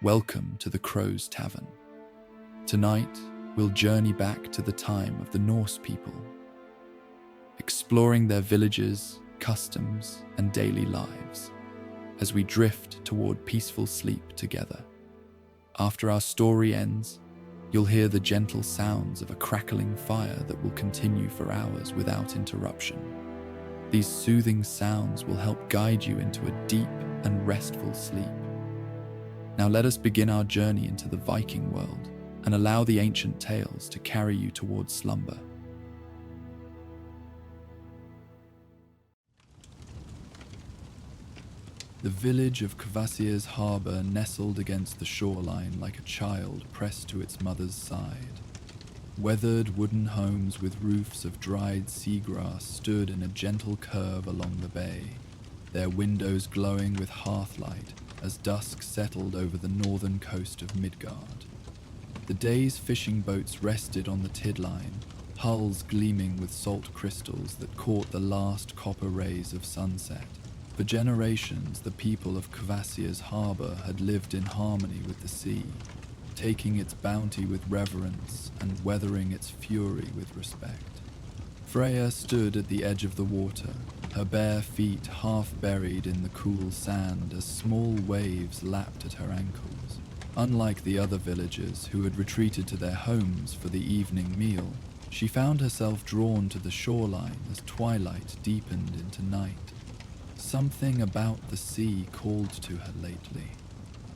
Welcome to the Crow's Tavern. Tonight, we'll journey back to the time of the Norse people, exploring their villages, customs, and daily lives as we drift toward peaceful sleep together. After our story ends, you'll hear the gentle sounds of a crackling fire that will continue for hours without interruption. These soothing sounds will help guide you into a deep and restful sleep. Now let us begin our journey into the Viking world and allow the ancient tales to carry you towards slumber. The village of Kvasir's harbour nestled against the shoreline like a child pressed to its mother's side. Weathered wooden homes with roofs of dried seagrass stood in a gentle curve along the bay, their windows glowing with hearthlight as dusk settled over the northern coast of Midgard. The day's fishing boats rested on the tidline, hulls gleaming with salt crystals that caught the last copper rays of sunset. For generations, the people of Kvasir's harbour had lived in harmony with the sea, taking its bounty with reverence and weathering its fury with respect. Freya stood at the edge of the water, her bare feet half buried in the cool sand as small waves lapped at her ankles. Unlike the other villagers who had retreated to their homes for the evening meal, she found herself drawn to the shoreline as twilight deepened into night. Something about the sea called to her lately.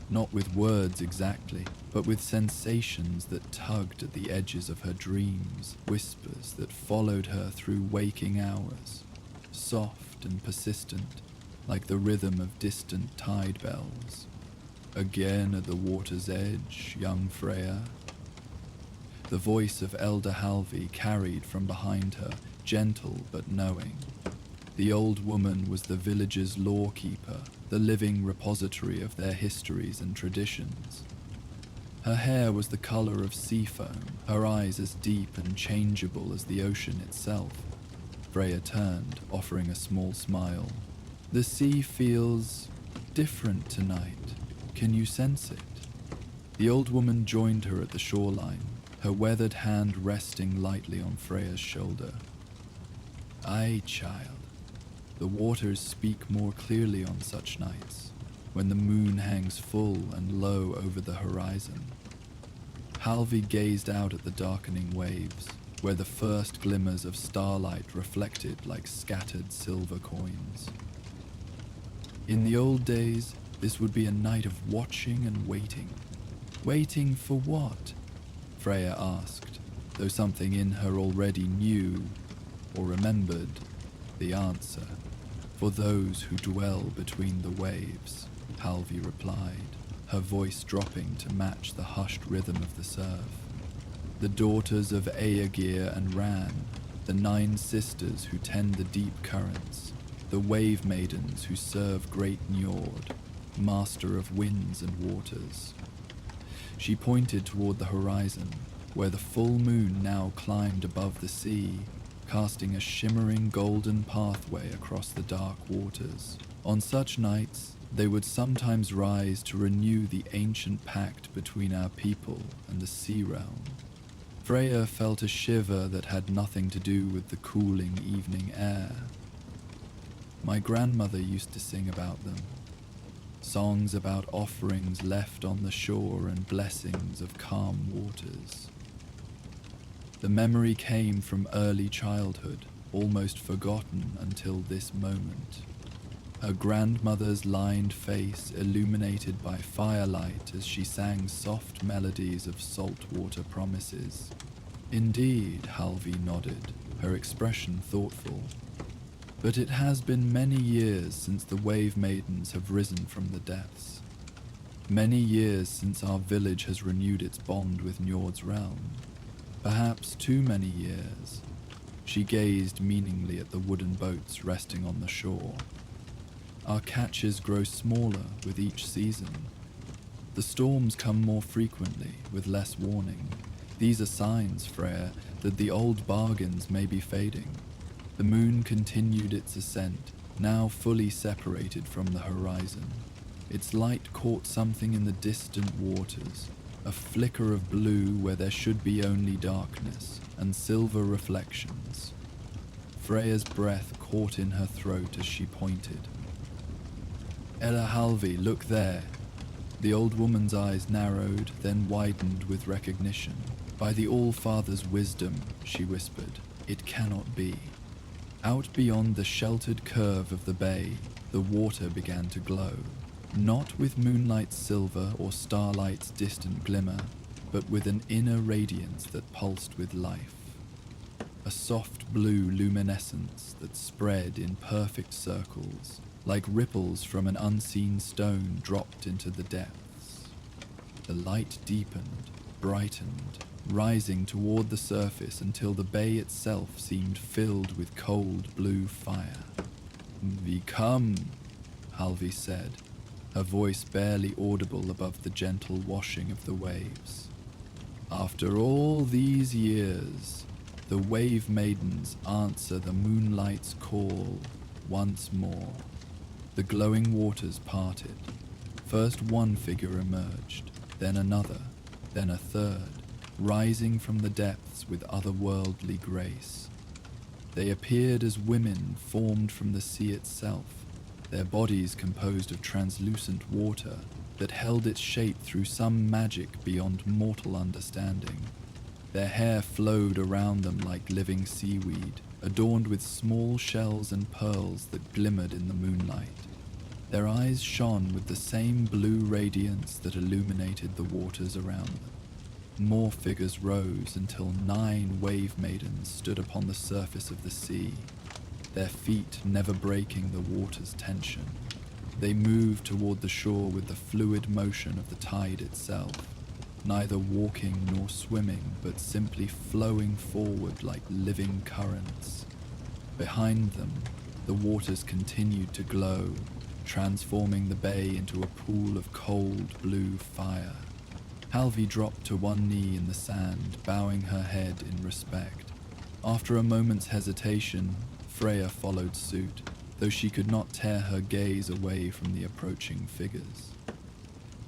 Not with words exactly, but with sensations that tugged at the edges of her dreams, whispers that followed her through waking hours, soft and persistent, like the rhythm of distant tide bells. Again at the water's edge, young Freya. The voice of Elder Halvi carried from behind her, gentle but knowing. The old woman was the village's lawkeeper, the living repository of their histories and traditions. Her hair was the color of sea foam, her eyes as deep and changeable as the ocean itself. Freya turned, offering a small smile. The sea feels different tonight. Can you sense it? The old woman joined her at the shoreline, her weathered hand resting lightly on Freya's shoulder. Aye, child. The waters speak more clearly on such nights, when the moon hangs full and low over the horizon. Halvi gazed out at the darkening waves, where the first glimmers of starlight reflected like scattered silver coins. In the old days, this would be a night of watching and waiting. Waiting for what? Freya asked, though something in her already knew, or remembered, the answer. For those who dwell between the waves, Halvi replied, her voice dropping to match the hushed rhythm of the surf. The daughters of Aegir and Ran, the 9 sisters who tend the deep currents, the wave maidens who serve great Njord, master of winds and waters. She pointed toward the horizon, where the full moon now climbed above the sea, casting a shimmering golden pathway across the dark waters. On such nights, they would sometimes rise to renew the ancient pact between our people and the sea realm. Freya felt a shiver that had nothing to do with the cooling evening air. My grandmother used to sing about them. Songs about offerings left on the shore and blessings of calm waters. The memory came from early childhood, almost forgotten until this moment. Her grandmother's lined face illuminated by firelight as she sang soft melodies of saltwater promises. Indeed, Halvi nodded, her expression thoughtful. But it has been many years since the wave maidens have risen from the depths. Many years since our village has renewed its bond with Njord's realm. Perhaps too many years. She gazed meaningly at the wooden boats resting on the shore. Our catches grow smaller with each season. The storms come more frequently, with less warning. These are signs, Freya, that the old bargains may be fading. The moon continued its ascent, now fully separated from the horizon. Its light caught something in the distant waters, a flicker of blue where there should be only darkness, and silver reflections. Freya's breath caught in her throat as she pointed. "Ella Halvi, look there." The old woman's eyes narrowed, then widened with recognition. "By the All-Father's wisdom," she whispered, "it cannot be." Out beyond the sheltered curve of the bay, the water began to glow, not with moonlight's silver or starlight's distant glimmer, but with an inner radiance that pulsed with life. A soft blue luminescence that spread in perfect circles, like ripples from an unseen stone dropped into the depths. The light deepened, brightened, rising toward the surface until the bay itself seemed filled with cold blue fire. "We come," Halvi said, her voice barely audible above the gentle washing of the waves. "After all these years, the wave maidens answer the moonlight's call once more." The glowing waters parted. First one figure emerged, then another, then a third, rising from the depths with otherworldly grace. They appeared as women formed from the sea itself, their bodies composed of translucent water that held its shape through some magic beyond mortal understanding. Their hair flowed around them like living seaweed, adorned with small shells and pearls that glimmered in the moonlight. Their eyes shone with the same blue radiance that illuminated the waters around them. More figures rose until 9 wave maidens stood upon the surface of the sea, their feet never breaking the water's tension. They moved toward the shore with the fluid motion of the tide itself, neither walking nor swimming, but simply flowing forward like living currents. Behind them, the waters continued to glow, transforming the bay into a pool of cold blue fire. Halvi dropped to one knee in the sand, bowing her head in respect. After a moment's hesitation, Freya followed suit, though she could not tear her gaze away from the approaching figures.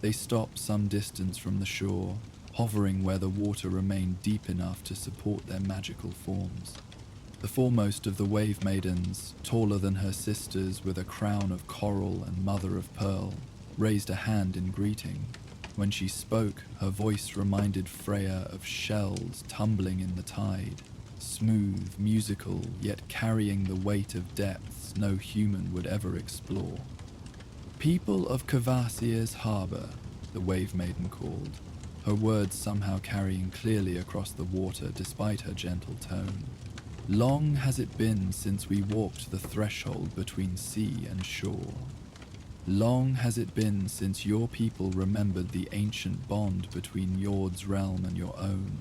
They stopped some distance from the shore, hovering where the water remained deep enough to support their magical forms. The foremost of the wave maidens, taller than her sisters with a crown of coral and mother of pearl, raised a hand in greeting. When she spoke, her voice reminded Freya of shells tumbling in the tide, smooth, musical, yet carrying the weight of depths no human would ever explore. "People of Kvasir's harbor," the wave maiden called, her words somehow carrying clearly across the water despite her gentle tone. "Long has it been since we walked the threshold between sea and shore. Long has it been since your people remembered the ancient bond between Njord's realm and your own."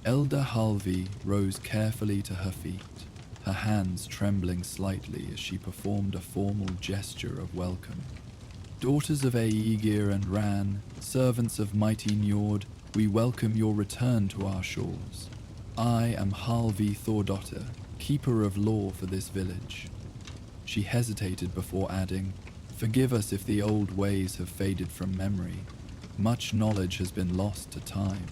Elder Halvi rose carefully to her feet, her hands trembling slightly as she performed a formal gesture of welcome. "Daughters of Aegir and Ran, servants of mighty Njord, we welcome your return to our shores. I am Halvi Thordotter, keeper of law for this village." She hesitated before adding, "Forgive us if the old ways have faded from memory. Much knowledge has been lost to time."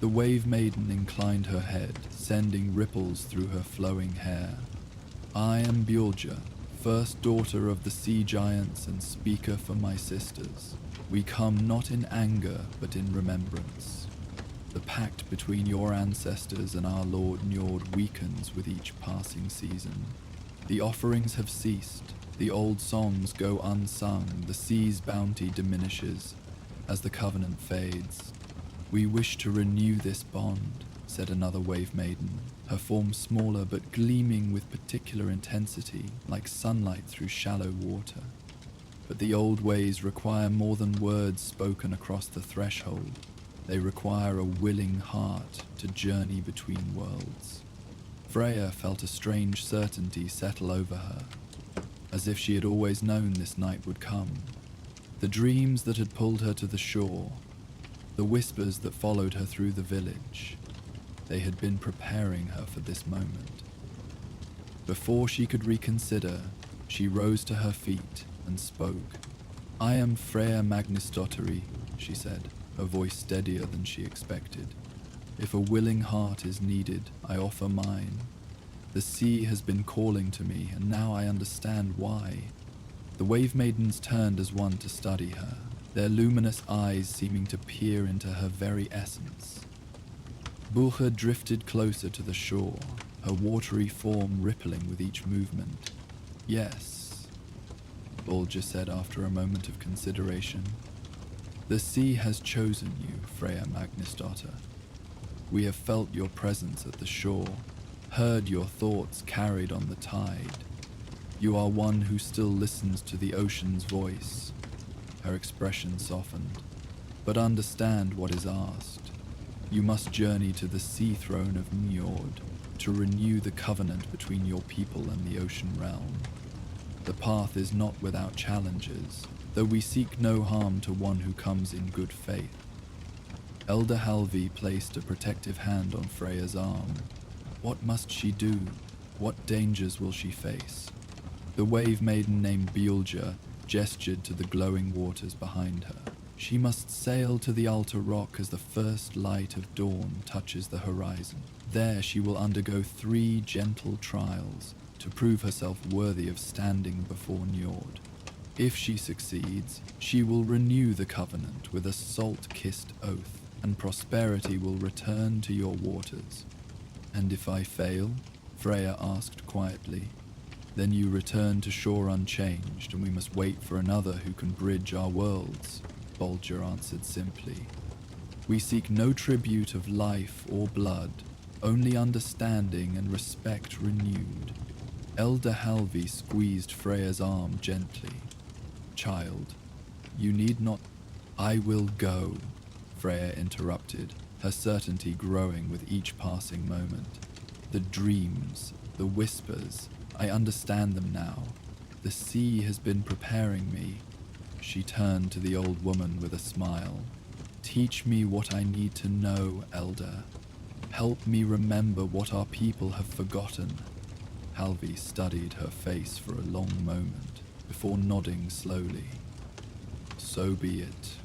The wave maiden inclined her head, sending ripples through her flowing hair. "I am Bjorja, first daughter of the sea giants and speaker for my sisters. We come not in anger, but in remembrance. The pact between your ancestors and our Lord Njord weakens with each passing season. The offerings have ceased, the old songs go unsung, the sea's bounty diminishes as the covenant fades. We wish to renew this bond," said another wave maiden, her form smaller but gleaming with particular intensity, like sunlight through shallow water. "But the old ways require more than words spoken across the threshold. They require a willing heart to journey between worlds." Freya felt a strange certainty settle over her, as if she had always known this night would come. The dreams that had pulled her to the shore, the whispers that followed her through the village, they had been preparing her for this moment. Before she could reconsider, she rose to her feet and spoke. I am Freya Magnusdottir, she said, her voice steadier than she expected. If a willing heart is needed, I offer mine. The sea has been calling to me, and now I understand why. The wave maidens turned as one to study her, their luminous eyes seeming to peer into her very essence. Bulcha drifted closer to the shore, her watery form rippling with each movement. Yes, Bulger said after a moment of consideration. The sea has chosen you, Freya Magnusdottir. We have felt your presence at the shore, heard your thoughts carried on the tide. You are one who still listens to the ocean's voice. Her expression softened. But understand what is asked. You must journey to the sea throne of Njord to renew the covenant between your people and the ocean realm. The path is not without challenges, though we seek no harm to one who comes in good faith. Elder Halvi placed a protective hand on Freya's arm. What must she do? What dangers will she face? The wave maiden named Bjulja gestured to the glowing waters behind her. She must sail to the altar rock as the first light of dawn touches the horizon. There she will undergo 3 gentle trials to prove herself worthy of standing before Njord. If she succeeds, she will renew the covenant with a salt-kissed oath, and prosperity will return to your waters. And if I fail? Freya asked quietly. Then you return to shore unchanged, and we must wait for another who can bridge our worlds, Bulger answered simply. We seek no tribute of life or blood, only understanding and respect renewed. Elder Halvi squeezed Freya's arm gently. Child, you need not. I will go, Freya interrupted, her certainty growing with each passing moment. The dreams, the whispers, I understand them now. The sea has been preparing me. She turned to the old woman with a smile. Teach me what I need to know, Elder. Help me remember what our people have forgotten. Halvi studied her face for a long moment before nodding slowly. So be it.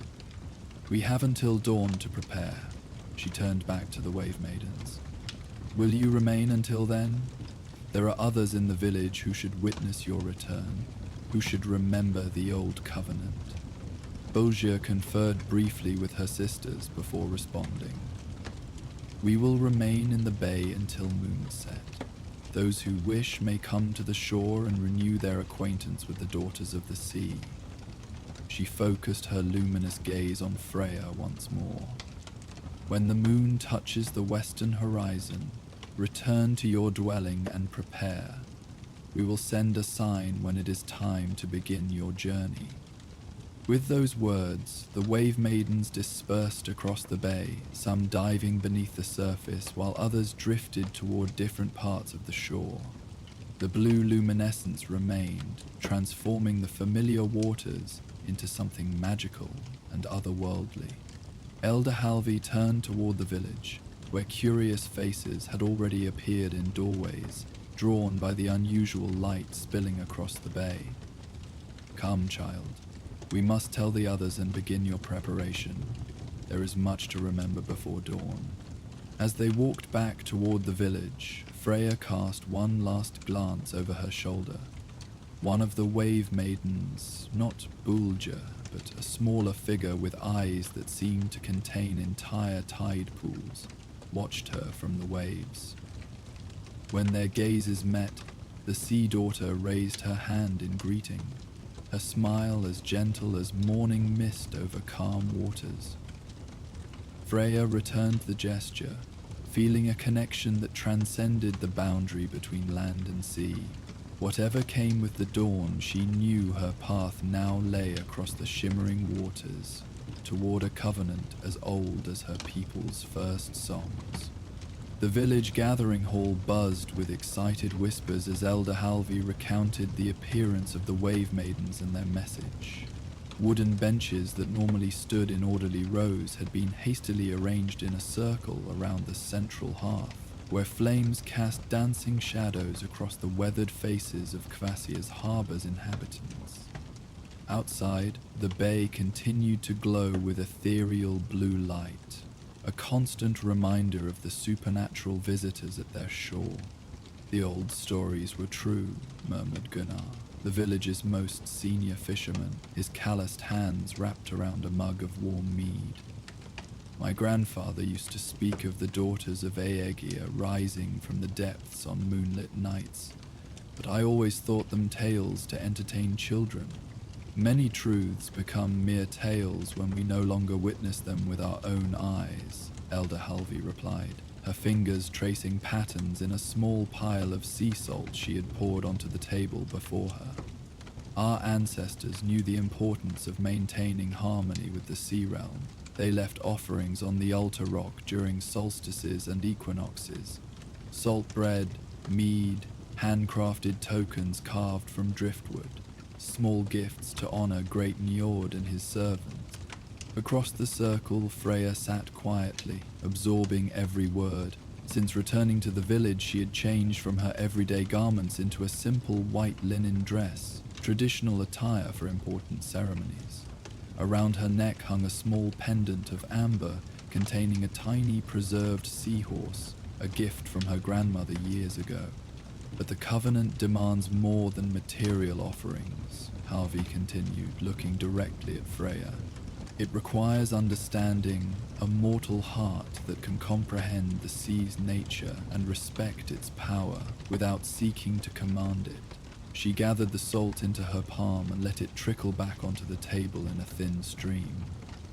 We have until dawn to prepare. She turned back to the wave maidens. Will you remain until then? There are others in the village who should witness your return, who should remember the old covenant. Bulger conferred briefly with her sisters before responding. We will remain in the bay until moonset. Those who wish may come to the shore and renew their acquaintance with the daughters of the sea. She focused her luminous gaze on Freya once more. When the moon touches the western horizon, return to your dwelling and prepare. We will send a sign when it is time to begin your journey. With those words, the wave maidens dispersed across the bay, some diving beneath the surface while others drifted toward different parts of the shore. The blue luminescence remained, transforming the familiar waters into something magical and otherworldly. Elder Halvi turned toward the village, where curious faces had already appeared in doorways, drawn by the unusual light spilling across the bay. Come, child. We must tell the others and begin your preparation. There is much to remember before dawn. As they walked back toward the village, Freya cast one last glance over her shoulder. One of the wave maidens, not Bulger, but a smaller figure with eyes that seemed to contain entire tide pools, watched her from the waves. When their gazes met, the sea daughter raised her hand in greeting, her smile as gentle as morning mist over calm waters. Freya returned the gesture, feeling a connection that transcended the boundary between land and sea. Whatever came with the dawn, she knew her path now lay across the shimmering waters, toward a covenant as old as her people's first songs. The village gathering hall buzzed with excited whispers as Elder Halvi recounted the appearance of the wave maidens and their message. Wooden benches that normally stood in orderly rows had been hastily arranged in a circle around the central hearth, where flames cast dancing shadows across the weathered faces of Kvasia's harbor's inhabitants. Outside, the bay continued to glow with ethereal blue light, a constant reminder of the supernatural visitors at their shore. The old stories were true, murmured Gunnar, the village's most senior fisherman, his calloused hands wrapped around a mug of warm mead. My grandfather used to speak of the daughters of Aegir rising from the depths on moonlit nights, but I always thought them tales to entertain children. Many truths become mere tales when we no longer witness them with our own eyes, Elder Halvey replied, her fingers tracing patterns in a small pile of sea salt she had poured onto the table before her. Our ancestors knew the importance of maintaining harmony with the sea realm. They left offerings on the altar rock during solstices and equinoxes. Salt bread, mead, handcrafted tokens carved from driftwood, small gifts to honor great Njord and his servants. Across the circle, Freya sat quietly, absorbing every word. Since returning to the village, she had changed from her everyday garments into a simple white linen dress, traditional attire for important ceremonies. Around her neck hung a small pendant of amber containing a tiny preserved seahorse, a gift from her grandmother years ago. But the covenant demands more than material offerings, Harvey continued, looking directly at Freya. It requires understanding a mortal heart that can comprehend the sea's nature and respect its power without seeking to command it. She gathered the salt into her palm and let it trickle back onto the table in a thin stream.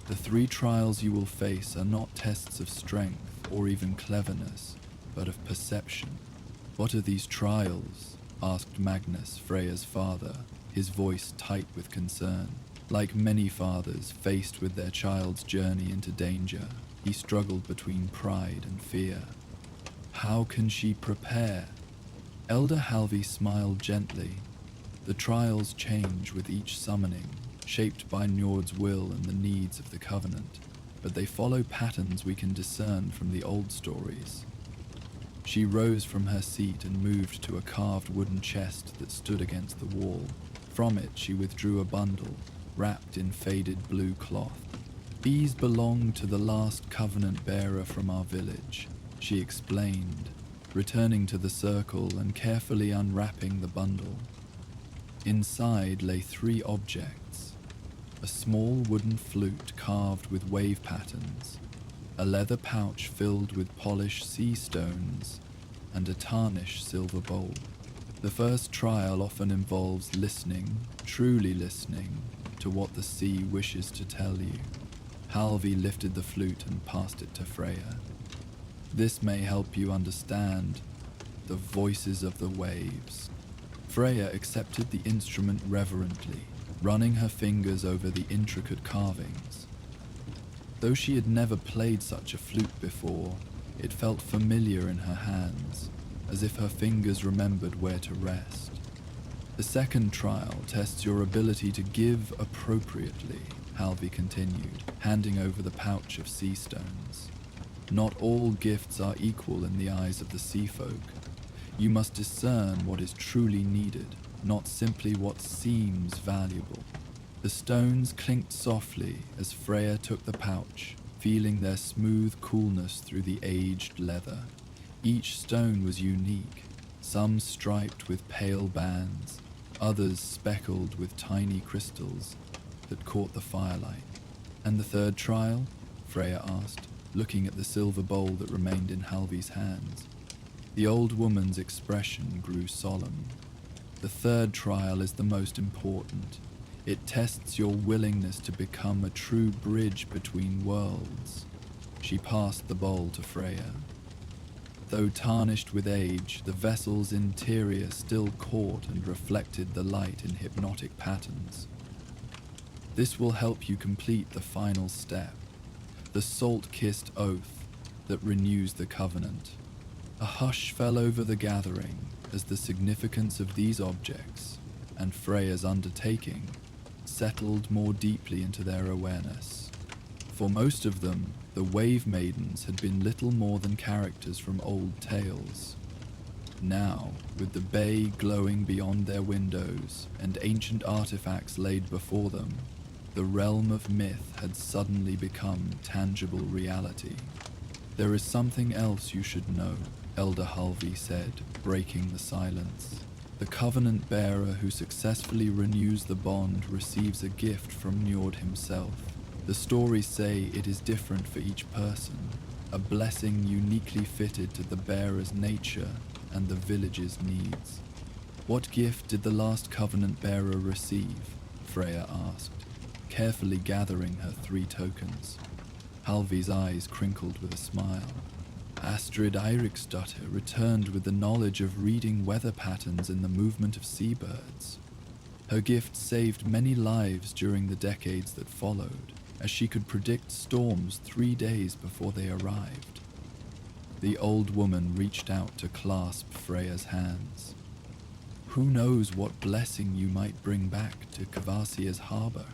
The 3 trials you will face are not tests of strength or even cleverness, but of perception. What are these trials? Asked Magnus, Freya's father, his voice tight with concern. Like many fathers faced with their child's journey into danger, he struggled between pride and fear. How can she prepare? Elder Halvey smiled gently. The trials change with each summoning, shaped by Njord's will and the needs of the Covenant, but they follow patterns we can discern from the old stories. She rose from her seat and moved to a carved wooden chest that stood against the wall. From it she withdrew a bundle, wrapped in faded blue cloth. These belong to the last Covenant bearer from our village, she explained, returning to the circle and carefully unwrapping the bundle. Inside lay 3 objects: a small wooden flute carved with wave patterns, a leather pouch filled with polished sea stones, and a tarnished silver bowl. The first trial often involves listening, truly listening, to what the sea wishes to tell you. Halvey lifted the flute and passed it to Freya. This may help you understand the voices of the waves. Freya accepted the instrument reverently, running her fingers over the intricate carvings. Though she had never played such a flute before, it felt familiar in her hands, as if her fingers remembered where to rest. The second trial tests your ability to give appropriately, Halvey continued, handing over the pouch of sea stones. Not all gifts are equal in the eyes of the sea folk. You must discern what is truly needed, not simply what seems valuable. The stones clinked softly as Freya took the pouch, feeling their smooth coolness through the aged leather. Each stone was unique, some striped with pale bands, others speckled with tiny crystals that caught the firelight. And the third trial? Freya asked, looking at the silver bowl that remained in Halvey's hands. The old woman's expression grew solemn. The third trial is the most important. It tests your willingness to become a true bridge between worlds. She passed the bowl to Freya. Though tarnished with age, the vessel's interior still caught and reflected the light in hypnotic patterns. This will help you complete the final step, the salt-kissed oath that renews the covenant. A hush fell over the gathering as the significance of these objects and Freya's undertaking settled more deeply into their awareness. For most of them, the Wave Maidens had been little more than characters from old tales. Now, with the bay glowing beyond their windows and ancient artifacts laid before them, the realm of myth had suddenly become tangible reality. "There is something else you should know," Elder Halvi said, breaking the silence. "The covenant bearer who successfully renews the bond receives a gift from Njord himself. The stories say it is different for each person, a blessing uniquely fitted to the bearer's nature and the village's needs." "What gift did the last covenant bearer receive?" Freya asked, carefully gathering her 3 tokens. Halvi's eyes crinkled with a smile. "Astrid Eiriksdottir returned with the knowledge of reading weather patterns in the movement of seabirds. Her gift saved many lives during the decades that followed, as she could predict storms 3 days before they arrived." The old woman reached out to clasp Freya's hands. "Who knows what blessing you might bring back to Kvasir's harbor?"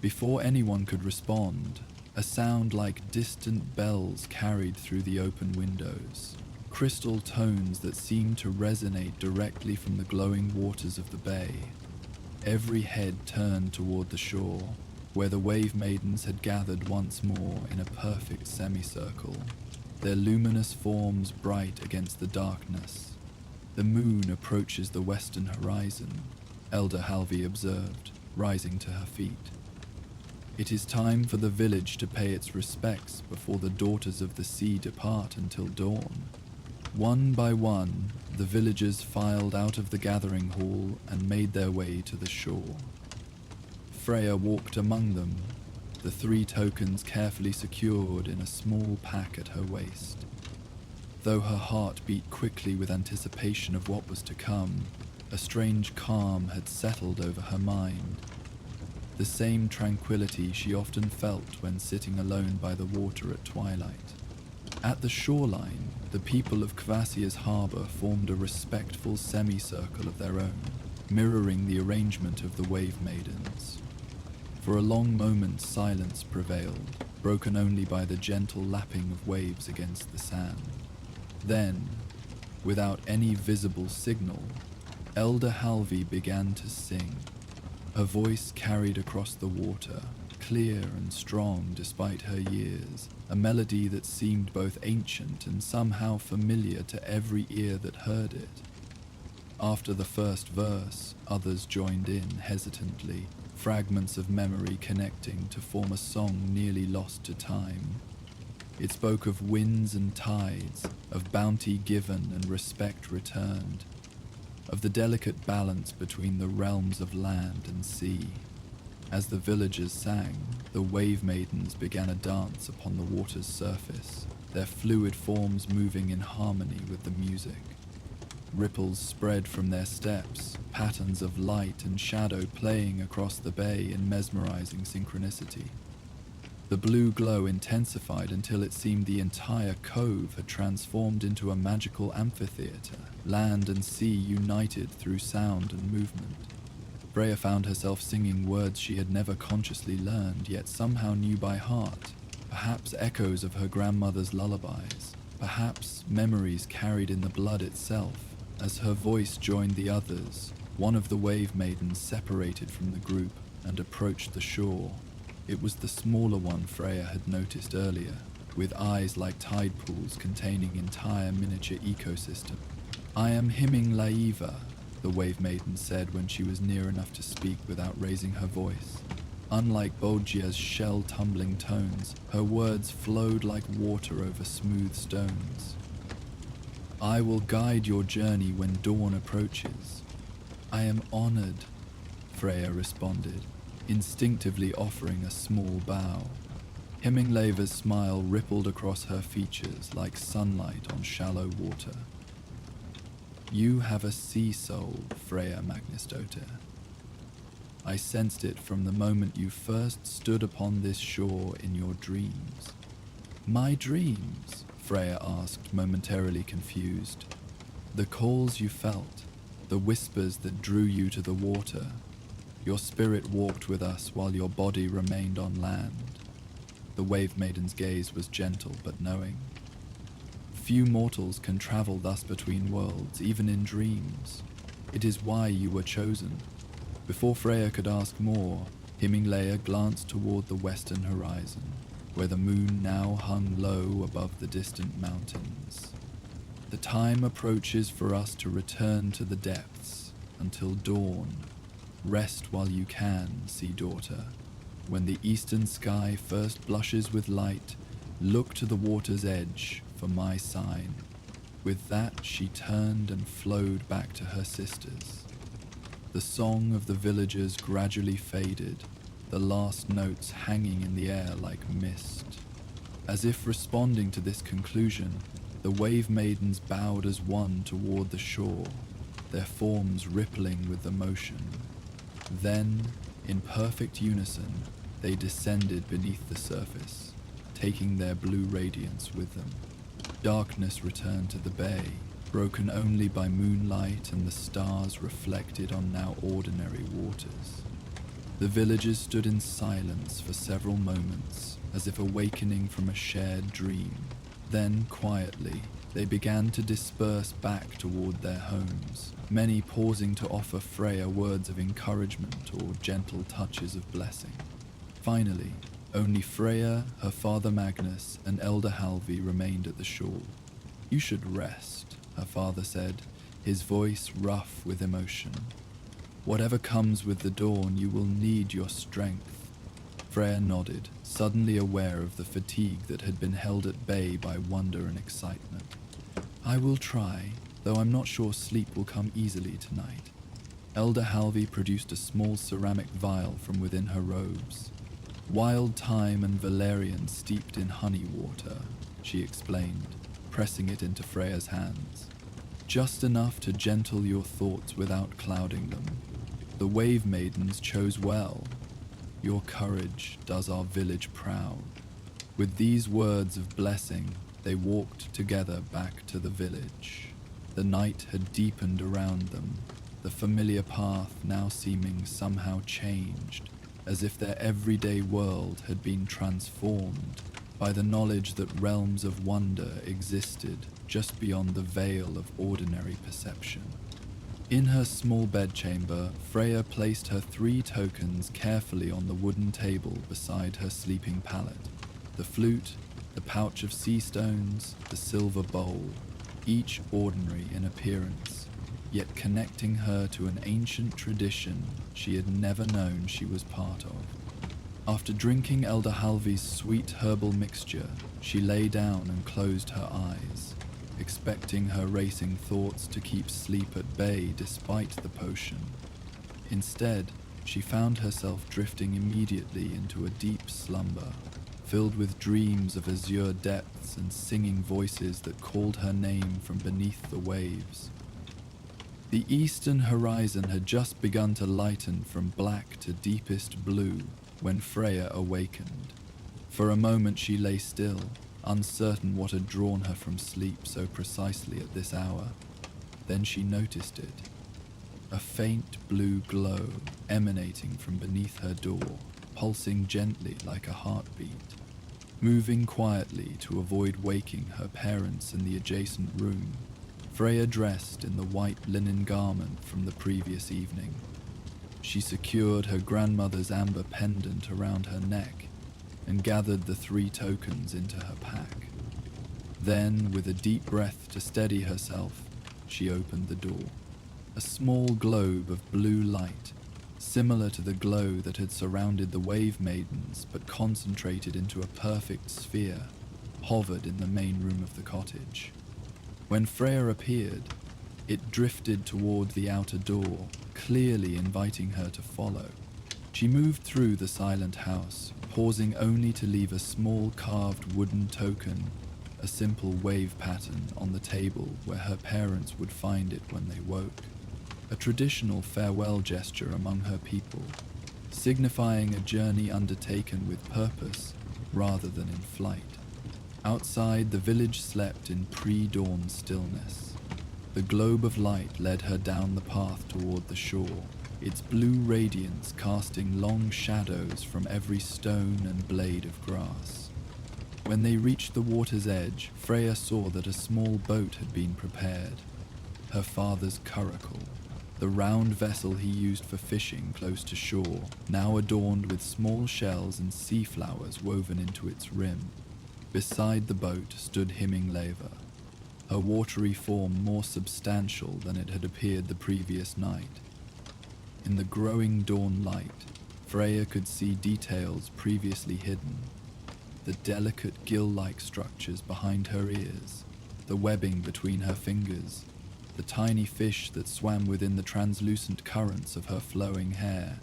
Before anyone could respond, a sound like distant bells carried through the open windows, crystal tones that seemed to resonate directly from the glowing waters of the bay. Every head turned toward the shore, where the wave maidens had gathered once more in a perfect semicircle, their luminous forms bright against the darkness. "The moon approaches the western horizon," Elder Halvi observed, rising to her feet. "It is time for the village to pay its respects before the daughters of the sea depart until dawn." One by one, the villagers filed out of the gathering hall and made their way to the shore. Freya walked among them, the 3 tokens carefully secured in a small pack at her waist. Though her heart beat quickly with anticipation of what was to come, a strange calm had settled over her mind. The same tranquility she often felt when sitting alone by the water at twilight. At the shoreline, the people of Kvasir's harbor formed a respectful semicircle of their own, mirroring the arrangement of the wave maidens. For a long moment silence prevailed, broken only by the gentle lapping of waves against the sand. Then, without any visible signal, Elder Halvi began to sing. Her voice carried across the water, clear and strong despite her years, a melody that seemed both ancient and somehow familiar to every ear that heard it. After the first verse, others joined in hesitantly, fragments of memory connecting to form a song nearly lost to time. It spoke of winds and tides, of bounty given and respect returned, of the delicate balance between the realms of land and sea. As the villagers sang, the wave maidens began a dance upon the water's surface, their fluid forms moving in harmony with the music. Ripples spread from their steps, patterns of light and shadow playing across the bay in mesmerizing synchronicity. The blue glow intensified until it seemed the entire cove had transformed into a magical amphitheater, land and sea united through sound and movement. Freya found herself singing words she had never consciously learned, yet somehow knew by heart, perhaps echoes of her grandmother's lullabies, perhaps memories carried in the blood itself. As her voice joined the others, one of the wave maidens separated from the group and approached the shore. It was the smaller one Freya had noticed earlier, with eyes like tide pools containing entire miniature ecosystem. "I am Himming Laiva," the wave maiden said when she was near enough to speak without raising her voice. Unlike Bodjia's shell-tumbling tones, her words flowed like water over smooth stones. "I will guide your journey when dawn approaches." "I am honored," Freya responded, instinctively offering a small bow. Himminglaver's smile rippled across her features like sunlight on shallow water. "You have a sea soul, Freya Magnusdottir. I sensed it from the moment you first stood upon this shore in your dreams." "My dreams?" Freya asked, momentarily confused. "The calls you felt, the whispers that drew you to the water. Your spirit walked with us while your body remained on land." The wave maiden's gaze was gentle but knowing. Few mortals can travel thus between worlds, even in dreams. It is why you were chosen." Before Freya could ask more, Himinleia glanced toward the western horizon, where the moon now hung low above the distant mountains. "The time approaches for us to return to the depths until dawn. Rest while you can, sea daughter. When the eastern sky first blushes with light, look to the water's edge for my sign." With that, she turned and flowed back to her sisters. The song of the villagers gradually faded, the last notes hanging in the air like mist. As if responding to this conclusion, the wave maidens bowed as one toward the shore, their forms rippling with the motion. Then, in perfect unison, they descended beneath the surface, taking their blue radiance with them. Darkness returned to the bay, broken only by moonlight and the stars reflected on now ordinary waters. The villagers stood in silence for several moments, as if awakening from a shared dream. Then, quietly, they began to disperse back toward their homes, many pausing to offer Freya words of encouragement or gentle touches of blessing. Finally, only Freya, her father Magnus, and Elder Halvi remained at the shore. "You should rest," her father said, his voice rough with emotion. "Whatever comes with the dawn, you will need your strength." Freya nodded, suddenly aware of the fatigue that had been held at bay by wonder and excitement. "I will try, though I'm not sure sleep will come easily tonight." Elder Halvi produced a small ceramic vial from within her robes. "Wild thyme and valerian steeped in honey water," she explained, pressing it into Freya's hands. "Just enough to gentle your thoughts without clouding them. The wave maidens chose well. Your courage does our village proud." With these words of blessing, they walked together back to the village. The night had deepened around them, the familiar path now seeming somehow changed, as if their everyday world had been transformed by the knowledge that realms of wonder existed just beyond the veil of ordinary perception. In her small bedchamber, Freya placed her 3 tokens carefully on the wooden table beside her sleeping pallet: the flute, the pouch of sea stones, the silver bowl, each ordinary in appearance, yet connecting her to an ancient tradition she had never known she was part of. After drinking Elder Halvi's sweet herbal mixture, she lay down and closed her eyes, expecting her racing thoughts to keep sleep at bay despite the potion. Instead, she found herself drifting immediately into a deep slumber, filled with dreams of azure depths and singing voices that called her name from beneath the waves. The eastern horizon had just begun to lighten from black to deepest blue when Freya awakened. For a moment she lay still, uncertain what had drawn her from sleep so precisely at this hour. Then she noticed it. A faint blue glow emanating from beneath her door, pulsing gently like a heartbeat. Moving quietly to avoid waking her parents in the adjacent room, Freya dressed in the white linen garment from the previous evening. She secured her grandmother's amber pendant around her neck and gathered the 3 tokens into her pack. Then, with a deep breath to steady herself, she opened the door. A small globe of blue light, similar to the glow that had surrounded the wave maidens but concentrated into a perfect sphere, hovered in the main room of the cottage. When Freya appeared, it drifted toward the outer door, clearly inviting her to follow. She moved through the silent house, pausing only to leave a small carved wooden token, a simple wave pattern, on the table where her parents would find it when they woke. A traditional farewell gesture among her people, signifying a journey undertaken with purpose rather than in flight. Outside, the village slept in pre-dawn stillness. The globe of light led her down the path toward the shore, its blue radiance casting long shadows from every stone and blade of grass. When they reached the water's edge, Freya saw that a small boat had been prepared. Her father's curricle, the round vessel he used for fishing close to shore, now adorned with small shells and sea flowers woven into its rim. Beside the boat stood Himingleva, her watery form more substantial than it had appeared the previous night. In the growing dawn light, Freya could see details previously hidden. The delicate gill-like structures behind her ears, the webbing between her fingers, the tiny fish that swam within the translucent currents of her flowing hair.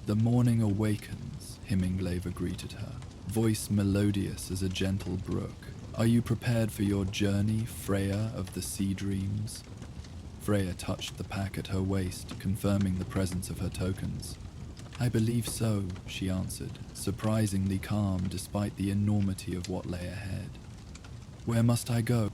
"The morning awakens," Himingleva greeted her, voice melodious as a gentle brook. "Are you prepared for your journey, Freya of the sea dreams?" Freya touched the pack at her waist, confirming the presence of her tokens. "I believe so," she answered, surprisingly calm despite the enormity of what lay ahead. "Where must I go?"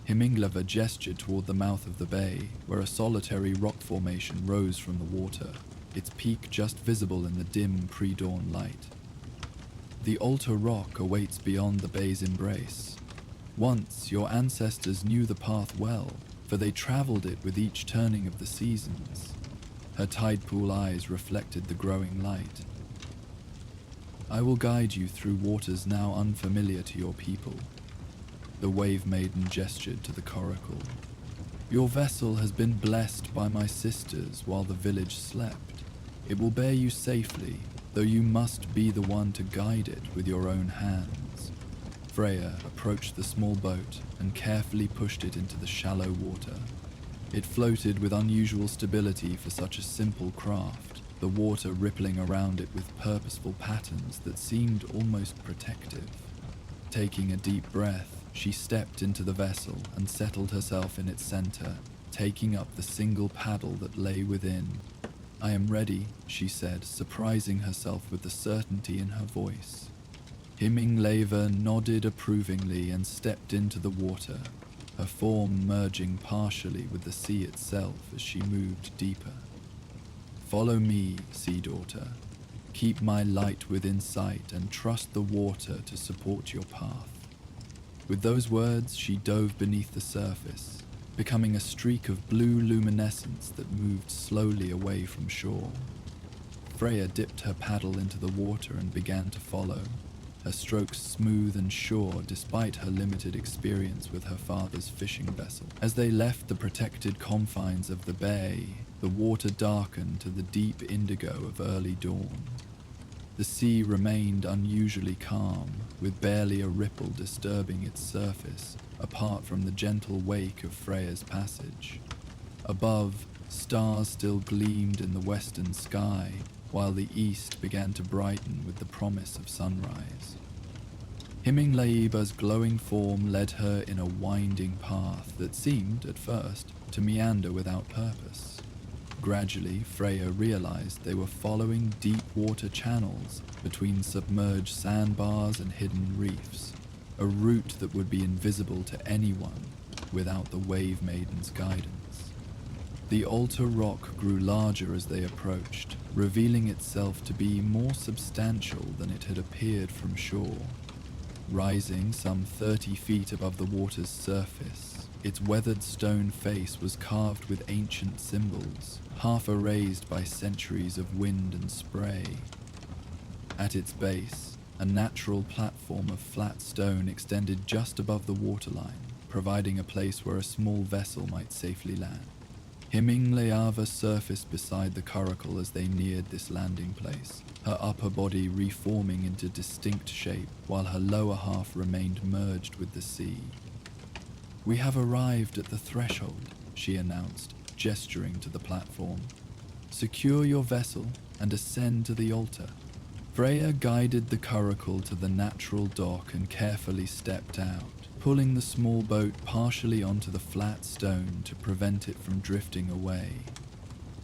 Himingleva gestured toward the mouth of the bay, where a solitary rock formation rose from the water, its peak just visible in the dim pre-dawn light. "The altar rock awaits beyond the bay's embrace. Once your ancestors knew the path well, for they traveled it with each turning of the seasons." Her tide-pool eyes reflected the growing light. "I will guide you through waters now unfamiliar to your people." The wave maiden gestured to the coracle. "Your vessel has been blessed by my sisters while the village slept. It will bear you safely, though you must be the one to guide it with your own hands." Freya approached the small boat and carefully pushed it into the shallow water. It floated with unusual stability for such a simple craft, the water rippling around it with purposeful patterns that seemed almost protective. Taking a deep breath, she stepped into the vessel and settled herself in its center, taking up the single paddle that lay within. "I am ready," she said, surprising herself with the certainty in her voice. Himingleva nodded approvingly and stepped into the water, her form merging partially with the sea itself as she moved deeper. "Follow me, sea daughter. Keep my light within sight and trust the water to support your path." With those words, she dove beneath the surface, becoming a streak of blue luminescence that moved slowly away from shore. Freya dipped her paddle into the water and began to follow, her strokes smooth and sure despite her limited experience with her father's fishing vessel. As they left the protected confines of the bay, the water darkened to the deep indigo of early dawn. The sea remained unusually calm, with barely a ripple disturbing its surface, apart from the gentle wake of Freya's passage. Above, stars still gleamed in the western sky, while the east began to brighten with the promise of sunrise. Himinglaeba's glowing form led her in a winding path that seemed, at first, to meander without purpose. Gradually, Freya realized they were following deep water channels between submerged sandbars and hidden reefs, a route that would be invisible to anyone without the Wave Maiden's guidance. The altar rock grew larger as they approached, revealing itself to be more substantial than it had appeared from shore. Rising some 30 feet above the water's surface, its weathered stone face was carved with ancient symbols, half erased by centuries of wind and spray. At its base, a natural platform of flat stone extended just above the waterline, providing a place where a small vessel might safely land. Himingleva surfaced beside the coracle as they neared this landing place, her upper body reforming into distinct shape while her lower half remained merged with the sea. "We have arrived at the threshold," she announced, gesturing to the platform. "Secure your vessel and ascend to the altar." Freya guided the coracle to the natural dock and carefully stepped out, pulling the small boat partially onto the flat stone to prevent it from drifting away.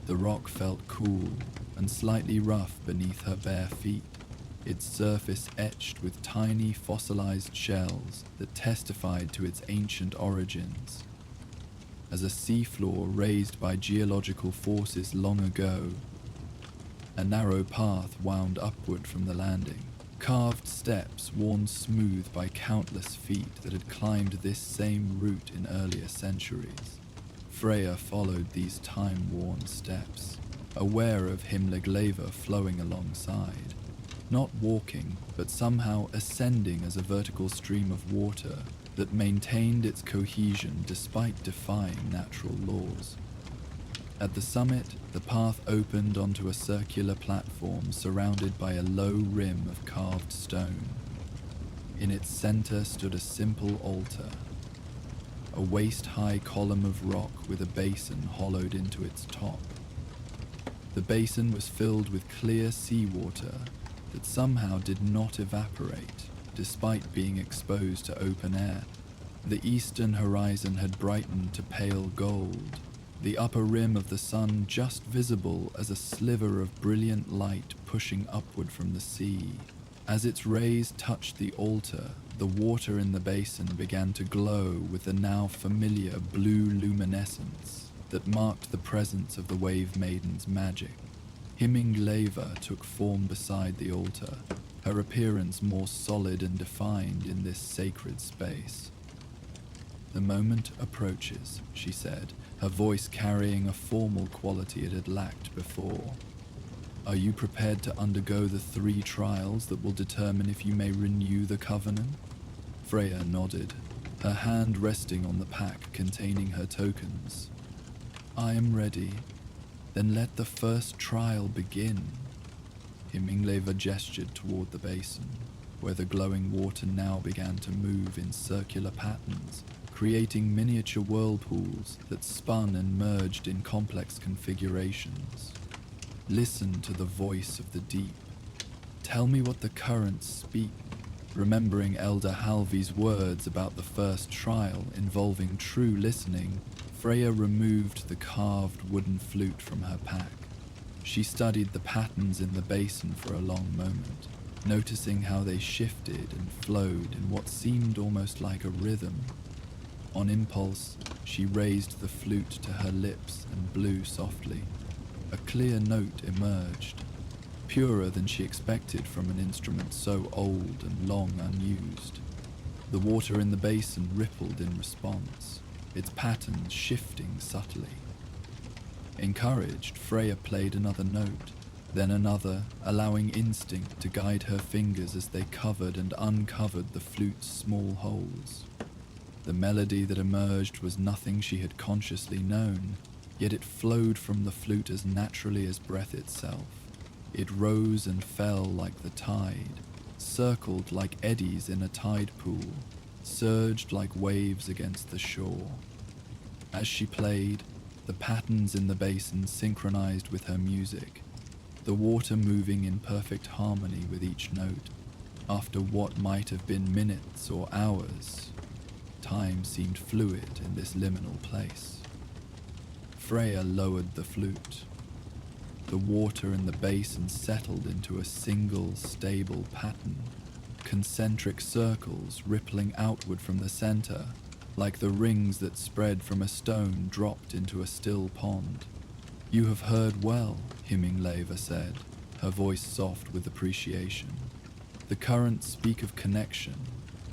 The rock felt cool and slightly rough beneath her bare feet, its surface etched with tiny fossilized shells that testified to its ancient origins. As a seafloor raised by geological forces long ago, a narrow path wound upward from the landing, carved steps worn smooth by countless feet that had climbed this same route in earlier centuries. Freya followed these time-worn steps, aware of Himlegleva flowing alongside, not walking, but somehow ascending as a vertical stream of water that maintained its cohesion despite defying natural laws. At the summit, the path opened onto a circular platform surrounded by a low rim of carved stone. In its center stood a simple altar, a waist-high column of rock with a basin hollowed into its top. The basin was filled with clear seawater that somehow did not evaporate, despite being exposed to open air. The eastern horizon had brightened to pale gold, the upper rim of the sun just visible as a sliver of brilliant light pushing upward from the sea. As its rays touched the altar, the water in the basin began to glow with the now familiar blue luminescence that marked the presence of the Wave Maiden's magic. Himlegleva took form beside the altar, her appearance more solid and defined in this sacred space. "The moment approaches," she said, her voice carrying a formal quality it had lacked before. "Are you prepared to undergo the 3 trials that will determine if you may renew the covenant?" Freya nodded, her hand resting on the pack containing her tokens. "I am ready. Then let the first trial begin." Himlegleva gestured toward the basin, where the glowing water now began to move in circular patterns, creating miniature whirlpools that spun and merged in complex configurations. "Listen to the voice of the deep. Tell me what the currents speak." Remembering Elder Halvi's words about the first trial involving true listening, Freya removed the carved wooden flute from her pack. She studied the patterns in the basin for a long moment, noticing how they shifted and flowed in what seemed almost like a rhythm. On impulse, she raised the flute to her lips and blew softly. A clear note emerged, purer than she expected from an instrument so old and long unused. The water in the basin rippled in response, its patterns shifting subtly. Encouraged, Freya played another note, then another, allowing instinct to guide her fingers as they covered and uncovered the flute's small holes. The melody that emerged was nothing she had consciously known, yet it flowed from the flute as naturally as breath itself. It rose and fell like the tide, circled like eddies in a tide pool, surged like waves against the shore. As she played, the patterns in the basin synchronized with her music, the water moving in perfect harmony with each note. After what might have been minutes or hours, time seemed fluid in this liminal place. Freya lowered the flute. The water in the basin settled into a single, stable pattern, concentric circles rippling outward from the center, like the rings that spread from a stone dropped into a still pond. "You have heard well," Himlegleva said, her voice soft with appreciation. "The currents speak of connection,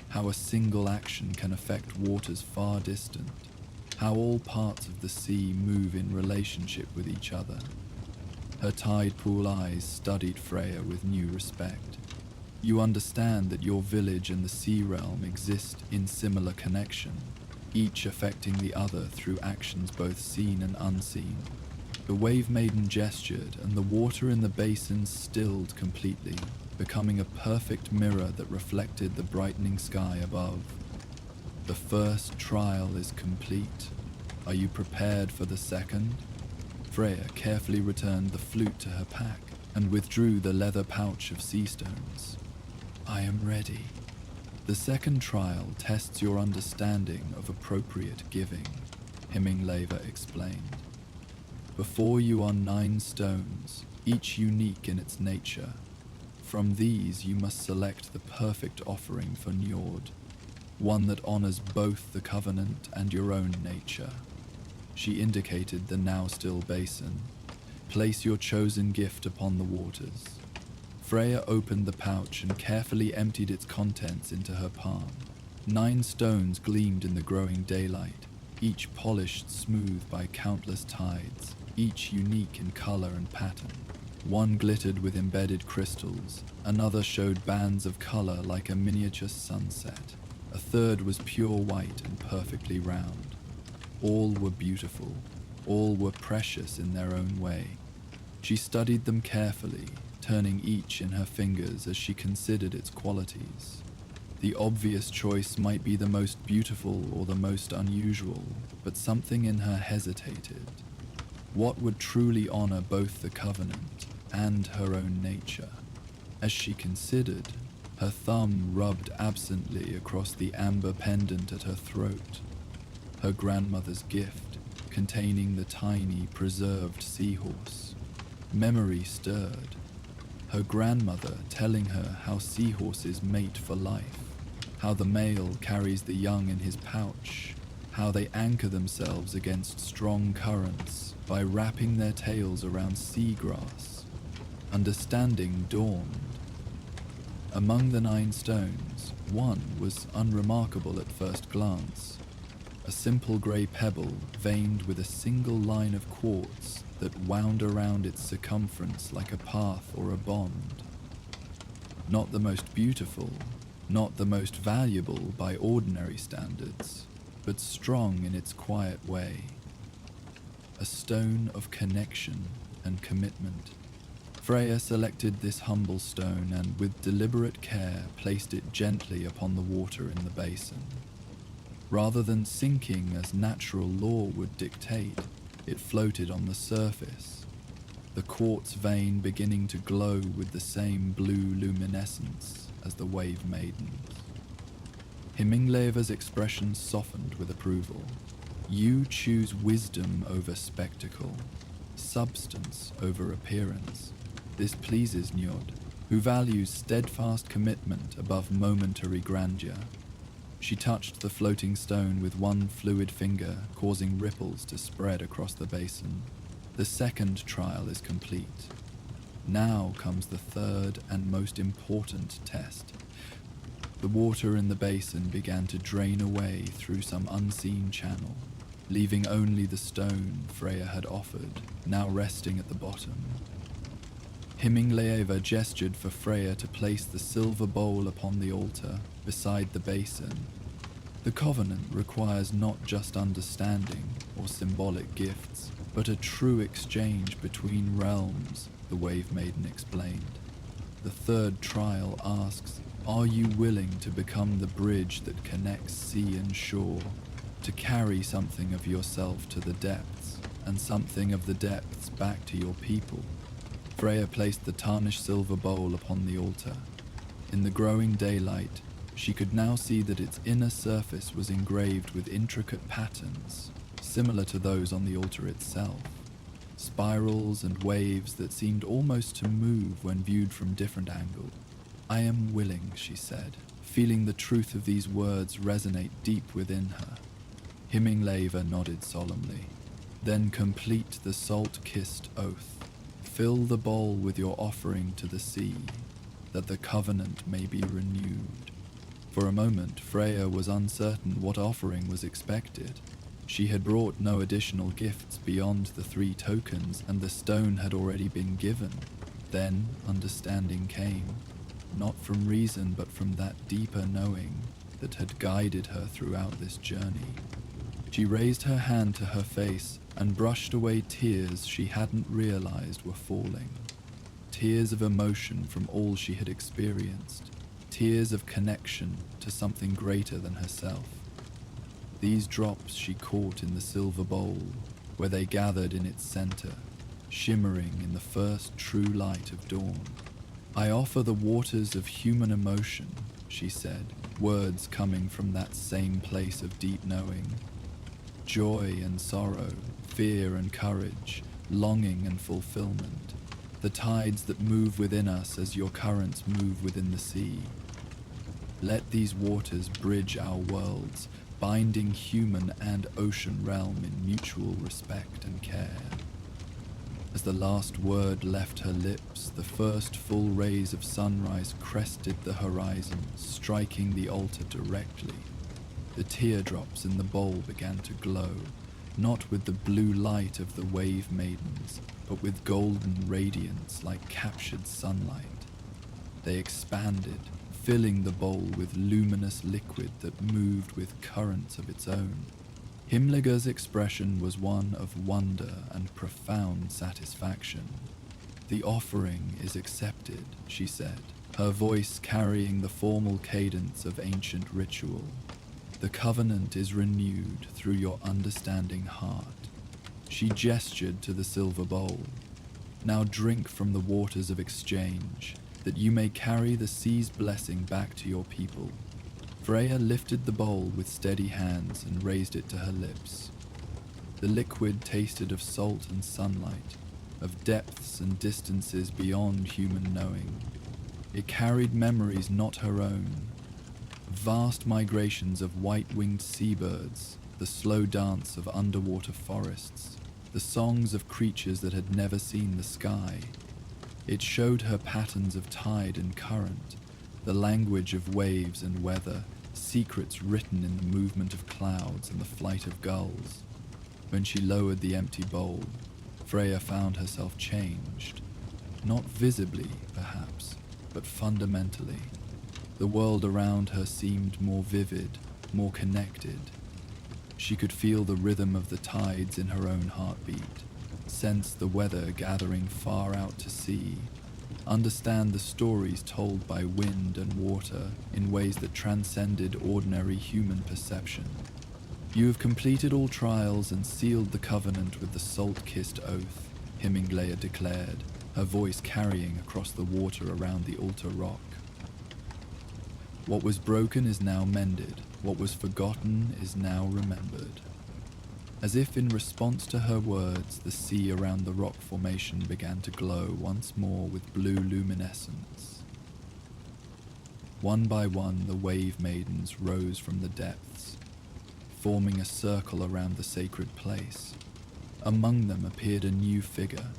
how a single action can affect waters far distant, how all parts of the sea move in relationship with each other." Her tide pool eyes studied Freya with new respect. "You understand that your village and the sea realm exist in similar connection, each affecting the other through actions both seen and unseen." The Wave Maiden gestured, and the water in the basin stilled completely, becoming a perfect mirror that reflected the brightening sky above. "The first trial is complete. Are you prepared for the second?" Freya carefully returned the flute to her pack and withdrew the leather pouch of sea stones. "I am ready." "The second trial tests your understanding of appropriate giving," Himlegleva explained. "Before you are 9 stones, each unique in its nature. From these you must select the perfect offering for Njord, one that honors both the covenant and your own nature." She indicated the now still basin. "Place your chosen gift upon the waters." Freya opened the pouch and carefully emptied its contents into her palm. 9 stones gleamed in the growing daylight, each polished smooth by countless tides, each unique in color and pattern. One glittered with embedded crystals, another showed bands of color like a miniature sunset, a third was pure white and perfectly round. All were beautiful, all were precious in their own way. She studied them carefully, turning each in her fingers as she considered its qualities. The obvious choice might be the most beautiful or the most unusual, but something in her hesitated. What would truly honor both the covenant and her own nature? As she considered, her thumb rubbed absently across the amber pendant at her throat. Her grandmother's gift, containing the tiny, preserved seahorse. Memory stirred. Her grandmother telling her how seahorses mate for life, how the male carries the young in his pouch, how they anchor themselves against strong currents by wrapping their tails around seagrass. Understanding dawned. Among the 9 stones, one was unremarkable at first glance. A simple grey pebble veined with a single line of quartz that wound around its circumference like a path or a bond. Not the most beautiful, not the most valuable by ordinary standards, but strong in its quiet way. A stone of connection and commitment. Freya selected this humble stone and with deliberate care placed it gently upon the water in the basin. Rather than sinking as natural law would dictate, it floated on the surface, the quartz vein beginning to glow with the same blue luminescence as the wave maidens. Himingleva's expression softened with approval. You choose wisdom over spectacle, substance over appearance. This pleases Njord, who values steadfast commitment above momentary grandeur. She touched the floating stone with one fluid finger, causing ripples to spread across the basin. The second trial is complete. Now comes the third and most important test. The water in the basin began to drain away through some unseen channel, leaving only the stone Freya had offered, now resting at the bottom. Himingleva gestured for Freya to place the silver bowl upon the altar beside the basin. The covenant requires not just understanding or symbolic gifts, but a true exchange between realms, the Wave Maiden explained. The third trial asks, are you willing to become the bridge that connects sea and shore, to carry something of yourself to the depths, and something of the depths back to your people? Freya placed the tarnished silver bowl upon the altar. In the growing daylight, she could now see that its inner surface was engraved with intricate patterns, similar to those on the altar itself. Spirals and waves that seemed almost to move when viewed from different angles. I am willing, she said, feeling the truth of these words resonate deep within her. Himingleva nodded solemnly. Then complete the salt-kissed oath. Fill the bowl with your offering to the sea, that the covenant may be renewed. For a moment, Freya was uncertain what offering was expected. She had brought no additional gifts beyond the 3 tokens, and the stone had already been given. Then understanding came, not from reason but from that deeper knowing that had guided her throughout this journey. She raised her hand to her face and brushed away tears she hadn't realized were falling. Tears of emotion from all she had experienced. Tears of connection to something greater than herself. These drops she caught in the silver bowl, where they gathered in its center, shimmering in the first true light of dawn. I offer the waters of human emotion, she said, words coming from that same place of deep knowing. Joy and sorrow, fear and courage, longing and fulfillment, the tides that move within us as your currents move within the sea. Let these waters bridge our worlds, binding human and ocean realm in mutual respect and care. As the last word left her lips, the first full rays of sunrise crested the horizon, striking the altar directly. The teardrops in the bowl began to glow, not with the blue light of the wave maidens, but with golden radiance like captured sunlight. They expanded, filling the bowl with luminous liquid that moved with currents of its own. Himliga's expression was one of wonder and profound satisfaction. "The offering is accepted," she said, her voice carrying the formal cadence of ancient ritual. "The covenant is renewed through your understanding heart." She gestured to the silver bowl. "Now drink from the waters of exchange, that you may carry the sea's blessing back to your people." Freya lifted the bowl with steady hands and raised it to her lips. The liquid tasted of salt and sunlight, of depths and distances beyond human knowing. It carried memories not her own, vast migrations of white-winged seabirds, the slow dance of underwater forests, the songs of creatures that had never seen the sky. It showed her patterns of tide and current, the language of waves and weather, secrets written in the movement of clouds and the flight of gulls. When she lowered the empty bowl, Freya found herself changed. Not visibly, perhaps, but fundamentally. The world around her seemed more vivid, more connected. She could feel the rhythm of the tides in her own heartbeat, sense the weather gathering far out to sea, understand the stories told by wind and water in ways that transcended ordinary human perception. "You have completed all trials and sealed the covenant with the salt-kissed oath," Himinglea declared, her voice carrying across the water around the altar rock. "What was broken is now mended, what was forgotten is now remembered." As if in response to her words, the sea around the rock formation began to glow once more with blue luminescence. One by one, the wave maidens rose from the depths, forming a circle around the sacred place. Among them appeared a new figure,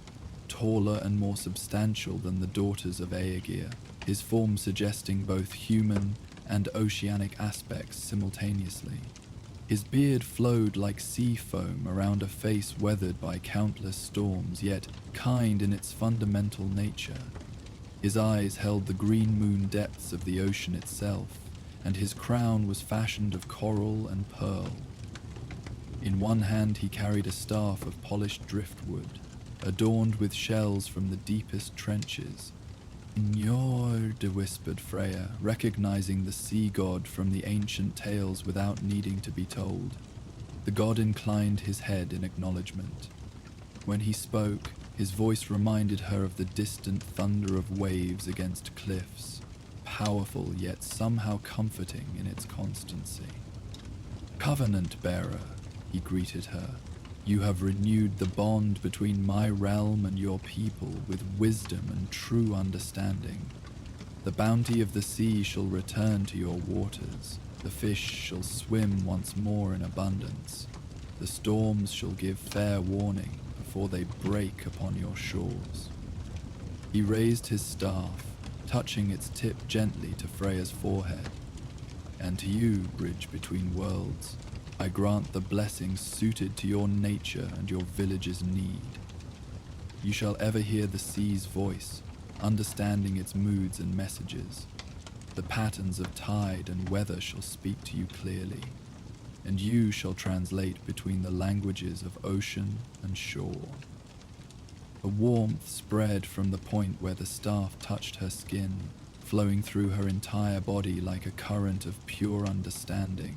taller and more substantial than the daughters of Aegir, his form suggesting both human and oceanic aspects simultaneously. His beard flowed like sea foam around a face weathered by countless storms, yet kind in its fundamental nature. His eyes held the green moon depths of the ocean itself, and his crown was fashioned of coral and pearl. In one hand he carried a staff of polished driftwood, adorned with shells from the deepest trenches. "Njord," whispered Freya, recognizing the sea god from the ancient tales without needing to be told. The god inclined his head in acknowledgement. When he spoke, his voice reminded her of the distant thunder of waves against cliffs, powerful yet somehow comforting in its constancy. "Covenant-bearer," he greeted her. "You have renewed the bond between my realm and your people with wisdom and true understanding. The bounty of the sea shall return to your waters. The fish shall swim once more in abundance. The storms shall give fair warning before they break upon your shores." He raised his staff, touching its tip gently to Freya's forehead. "And to you, bridge between worlds, I grant the blessings suited to your nature and your village's need. You shall ever hear the sea's voice, understanding its moods and messages. The patterns of tide and weather shall speak to you clearly, and you shall translate between the languages of ocean and shore." A warmth spread from the point where the staff touched her skin, flowing through her entire body like a current of pure understanding.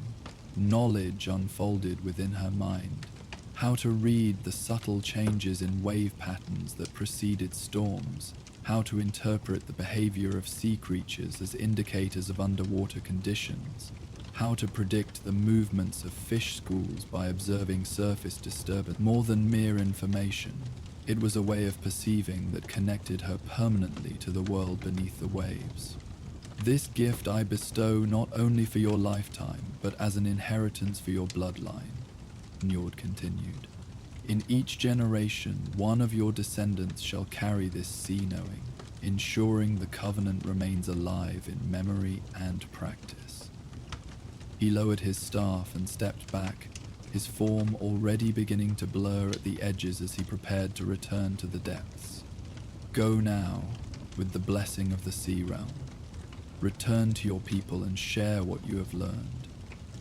Knowledge unfolded within her mind, how to read the subtle changes in wave patterns that preceded storms, how to interpret the behavior of sea creatures as indicators of underwater conditions, how to predict the movements of fish schools by observing surface disturbance. More than mere information, it was a way of perceiving that connected her permanently to the world beneath the waves. "This gift I bestow not only for your lifetime, but as an inheritance for your bloodline," Njord continued. In each generation, one of your descendants shall carry this sea knowing, ensuring the covenant remains alive in memory and practice. He lowered his staff and stepped back, his form already beginning to blur at the edges as he prepared to return to the depths. Go now, with the blessing of the sea realm. Return to your people and share what you have learned.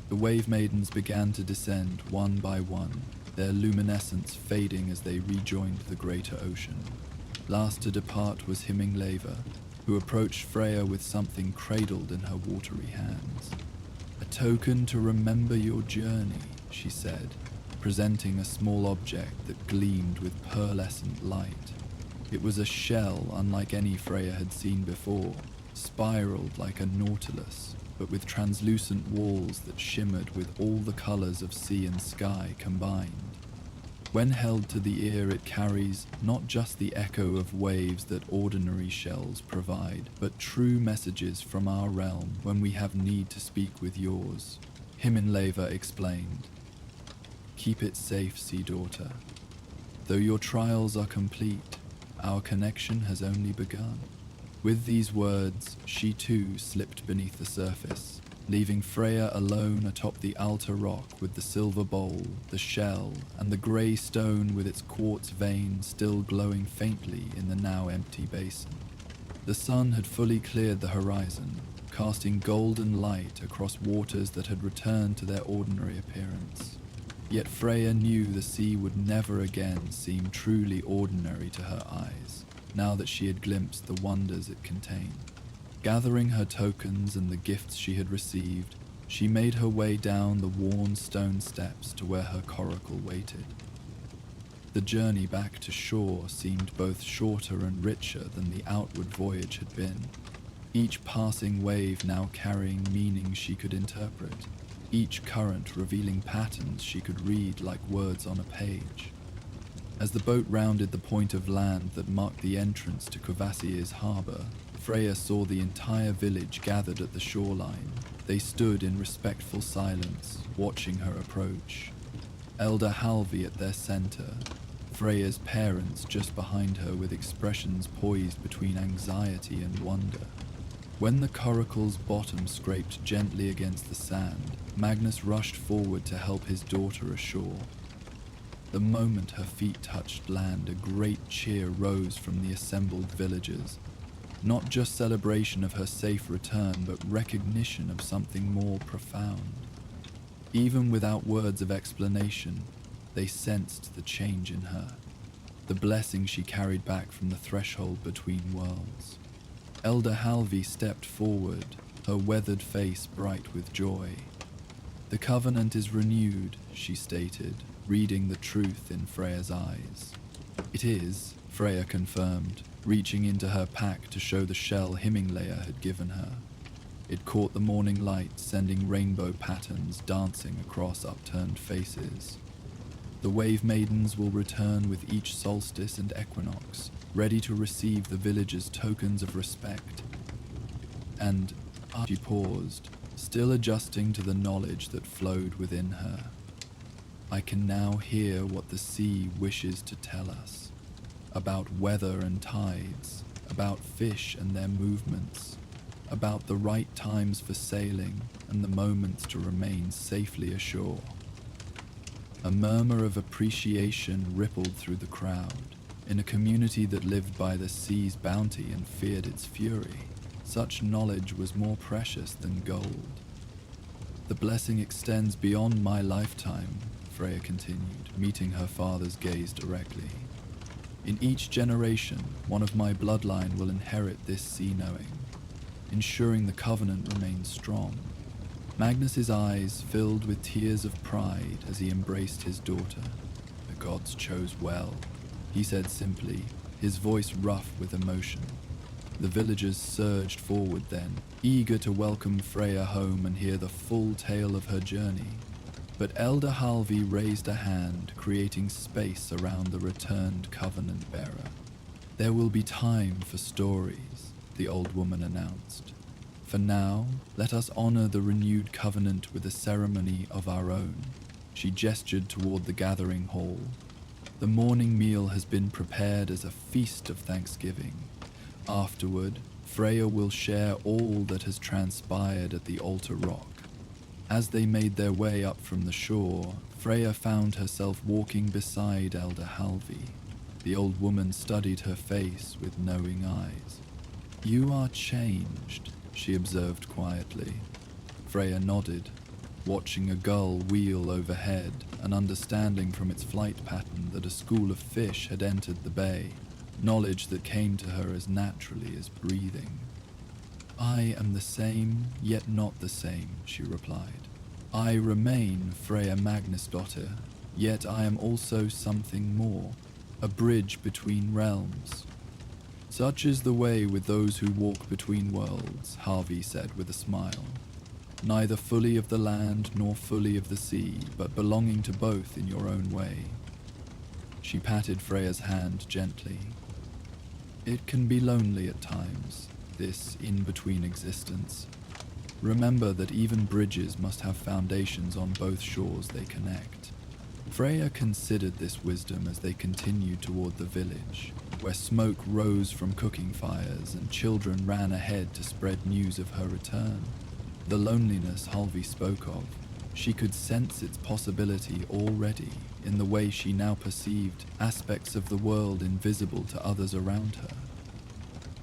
The wave maidens began to descend one by one, their luminescence fading as they rejoined the greater ocean. Last to depart was Himingleva, who approached Freya with something cradled in her watery hands. A token to remember your journey, she said, presenting a small object that gleamed with pearlescent light. It was a shell unlike any Freya had seen before, spiraled like a nautilus, but with translucent walls that shimmered with all the colors of sea and sky combined. When held to the ear, it carries not just the echo of waves that ordinary shells provide, but true messages from our realm when we have need to speak with yours. Himingleva explained. Keep it safe, sea daughter. Though your trials are complete, our connection has only begun. With these words, she too slipped beneath the surface, leaving Freya alone atop the altar rock with the silver bowl, the shell, and the grey stone with its quartz vein still glowing faintly in the now empty basin. The sun had fully cleared the horizon, casting golden light across waters that had returned to their ordinary appearance. Yet Freya knew the sea would never again seem truly ordinary to her eyes, now that she had glimpsed the wonders it contained. Gathering her tokens and the gifts she had received, she made her way down the worn stone steps to where her coracle waited. The journey back to shore seemed both shorter and richer than the outward voyage had been, each passing wave now carrying meaning she could interpret, each current revealing patterns she could read like words on a page. As the boat rounded the point of land that marked the entrance to Kvasir's harbour, Freya saw the entire village gathered at the shoreline. They stood in respectful silence, watching her approach. Elder Halvi at their centre, Freya's parents just behind her with expressions poised between anxiety and wonder. When the coracle's bottom scraped gently against the sand, Magnus rushed forward to help his daughter ashore. The moment her feet touched land, a great cheer rose from the assembled villagers. Not just celebration of her safe return, but recognition of something more profound. Even without words of explanation, they sensed the change in her, the blessing she carried back from the threshold between worlds. Elder Halvi stepped forward, her weathered face bright with joy. The covenant is renewed, she stated, reading the truth in Freya's eyes. It is, Freya confirmed, reaching into her pack to show the shell Himingleva had given her. It caught the morning light, sending rainbow patterns dancing across upturned faces. The wave maidens will return with each solstice and equinox, ready to receive the villagers' tokens of respect. And she paused, still adjusting to the knowledge that flowed within her. I can now hear what the sea wishes to tell us. About weather and tides, about fish and their movements, about the right times for sailing and the moments to remain safely ashore. A murmur of appreciation rippled through the crowd. In a community that lived by the sea's bounty and feared its fury, such knowledge was more precious than gold. The blessing extends beyond my lifetime, Freya continued, meeting her father's gaze directly. In each generation, one of my bloodline will inherit this sea knowing, ensuring the covenant remains strong. Magnus's eyes filled with tears of pride as he embraced his daughter. The gods chose well, he said simply, his voice rough with emotion. The villagers surged forward then, eager to welcome Freya home and hear the full tale of her journey. But Elder Halvi raised a hand, creating space around the returned covenant bearer. There will be time for stories, the old woman announced. For now, let us honor the renewed covenant with a ceremony of our own. She gestured toward the gathering hall. The morning meal has been prepared as a feast of thanksgiving. Afterward, Freya will share all that has transpired at the altar rock. As they made their way up from the shore, Freya found herself walking beside Elder Halvi. The old woman studied her face with knowing eyes. "You are changed," she observed quietly. Freya nodded, watching a gull wheel overhead and understanding from its flight pattern that a school of fish had entered the bay, knowledge that came to her as naturally as breathing. "I am the same, yet not the same," she replied. "I remain Freya Magnusdottir, yet I am also something more, a bridge between realms." "Such is the way with those who walk between worlds," Harvey said with a smile. "Neither fully of the land nor fully of the sea, but belonging to both in your own way." She patted Freya's hand gently. "It can be lonely at times, this in-between existence. Remember that even bridges must have foundations on both shores they connect." Freya considered this wisdom as they continued toward the village, where smoke rose from cooking fires and children ran ahead to spread news of her return. The loneliness Halvi spoke of, she could sense its possibility already in the way she now perceived aspects of the world invisible to others around her.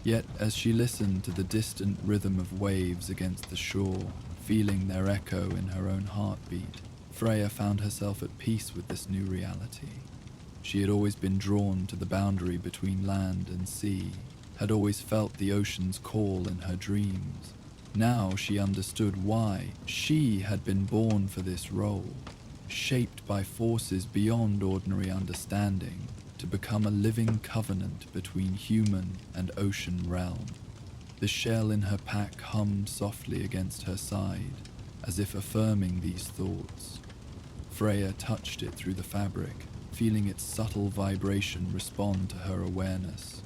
Yet as she listened to the distant rhythm of waves against the shore, feeling their echo in her own heartbeat, Freya found herself at peace with this new reality. She had always been drawn to the boundary between land and sea, had always felt the ocean's call in her dreams. Now she understood why she had been born for this role, shaped by forces beyond ordinary understanding, to become a living covenant between human and ocean realm. The shell in her pack hummed softly against her side, as if affirming these thoughts. Freya touched it through the fabric, feeling its subtle vibration respond to her awareness.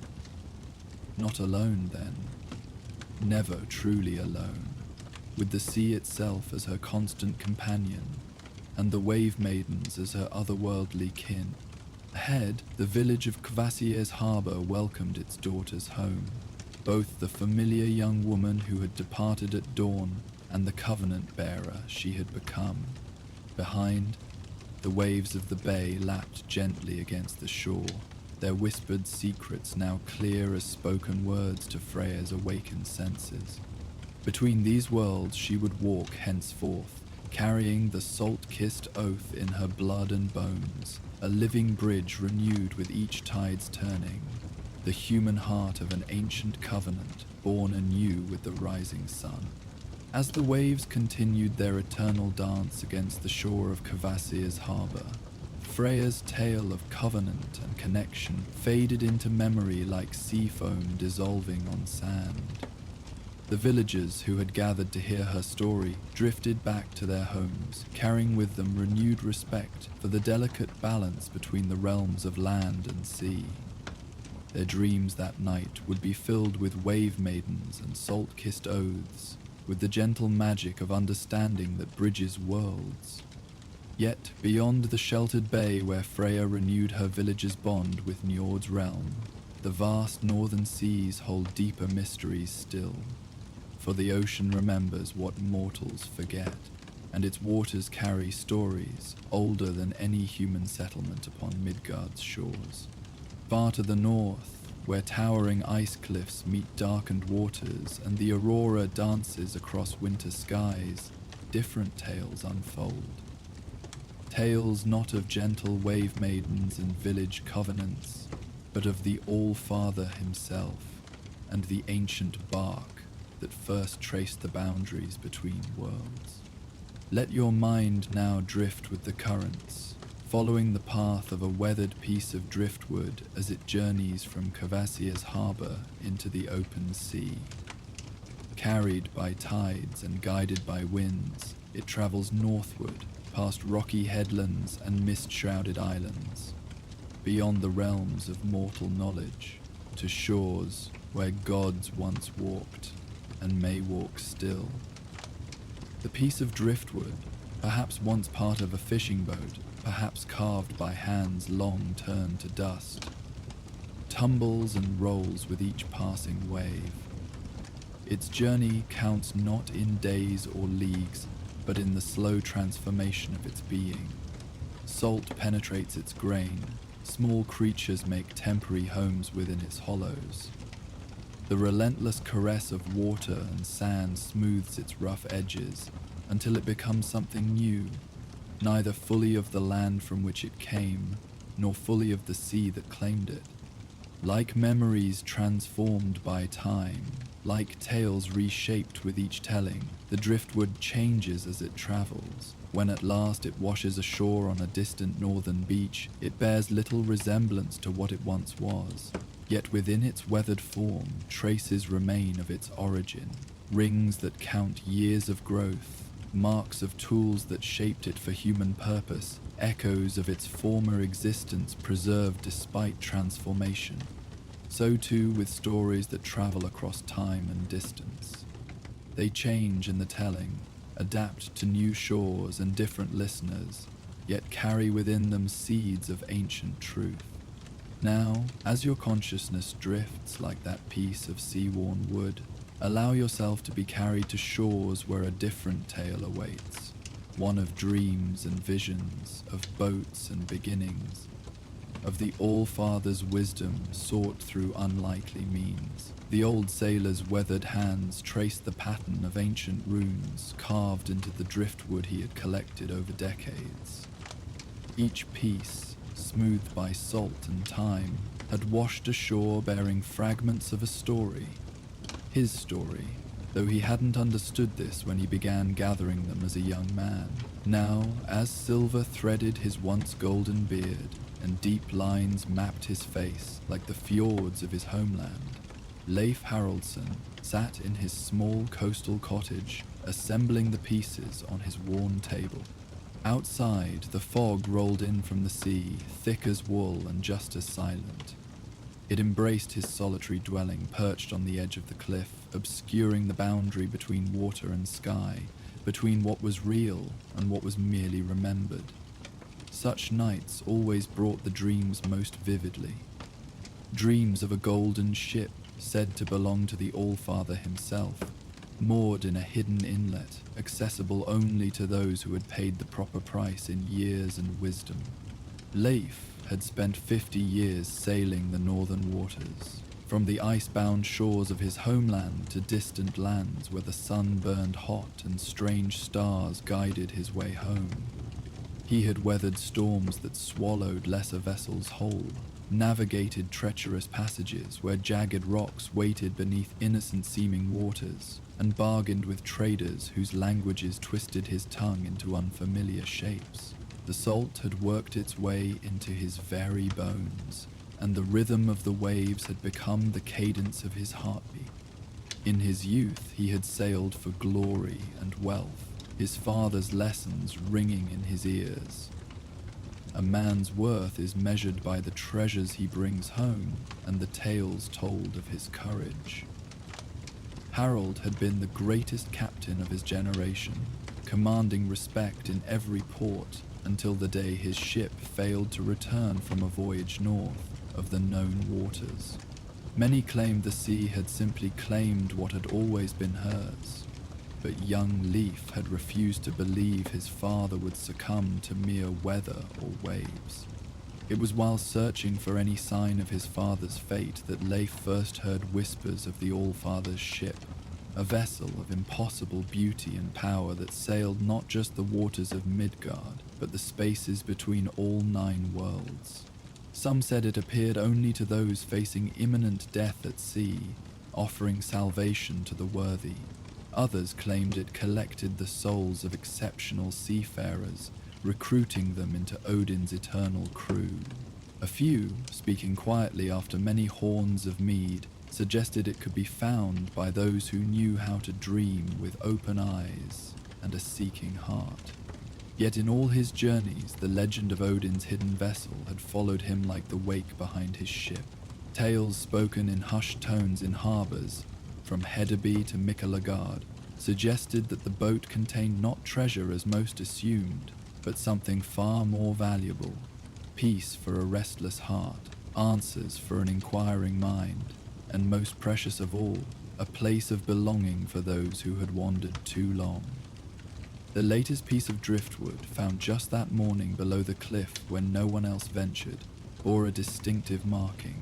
Not alone, then. Never truly alone, with the sea itself as her constant companion, and the wave maidens as her otherworldly kin. Ahead, the village of Kvasir's harbour welcomed its daughters home, both the familiar young woman who had departed at dawn and the covenant-bearer she had become. Behind, the waves of the bay lapped gently against the shore, their whispered secrets now clear as spoken words to Freya's awakened senses. Between these worlds she would walk henceforth, carrying the salt-kissed oath in her blood and bones, a living bridge renewed with each tide's turning, the human heart of an ancient covenant born anew with the rising sun. As the waves continued their eternal dance against the shore of Kvasir's harbour, Freya's tale of covenant and connection faded into memory like sea foam dissolving on sand. The villagers who had gathered to hear her story drifted back to their homes, carrying with them renewed respect for the delicate balance between the realms of land and sea. Their dreams that night would be filled with wave maidens and salt-kissed oaths, with the gentle magic of understanding that bridges worlds. Yet, beyond the sheltered bay where Freya renewed her village's bond with Njord's realm, the vast northern seas hold deeper mysteries still. For the ocean remembers what mortals forget, and its waters carry stories older than any human settlement upon Midgard's shores. Far to the north, where towering ice cliffs meet darkened waters and the aurora dances across winter skies, different tales unfold. Tales not of gentle wave maidens and village covenants, but of the All-Father himself and the ancient bark that first traced the boundaries between worlds. Let your mind now drift with the currents, following the path of a weathered piece of driftwood as it journeys from Kvasir's harbour into the open sea. Carried by tides and guided by winds, it travels northward, past rocky headlands and mist-shrouded islands, beyond the realms of mortal knowledge, to shores where gods once walked and may walk still. The piece of driftwood, perhaps once part of a fishing boat, perhaps carved by hands long turned to dust, tumbles and rolls with each passing wave. Its journey counts not in days or leagues, but in the slow transformation of its being. Salt penetrates its grain, small creatures make temporary homes within its hollows. The relentless caress of water and sand smooths its rough edges until it becomes something new, neither fully of the land from which it came, nor fully of the sea that claimed it. Like memories transformed by time, like tales reshaped with each telling, the driftwood changes as it travels. When at last it washes ashore on a distant northern beach, it bears little resemblance to what it once was. Yet within its weathered form, traces remain of its origin, rings that count years of growth, marks of tools that shaped it for human purpose, echoes of its former existence preserved despite transformation. So too with stories that travel across time and distance. They change in the telling, adapt to new shores and different listeners, yet carry within them seeds of ancient truth. Now, as your consciousness drifts like that piece of sea-worn wood, allow yourself to be carried to shores where a different tale awaits, one of dreams and visions, of boats and beginnings, of the All-Father's wisdom sought through unlikely means. The old sailor's weathered hands traced the pattern of ancient runes carved into the driftwood he had collected over decades. Each piece, smoothed by salt and time, had washed ashore bearing fragments of a story. His story, though he hadn't understood this when he began gathering them as a young man. Now, as silver threaded his once golden beard, and deep lines mapped his face like the fjords of his homeland, Leif Haraldsson sat in his small coastal cottage, assembling the pieces on his worn table. Outside, the fog rolled in from the sea, thick as wool and just as silent. It embraced his solitary dwelling perched on the edge of the cliff, obscuring the boundary between water and sky, between what was real and what was merely remembered. Such nights always brought the dreams most vividly. Dreams of a golden ship said to belong to the Allfather himself, moored in a hidden inlet, accessible only to those who had paid the proper price in years and wisdom. Leif had spent 50 years sailing the northern waters, from the ice-bound shores of his homeland to distant lands where the sun burned hot and strange stars guided his way home. He had weathered storms that swallowed lesser vessels whole, navigated treacherous passages where jagged rocks waited beneath innocent-seeming waters, and bargained with traders whose languages twisted his tongue into unfamiliar shapes. The salt had worked its way into his very bones, and the rhythm of the waves had become the cadence of his heartbeat. In his youth, he had sailed for glory and wealth, his father's lessons ringing in his ears. A man's worth is measured by the treasures he brings home and the tales told of his courage. Harold had been the greatest captain of his generation, commanding respect in every port until the day his ship failed to return from a voyage north of the known waters. Many claimed the sea had simply claimed what had always been hers, but young Leif had refused to believe his father would succumb to mere weather or waves. It was while searching for any sign of his father's fate that Leif first heard whispers of the Allfather's ship, a vessel of impossible beauty and power that sailed not just the waters of Midgard, but the spaces between all 9 worlds. Some said it appeared only to those facing imminent death at sea, offering salvation to the worthy. Others claimed it collected the souls of exceptional seafarers, recruiting them into Odin's eternal crew. A few, speaking quietly after many horns of mead, suggested it could be found by those who knew how to dream with open eyes and a seeking heart. Yet in all his journeys, the legend of Odin's hidden vessel had followed him like the wake behind his ship. Tales spoken in hushed tones in harbours, from Hedeby to Mikkelagard, suggested that the boat contained not treasure as most assumed, but something far more valuable: peace for a restless heart, answers for an inquiring mind, and most precious of all, a place of belonging for those who had wandered too long. The latest piece of driftwood, found just that morning below the cliff when no one else ventured, bore a distinctive marking: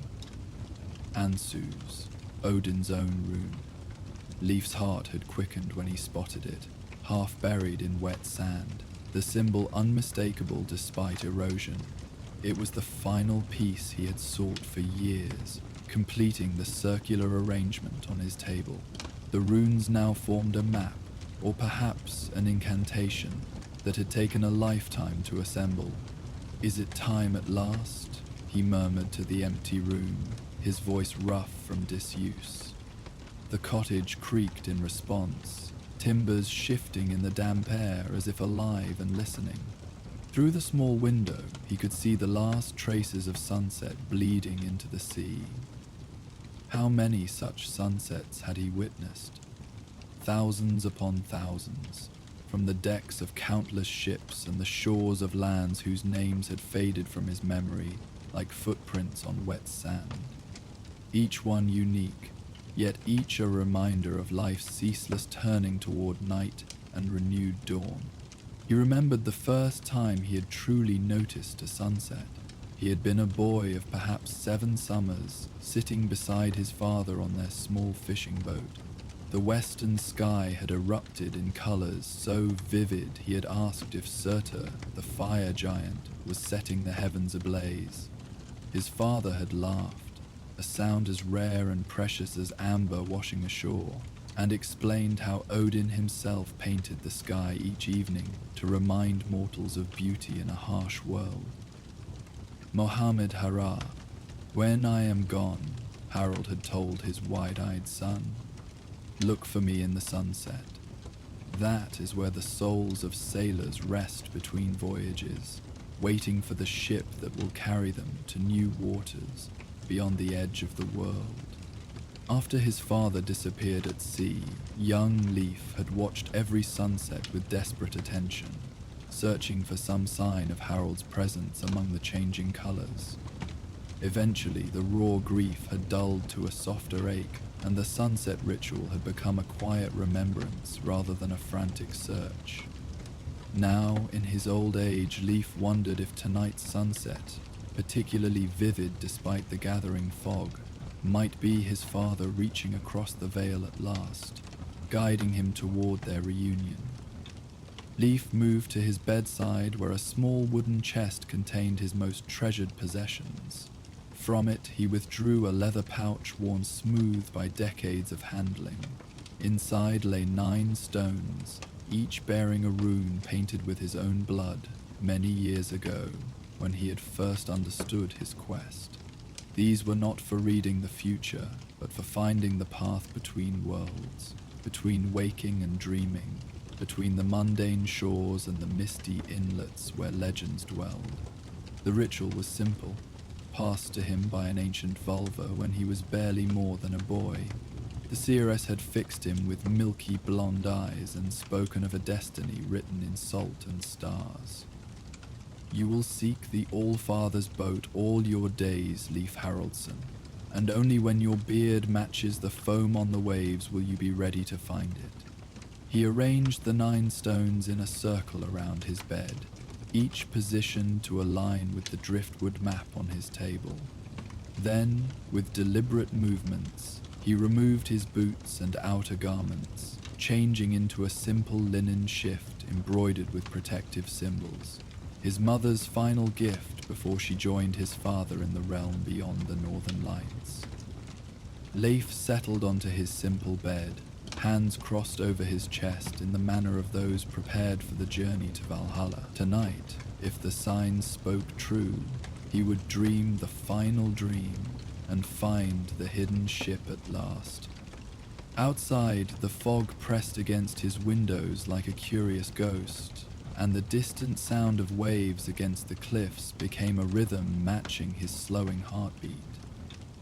Ansu's, Odin's own rune. Leif's heart had quickened when he spotted it, half buried in wet sand, the symbol unmistakable despite erosion. It was the final piece he had sought for years, completing the circular arrangement on his table. The runes now formed a map, or perhaps an incantation, that had taken a lifetime to assemble. "Is it time at last?" he murmured to the empty room, his voice rough from disuse. The cottage creaked in response, timbers shifting in the damp air as if alive and listening. Through the small window, he could see the last traces of sunset bleeding into the sea. How many such sunsets had he witnessed? Thousands upon thousands, from the decks of countless ships and the shores of lands whose names had faded from his memory like footprints on wet sand. Each one unique, yet each a reminder of life's ceaseless turning toward night and renewed dawn. He remembered the first time he had truly noticed a sunset. He had been a boy of perhaps 7 summers, sitting beside his father on their small fishing boat. The western sky had erupted in colors so vivid he had asked if Surtur, the fire giant, was setting the heavens ablaze. His father had laughed, a sound as rare and precious as amber washing ashore, and explained how Odin himself painted the sky each evening to remind mortals of beauty in a harsh world. Mohammed Hara, when I am gone, Harold had told his wide-eyed son, look for me in the sunset. That is where the souls of sailors rest between voyages, waiting for the ship that will carry them to new waters beyond the edge of the world. After his father disappeared at sea, young Leif had watched every sunset with desperate attention, searching for some sign of Harold's presence among the changing colors. Eventually, the raw grief had dulled to a softer ache, and the sunset ritual had become a quiet remembrance rather than a frantic search. Now, in his old age, Leif wondered if tonight's sunset, particularly vivid despite the gathering fog, might be his father reaching across the veil at last, guiding him toward their reunion. Leif moved to his bedside where a small wooden chest contained his most treasured possessions. From it, he withdrew a leather pouch worn smooth by decades of handling. Inside lay 9 stones, each bearing a rune painted with his own blood many years ago, when he had first understood his quest. These were not for reading the future, but for finding the path between worlds, between waking and dreaming, between the mundane shores and the misty inlets where legends dwelled. The ritual was simple, passed to him by an ancient vulva when he was barely more than a boy. The seeress had fixed him with milky blonde eyes and spoken of a destiny written in salt and stars. You will seek the All-Father's boat all your days, Leif Haraldsson, and only when your beard matches the foam on the waves will you be ready to find it. He arranged the 9 stones in a circle around his bed, each positioned to align with the driftwood map on his table. Then, with deliberate movements, he removed his boots and outer garments, changing into a simple linen shift embroidered with protective symbols, his mother's final gift before she joined his father in the realm beyond the northern lights. Leif settled onto his simple bed, hands crossed over his chest in the manner of those prepared for the journey to Valhalla. Tonight, if the signs spoke true, he would dream the final dream and find the hidden ship at last. Outside, the fog pressed against his windows like a curious ghost, and the distant sound of waves against the cliffs became a rhythm matching his slowing heartbeat.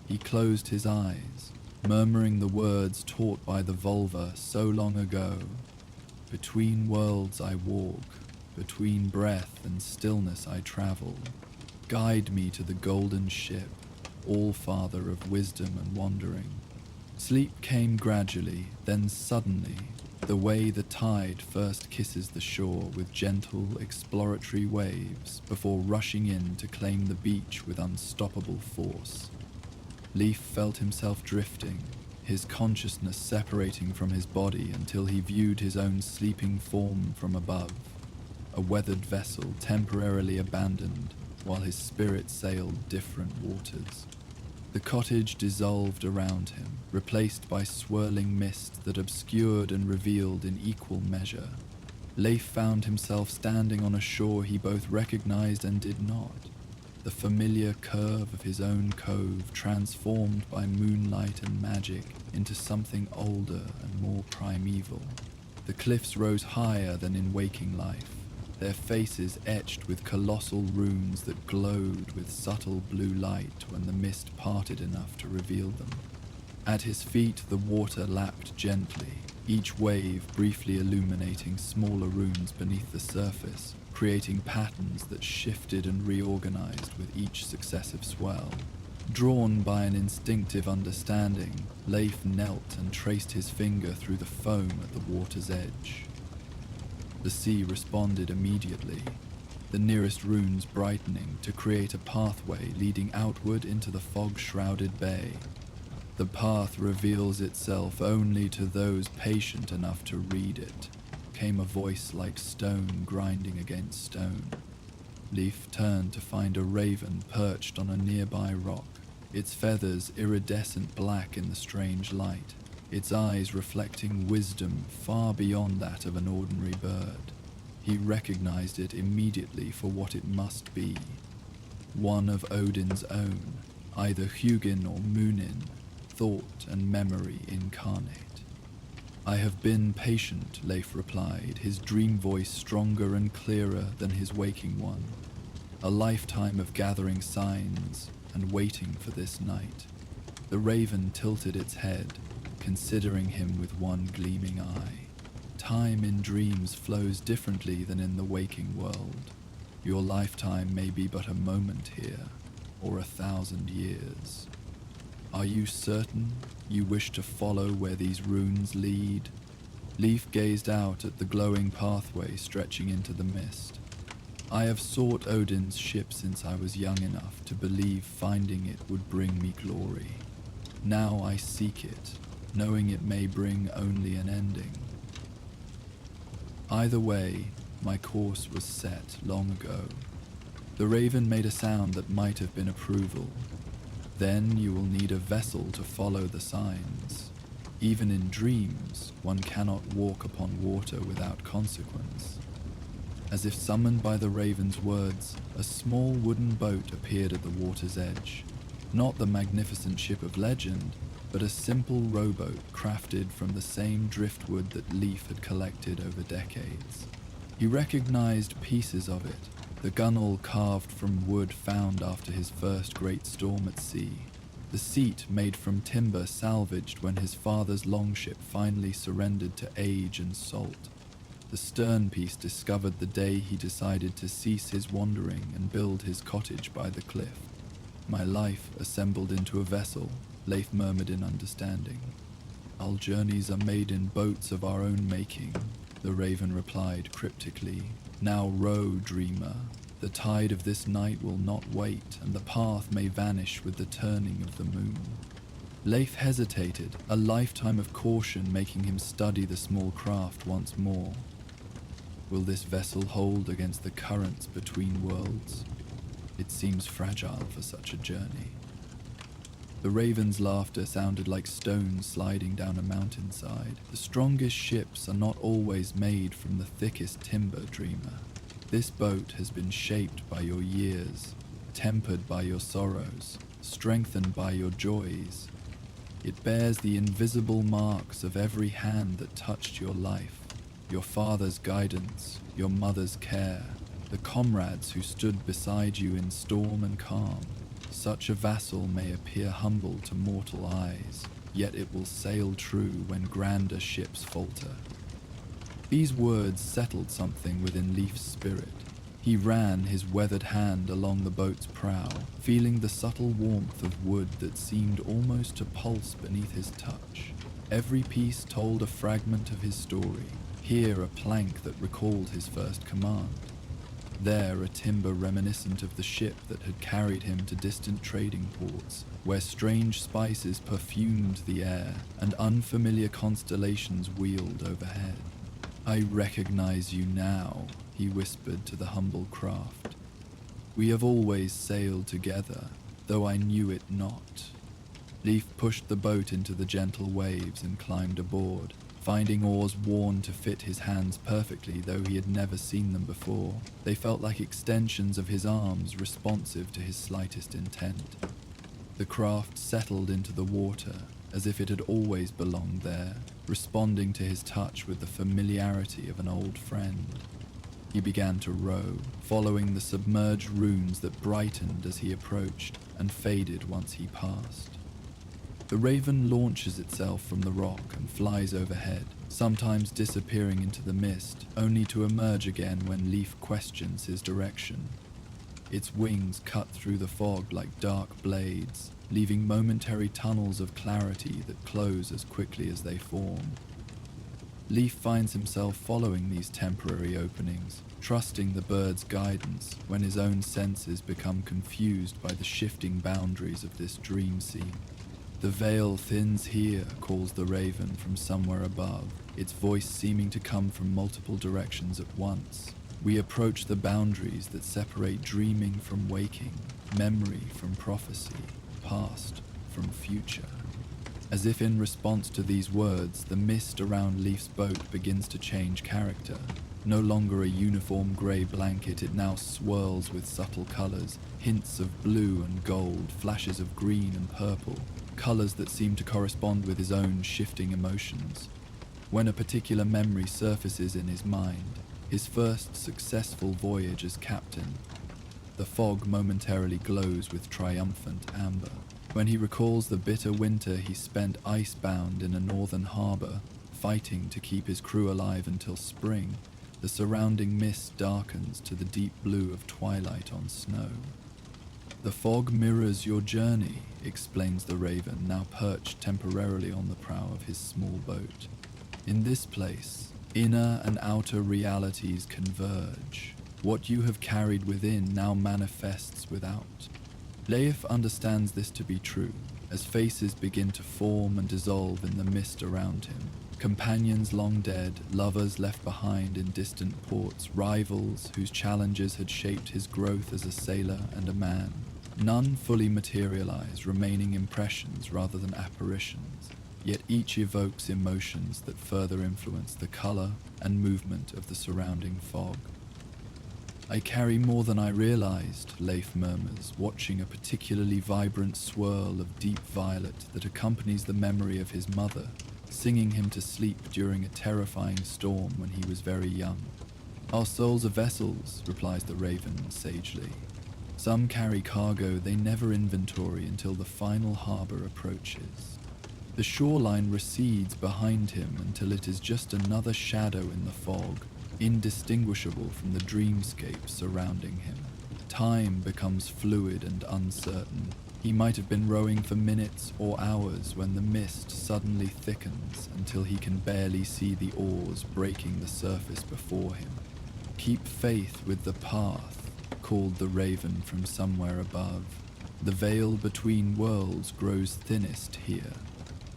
He closed his eyes, murmuring the words taught by the vulva so long ago. Between worlds I walk, between breath and stillness I travel. Guide me to the golden ship, all-father of wisdom and wandering. Sleep came gradually, then suddenly, the way the tide first kisses the shore with gentle, exploratory waves before rushing in to claim the beach with unstoppable force. Leif felt himself drifting, his consciousness separating from his body until he viewed his own sleeping form from above, a weathered vessel temporarily abandoned while his spirit sailed different waters. The cottage dissolved around him, replaced by swirling mist that obscured and revealed in equal measure. Leif found himself standing on a shore he both recognized and did not, the familiar curve of his own cove transformed by moonlight and magic into something older and more primeval. The cliffs rose higher than in waking life, their faces etched with colossal runes that glowed with subtle blue light when the mist parted enough to reveal them. At his feet the water lapped gently, each wave briefly illuminating smaller runes beneath the surface, creating patterns that shifted and reorganized with each successive swell. Drawn by an instinctive understanding, Leif knelt and traced his finger through the foam at the water's edge. The sea responded immediately, the nearest runes brightening to create a pathway leading outward into the fog-shrouded bay. The path reveals itself only to those patient enough to read it, came a voice like stone grinding against stone. Leif turned to find a raven perched on a nearby rock, its feathers iridescent black in the strange light, its eyes reflecting wisdom far beyond that of an ordinary bird. He recognized it immediately for what it must be. One of Odin's own, either Hugin or Munin, thought and memory incarnate. "I have been patient," Leif replied, his dream voice stronger and clearer than his waking one. "A lifetime of gathering signs and waiting for this night." The raven tilted its head, considering him with one gleaming eye. Time in dreams flows differently than in the waking world. Your lifetime may be but a moment here, or 1,000 years. Are you certain you wish to follow where these runes lead? Leif gazed out at the glowing pathway stretching into the mist. "I have sought Odin's ship since I was young enough to believe finding it would bring me glory. Now I seek it, knowing it may bring only an ending. Either way, my course was set long ago." The raven made a sound that might have been approval. "Then you will need a vessel to follow the signs. Even in dreams, one cannot walk upon water without consequence." As if summoned by the raven's words, a small wooden boat appeared at the water's edge. Not the magnificent ship of legend, but a simple rowboat crafted from the same driftwood that Leif had collected over decades. He recognized pieces of it, the gunwale carved from wood found after his first great storm at sea, the seat made from timber salvaged when his father's longship finally surrendered to age and salt, the stern piece discovered the day he decided to cease his wandering and build his cottage by the cliff. "My life assembled into a vessel," Leif murmured in understanding. "Our journeys are made in boats of our own making," the raven replied cryptically. "Now row, dreamer. The tide of this night will not wait, and the path may vanish with the turning of the moon." Leif hesitated, a lifetime of caution making him study the small craft once more. Will this vessel hold against the currents between worlds? It seems fragile for such a journey. The raven's laughter sounded like stones sliding down a mountainside. "The strongest ships are not always made from the thickest timber, dreamer. This boat has been shaped by your years, tempered by your sorrows, strengthened by your joys. It bears the invisible marks of every hand that touched your life, your father's guidance, your mother's care, the comrades who stood beside you in storm and calm. Such a vassal may appear humble to mortal eyes, yet it will sail true when grander ships falter." These words settled something within Leif's spirit. He ran his weathered hand along the boat's prow, feeling the subtle warmth of wood that seemed almost to pulse beneath his touch. Every piece told a fragment of his story. Here a plank that recalled his first command. There a timber reminiscent of the ship that had carried him to distant trading ports, where strange spices perfumed the air and unfamiliar constellations wheeled overhead. "I recognize you now," he whispered to the humble craft. "We have always sailed together, though I knew it not." Leif pushed the boat into the gentle waves and climbed aboard, finding oars worn to fit his hands perfectly, though he had never seen them before. They felt like extensions of his arms, responsive to his slightest intent. The craft settled into the water, as if it had always belonged there, responding to his touch with the familiarity of an old friend. He began to row, following the submerged runes that brightened as he approached and faded once he passed. The raven launches itself from the rock and flies overhead, sometimes disappearing into the mist, only to emerge again when Leif questions his direction. Its wings cut through the fog like dark blades, leaving momentary tunnels of clarity that close as quickly as they form. Leif finds himself following these temporary openings, trusting the bird's guidance when his own senses become confused by the shifting boundaries of this dream scene. "The veil thins here," calls the raven from somewhere above, its voice seeming to come from multiple directions at once. "We approach the boundaries that separate dreaming from waking, memory from prophecy, past from future." As if in response to these words, the mist around Leif's boat begins to change character. No longer a uniform grey blanket, it now swirls with subtle colours, hints of blue and gold, flashes of green and purple, colours that seem to correspond with his own shifting emotions. When a particular memory surfaces in his mind, his first successful voyage as captain, the fog momentarily glows with triumphant amber. When he recalls the bitter winter he spent icebound in a northern harbour, fighting to keep his crew alive until spring, the surrounding mist darkens to the deep blue of twilight on snow. "The fog mirrors your journey," explains the raven, now perched temporarily on the prow of his small boat. "In this place, inner and outer realities converge. What you have carried within now manifests without." Leif understands this to be true, as faces begin to form and dissolve in the mist around him. Companions long dead, lovers left behind in distant ports, rivals whose challenges had shaped his growth as a sailor and a man. None fully materialize, remaining impressions rather than apparitions, yet each evokes emotions that further influence the color and movement of the surrounding fog. "I carry more than I realized," Leif murmurs, watching a particularly vibrant swirl of deep violet that accompanies the memory of his mother, singing him to sleep during a terrifying storm when he was very young. "Our souls are vessels," replies the raven sagely. "Some carry cargo they never inventory until the final harbor approaches." The shoreline recedes behind him until it is just another shadow in the fog, indistinguishable from the dreamscape surrounding him. Time becomes fluid and uncertain. He might have been rowing for minutes or hours when the mist suddenly thickens until he can barely see the oars breaking the surface before him. "Keep faith with the path," called the raven from somewhere above. "The veil between worlds grows thinnest here."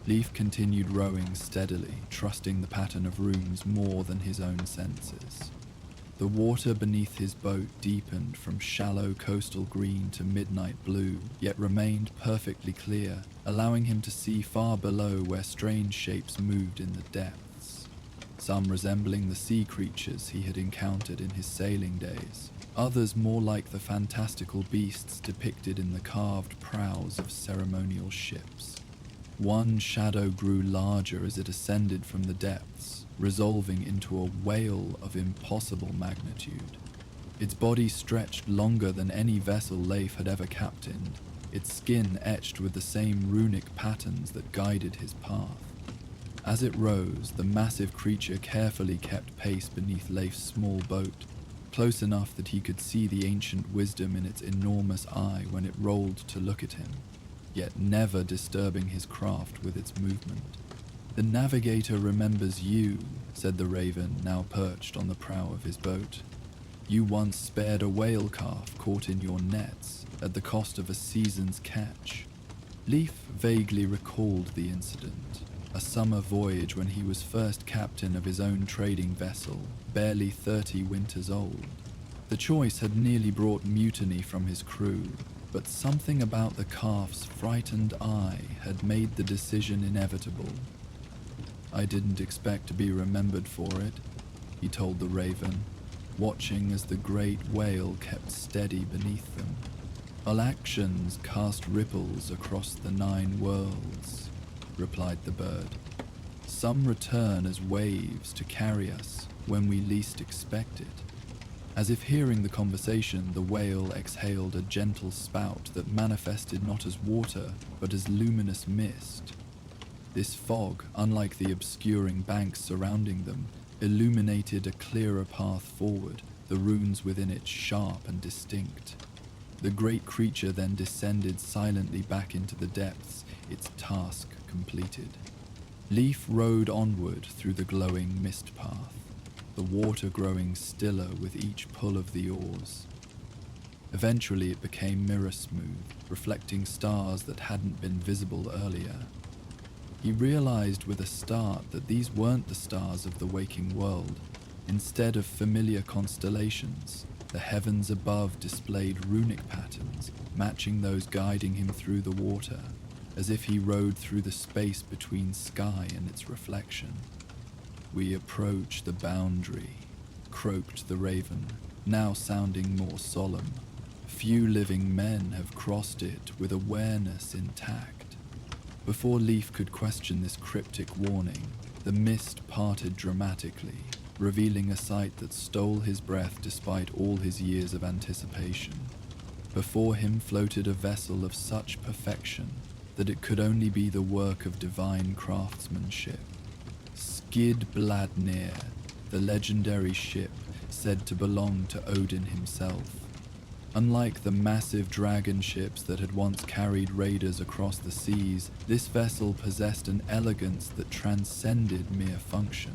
Leif continued rowing steadily, trusting the pattern of runes more than his own senses. The water beneath his boat deepened from shallow coastal green to midnight blue, yet remained perfectly clear, allowing him to see far below where strange shapes moved in the depths, some resembling the sea creatures he had encountered in his sailing days, others more like the fantastical beasts depicted in the carved prows of ceremonial ships. One shadow grew larger as it ascended from the depths, resolving into a whale of impossible magnitude. Its body stretched longer than any vessel Leif had ever captained, its skin etched with the same runic patterns that guided his path. As it rose, the massive creature carefully kept pace beneath Leif's small boat, close enough that he could see the ancient wisdom in its enormous eye when it rolled to look at him, yet never disturbing his craft with its movement. "The navigator remembers you," said the raven, now perched on the prow of his boat. "You once spared a whale calf caught in your nets at the cost of a season's catch." Leif vaguely recalled the incident, a summer voyage when he was first captain of his own trading vessel, barely 30 winters old. The choice had nearly brought mutiny from his crew, but something about the calf's frightened eye had made the decision inevitable. "I didn't expect to be remembered for it," he told the raven, watching as the great whale kept steady beneath them. "Our actions cast ripples across the 9 worlds," replied the bird. "Some return as waves to carry us when we least expect it." As if hearing the conversation, the whale exhaled a gentle spout that manifested not as water, but as luminous mist. This fog, unlike the obscuring banks surrounding them, illuminated a clearer path forward, the runes within it sharp and distinct. The great creature then descended silently back into the depths, its task completed. Leif rowed onward through the glowing mist path, the water growing stiller with each pull of the oars. Eventually it became mirror smooth, reflecting stars that hadn't been visible earlier. He realized with a start that these weren't the stars of the waking world. Instead of familiar constellations, the heavens above displayed runic patterns, matching those guiding him through the water, as if he rode through the space between sky and its reflection. "We approach the boundary," croaked the raven, now sounding more solemn. "Few living men have crossed it with awareness intact." Before Leif could question this cryptic warning, the mist parted dramatically, revealing a sight that stole his breath despite all his years of anticipation. Before him floated a vessel of such perfection that it could only be the work of divine craftsmanship. Skid Bladnir, the legendary ship said to belong to Odin himself. Unlike the massive dragon ships that had once carried raiders across the seas, this vessel possessed an elegance that transcended mere function.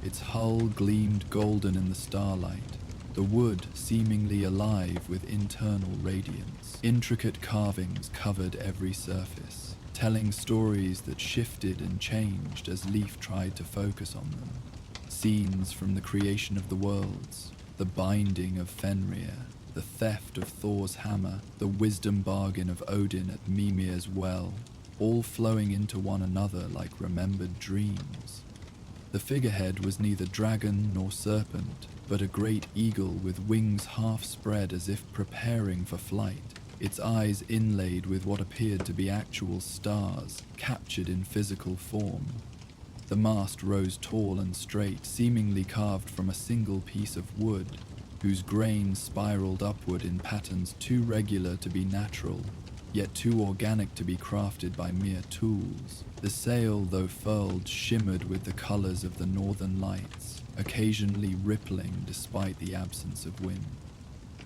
Its hull gleamed golden in the starlight, the wood seemingly alive with internal radiance. Intricate carvings covered every surface, telling stories that shifted and changed as Leif tried to focus on them. Scenes from the creation of the worlds, the binding of Fenrir, the theft of Thor's hammer, the wisdom bargain of Odin at Mimir's well, all flowing into one another like remembered dreams. The figurehead was neither dragon nor serpent, but a great eagle with wings half spread as if preparing for flight, its eyes inlaid with what appeared to be actual stars, captured in physical form. The mast rose tall and straight, seemingly carved from a single piece of wood, whose grain spiraled upward in patterns too regular to be natural, yet too organic to be crafted by mere tools. The sail, though furled, shimmered with the colors of the northern lights, occasionally rippling despite the absence of wind.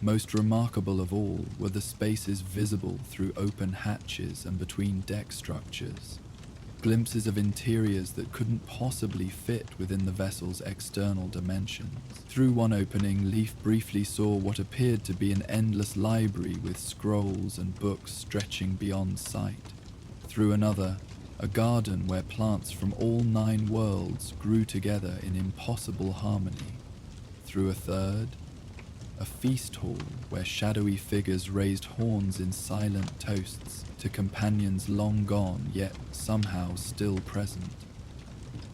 Most remarkable of all were the spaces visible through open hatches and between deck structures, glimpses of interiors that couldn't possibly fit within the vessel's external dimensions. Through one opening, Leif briefly saw what appeared to be an endless library with scrolls and books stretching beyond sight. Through another, a garden where plants from all 9 worlds grew together in impossible harmony. Through a third, a feast hall where shadowy figures raised horns in silent toasts to companions long gone yet somehow still present.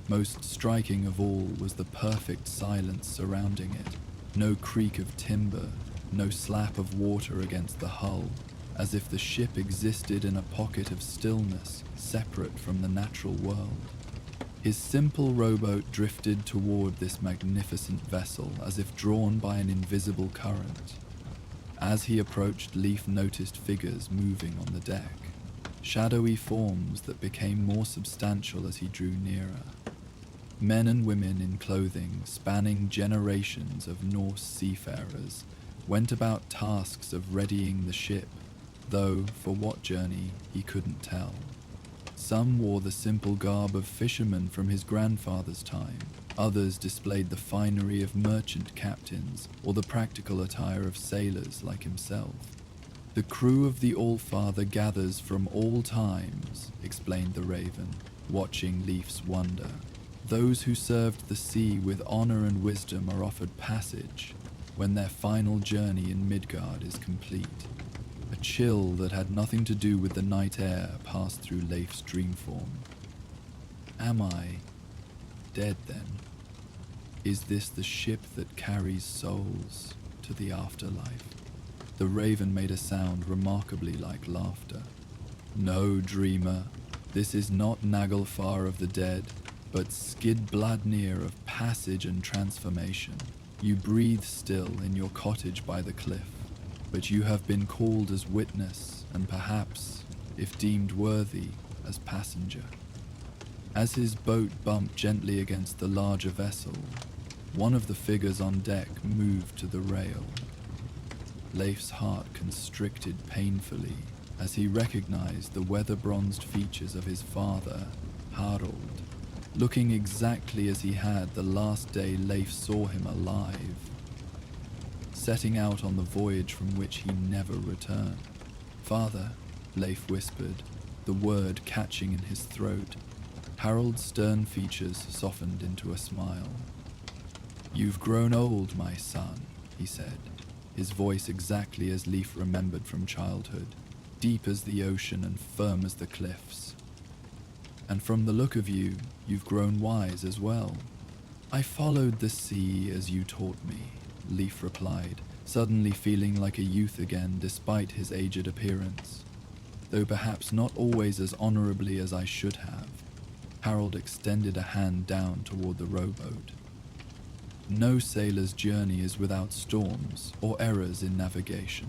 Most striking of all was the perfect silence surrounding it. No creak of timber, no slap of water against the hull, as if the ship existed in a pocket of stillness separate from the natural world. His simple rowboat drifted toward this magnificent vessel as if drawn by an invisible current. As he approached, Leif noticed figures moving on the deck, shadowy forms that became more substantial as he drew nearer. Men and women in clothing spanning generations of Norse seafarers went about tasks of readying the ship, though for what journey he couldn't tell. Some wore the simple garb of fishermen from his grandfather's time. Others displayed the finery of merchant captains or the practical attire of sailors like himself. "The crew of the All-Father gathers from all times," explained the Raven, watching Leif's wonder. "Those who served the sea with honor and wisdom are offered passage when their final journey in Midgard is complete." A chill that had nothing to do with the night air passed through Leif's dream form. "Am I dead then? Is this the ship that carries souls to the afterlife?" The Raven made a sound remarkably like laughter. "No, dreamer, this is not Naglfar of the dead, but Skidbladnir of passage and transformation. You breathe still in your cottage by the cliff, but you have been called as witness and perhaps, if deemed worthy, as passenger." As his boat bumped gently against the larger vessel, one of the figures on deck moved to the rail. Leif's heart constricted painfully as he recognized the weather-bronzed features of his father, Harald, looking exactly as he had the last day Leif saw him alive, setting out on the voyage from which he never returned. "Father," Leif whispered, the word catching in his throat. Harald's stern features softened into a smile. "You've grown old, my son," he said, his voice exactly as Leif remembered from childhood, deep as the ocean and firm as the cliffs. "And from the look of you, you've grown wise as well." "I followed the sea as you taught me," Leif replied, suddenly feeling like a youth again despite his aged appearance, though perhaps not always as honorably as I should have. Harald extended a hand down toward the rowboat. "No sailor's journey is without storms or errors in navigation.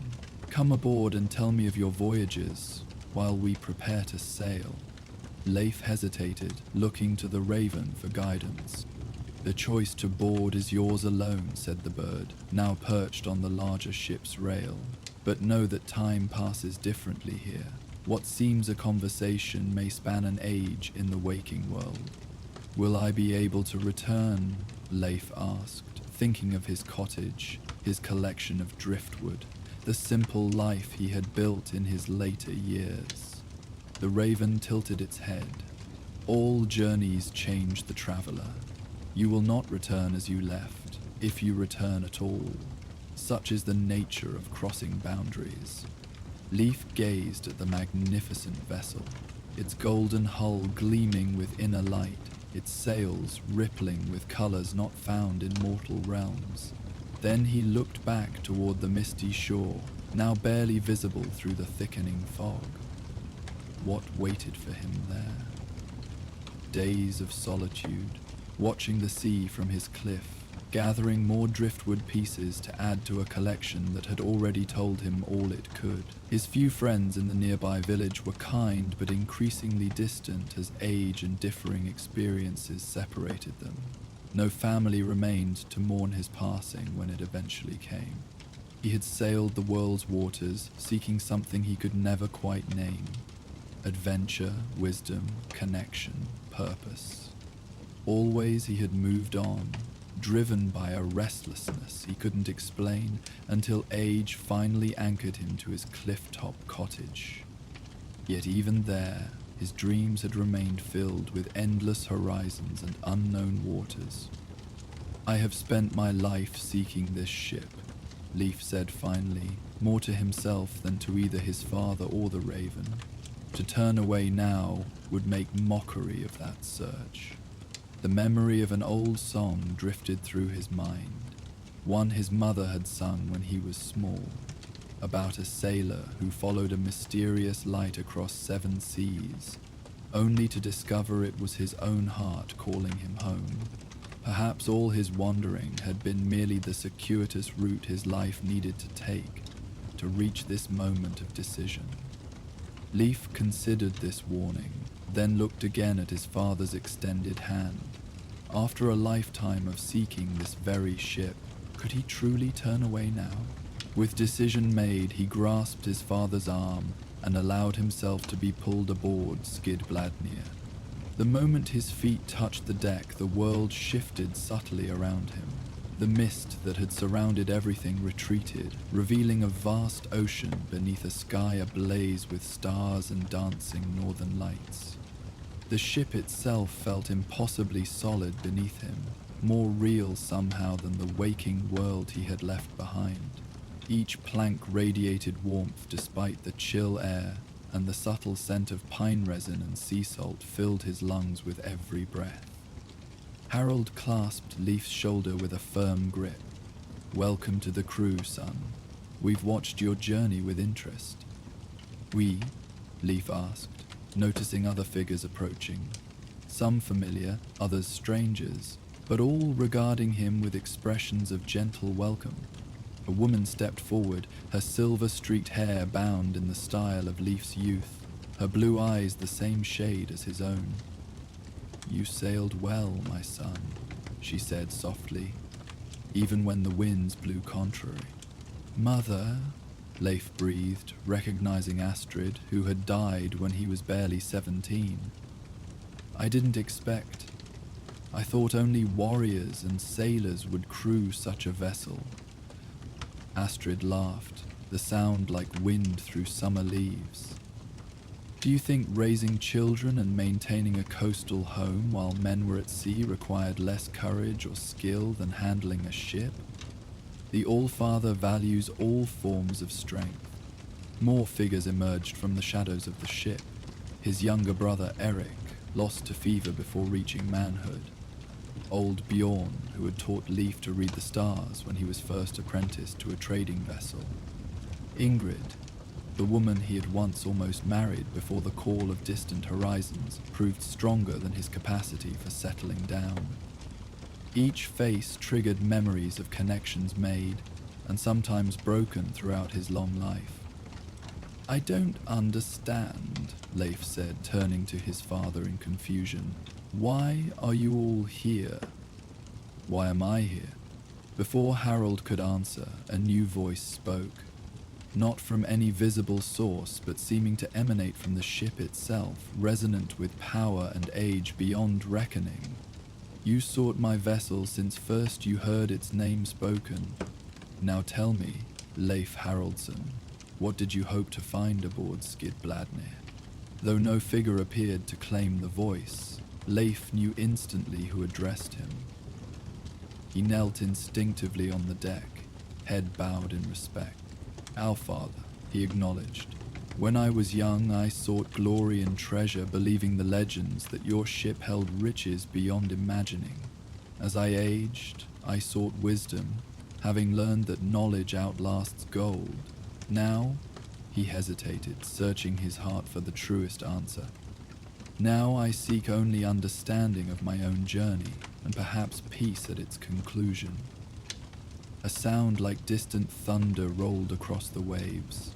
Come aboard and tell me of your voyages while we prepare to sail." Leif hesitated, looking to the Raven for guidance. "The choice to board is yours alone," said the bird, now perched on the larger ship's rail. "But know that time passes differently here. What seems a conversation may span an age in the waking world." "Will I be able to return?" Leif asked, thinking of his cottage, his collection of driftwood, the simple life he had built in his later years. The Raven tilted its head. "All journeys change the traveler. You will not return as you left, if you return at all. Such is the nature of crossing boundaries." Leif gazed at the magnificent vessel, its golden hull gleaming with inner light, its sails rippling with colors not found in mortal realms. Then he looked back toward the misty shore, now barely visible through the thickening fog. What waited for him there? Days of solitude, watching the sea from his cliff, gathering more driftwood pieces to add to a collection that had already told him all it could. His few friends in the nearby village were kind but increasingly distant as age and differing experiences separated them. No family remained to mourn his passing when it eventually came. He had sailed the world's waters, seeking something he could never quite name. Adventure, wisdom, connection, purpose. Always he had moved on, driven by a restlessness he couldn't explain until age finally anchored him to his cliff-top cottage. Yet even there, his dreams had remained filled with endless horizons and unknown waters. "I have spent my life seeking this ship," Leif said finally, more to himself than to either his father or the Raven. To turn away now would make mockery of that search. The memory of an old song drifted through his mind, one his mother had sung when he was small, about a sailor who followed a mysterious light across 7 seas, only to discover it was his own heart calling him home. Perhaps all his wandering had been merely the circuitous route his life needed to take, to reach this moment of decision. Leif considered this warning, then looked again at his father's extended hand. After a lifetime of seeking this very ship, could he truly turn away now? With decision made, he grasped his father's arm and allowed himself to be pulled aboard Skidbladnir. The moment his feet touched the deck, the world shifted subtly around him. The mist that had surrounded everything retreated, revealing a vast ocean beneath a sky ablaze with stars and dancing northern lights. The ship itself felt impossibly solid beneath him, more real somehow than the waking world he had left behind. Each plank radiated warmth despite the chill air, and the subtle scent of pine resin and sea salt filled his lungs with every breath. Harold clasped Leif's shoulder with a firm grip. "Welcome to the crew, son. We've watched your journey with interest." "We?" Leif asked, noticing other figures approaching. Some familiar, others strangers, but all regarding him with expressions of gentle welcome. A woman stepped forward, her silver-streaked hair bound in the style of Leif's youth, her blue eyes the same shade as his own. "You sailed well, my son," she said softly, even when the winds blew contrary. "Mother," Leif breathed, recognizing Astrid, who had died when he was barely 17. "I didn't expect. I thought only warriors and sailors would crew such a vessel." Astrid laughed, the sound like wind through summer leaves. "Do you think raising children and maintaining a coastal home while men were at sea required less courage or skill than handling a ship? The All-Father values all forms of strength." More figures emerged from the shadows of the ship. His younger brother Eric, lost to fever before reaching manhood. Old Bjorn, who had taught Leif to read the stars when he was first apprenticed to a trading vessel. Ingrid, the woman he had once almost married before the call of distant horizons proved stronger than his capacity for settling down. Each face triggered memories of connections made, and sometimes broken throughout his long life. "I don't understand," Leif said, turning to his father in confusion. "Why are you all here?" "Why am I here?" Before Harold could answer, a new voice spoke. Not from any visible source, but seeming to emanate from the ship itself, resonant with power and age beyond reckoning. "You sought my vessel since first you heard its name spoken. Now tell me, Leif Haraldsson, what did you hope to find aboard Skidbladnir?" Though no figure appeared to claim the voice, Leif knew instantly who addressed him. He knelt instinctively on the deck, head bowed in respect. "Our father," he acknowledged. "When I was young, I sought glory and treasure, believing the legends that your ship held riches beyond imagining. As I aged, I sought wisdom, having learned that knowledge outlasts gold. Now," he hesitated, searching his heart for the truest answer. "Now I seek only understanding of my own journey, and perhaps peace at its conclusion." A sound like distant thunder rolled across the waves.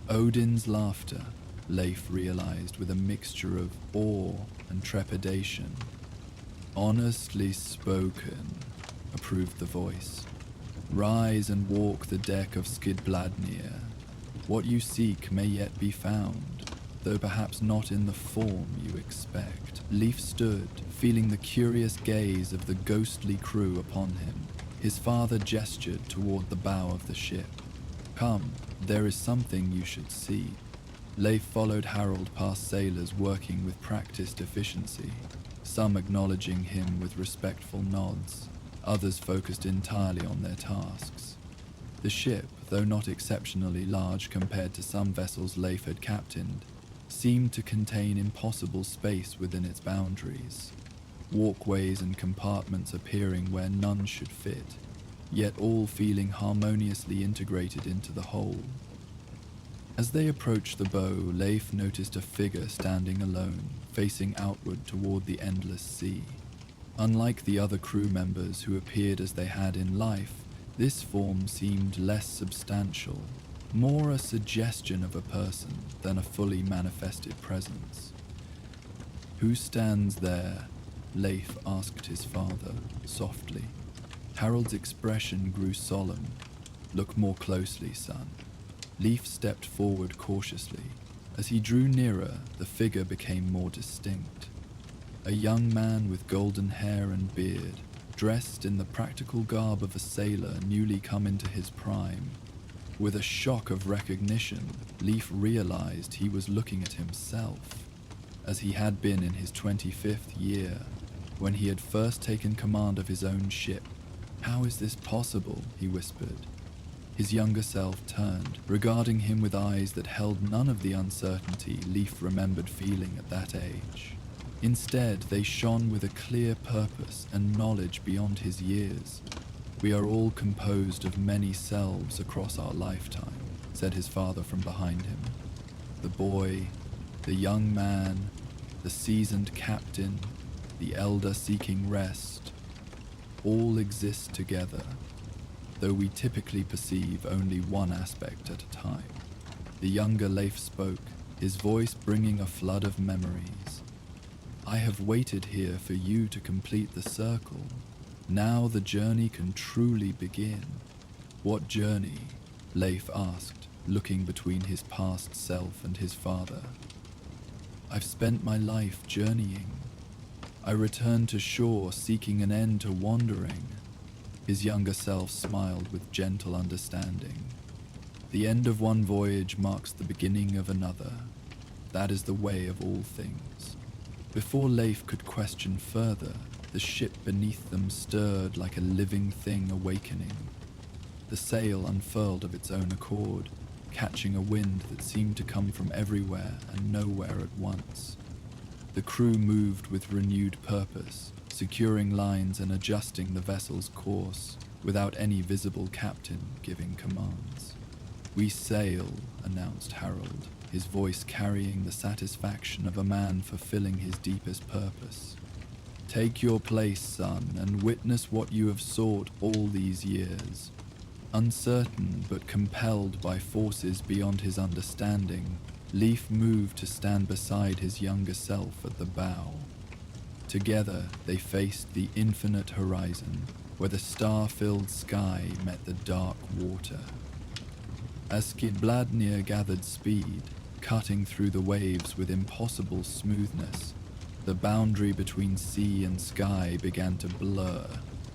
Odin's laughter, Leif realized with a mixture of awe and trepidation. "Honestly spoken," approved the voice. "Rise and walk the deck of Skidbladnir. What you seek may yet be found, though perhaps not in the form you expect." Leif stood, feeling the curious gaze of the ghostly crew upon him. His father gestured toward the bow of the ship. "Come, there is something you should see." Leif followed Harold past sailors working with practiced efficiency, some acknowledging him with respectful nods, others focused entirely on their tasks. The ship, though not exceptionally large compared to some vessels Leif had captained, seemed to contain impossible space within its boundaries, walkways and compartments appearing where none should fit, yet all feeling harmoniously integrated into the whole. As they approached the bow, Leif noticed a figure standing alone, facing outward toward the endless sea. Unlike the other crew members who appeared as they had in life, This form seemed less substantial, more a suggestion of a person than a fully manifested presence. "Who stands there?" Leif asked his father, softly. Harold's expression grew solemn. "Look more closely, son." Leif stepped forward cautiously. As he drew nearer, the figure became more distinct. A young man with golden hair and beard, dressed in the practical garb of a sailor newly come into his prime. With a shock of recognition, Leif realized he was looking at himself, as he had been in his 25th year, when he had first taken command of his own ship. "How is this possible?" he whispered. His younger self turned, regarding him with eyes that held none of the uncertainty Leif remembered feeling at that age. Instead, they shone with a clear purpose and knowledge beyond his years. "We are all composed of many selves across our lifetime," said his father from behind him. The boy, the young man, the seasoned captain, the elder seeking rest, all exist together, though we typically perceive only one aspect at a time. The younger Leif spoke, his voice bringing a flood of memories. "I have waited here for you to complete the circle. Now the journey can truly begin." "What journey?" Leif asked, looking between his past self and his father. "I've spent my life journeying. I returned to shore seeking an end to wandering." His younger self smiled with gentle understanding. "The end of one voyage marks the beginning of another. That is the way of all things." Before Leif could question further, the ship beneath them stirred like a living thing awakening. The sail unfurled of its own accord, catching a wind that seemed to come from everywhere and nowhere at once. The crew moved with renewed purpose, securing lines and adjusting the vessel's course, without any visible captain giving commands. "We sail," announced Harold, his voice carrying the satisfaction of a man fulfilling his deepest purpose. "Take your place, son, and witness what you have sought all these years." Uncertain but compelled by forces beyond his understanding, Leif moved to stand beside his younger self at the bow. Together they faced the infinite horizon, where the star-filled sky met the dark water. As Skidbladnir gathered speed, cutting through the waves with impossible smoothness, the boundary between sea and sky began to blur,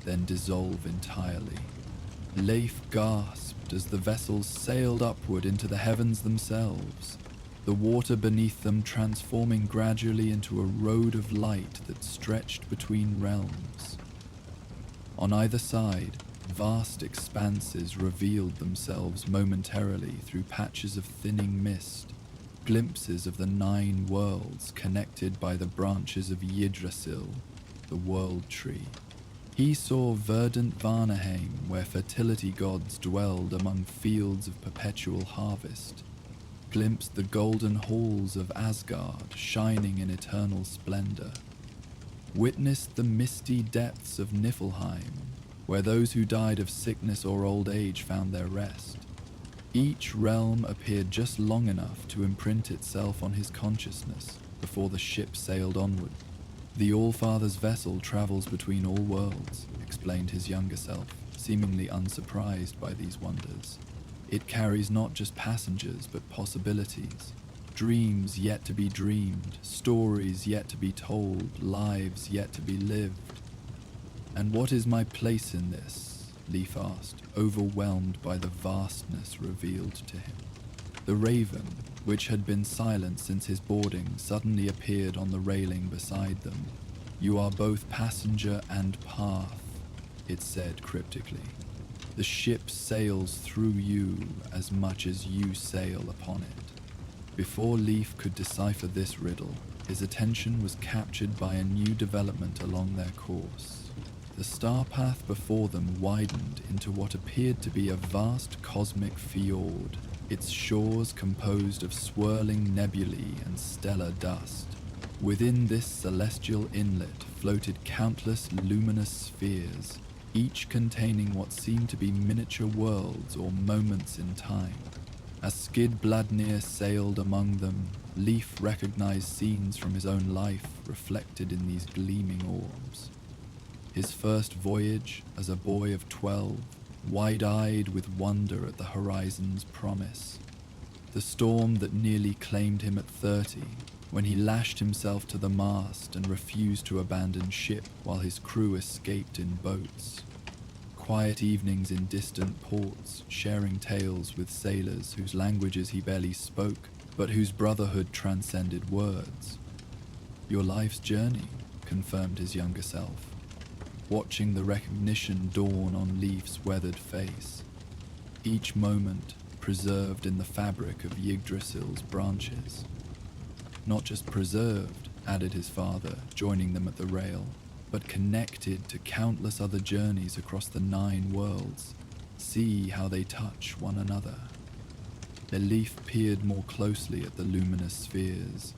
then dissolve entirely. Leif gasped as the vessels sailed upward into the heavens themselves, the water beneath them transforming gradually into a road of light that stretched between realms. On either side, vast expanses revealed themselves momentarily through patches of thinning mist, glimpses of the 9 worlds connected by the branches of Yggdrasil, the world tree. He saw verdant Vanaheim, where fertility gods dwelled among fields of perpetual harvest, glimpsed the golden halls of Asgard shining in eternal splendor, witnessed the misty depths of Niflheim, where those who died of sickness or old age found their rest. Each realm appeared just long enough to imprint itself on his consciousness before the ship sailed onward. "The All-Father's vessel travels between all worlds," explained his younger self, seemingly unsurprised by these wonders. "It carries not just passengers but possibilities, dreams yet to be dreamed, stories yet to be told, lives yet to be lived." "And what is my place in this?" Leif asked, overwhelmed by the vastness revealed to him. The raven, which had been silent since his boarding, suddenly appeared on the railing beside them. "You are both passenger and path," it said cryptically. "The ship sails through you as much as you sail upon it." Before Leif could decipher this riddle, his attention was captured by a new development along their course. The star path before them widened into what appeared to be a vast cosmic fjord, its shores composed of swirling nebulae and stellar dust. Within this celestial inlet floated countless luminous spheres, each containing what seemed to be miniature worlds or moments in time. As Skidbladnir sailed among them, Leif recognized scenes from his own life reflected in these gleaming orbs. His first voyage as a boy of 12, wide-eyed with wonder at the horizon's promise. The storm that nearly claimed him at 30, when he lashed himself to the mast and refused to abandon ship while his crew escaped in boats. Quiet evenings in distant ports, sharing tales with sailors whose languages he barely spoke, but whose brotherhood transcended words. Your life's journey, confirmed his younger self, watching the recognition dawn on Leif's weathered face. Each moment preserved in the fabric of Yggdrasil's branches. Not just preserved, added his father, joining them at the rail, but connected to countless other journeys across the 9 worlds. See how they touch one another. Leif peered more closely at the luminous spheres,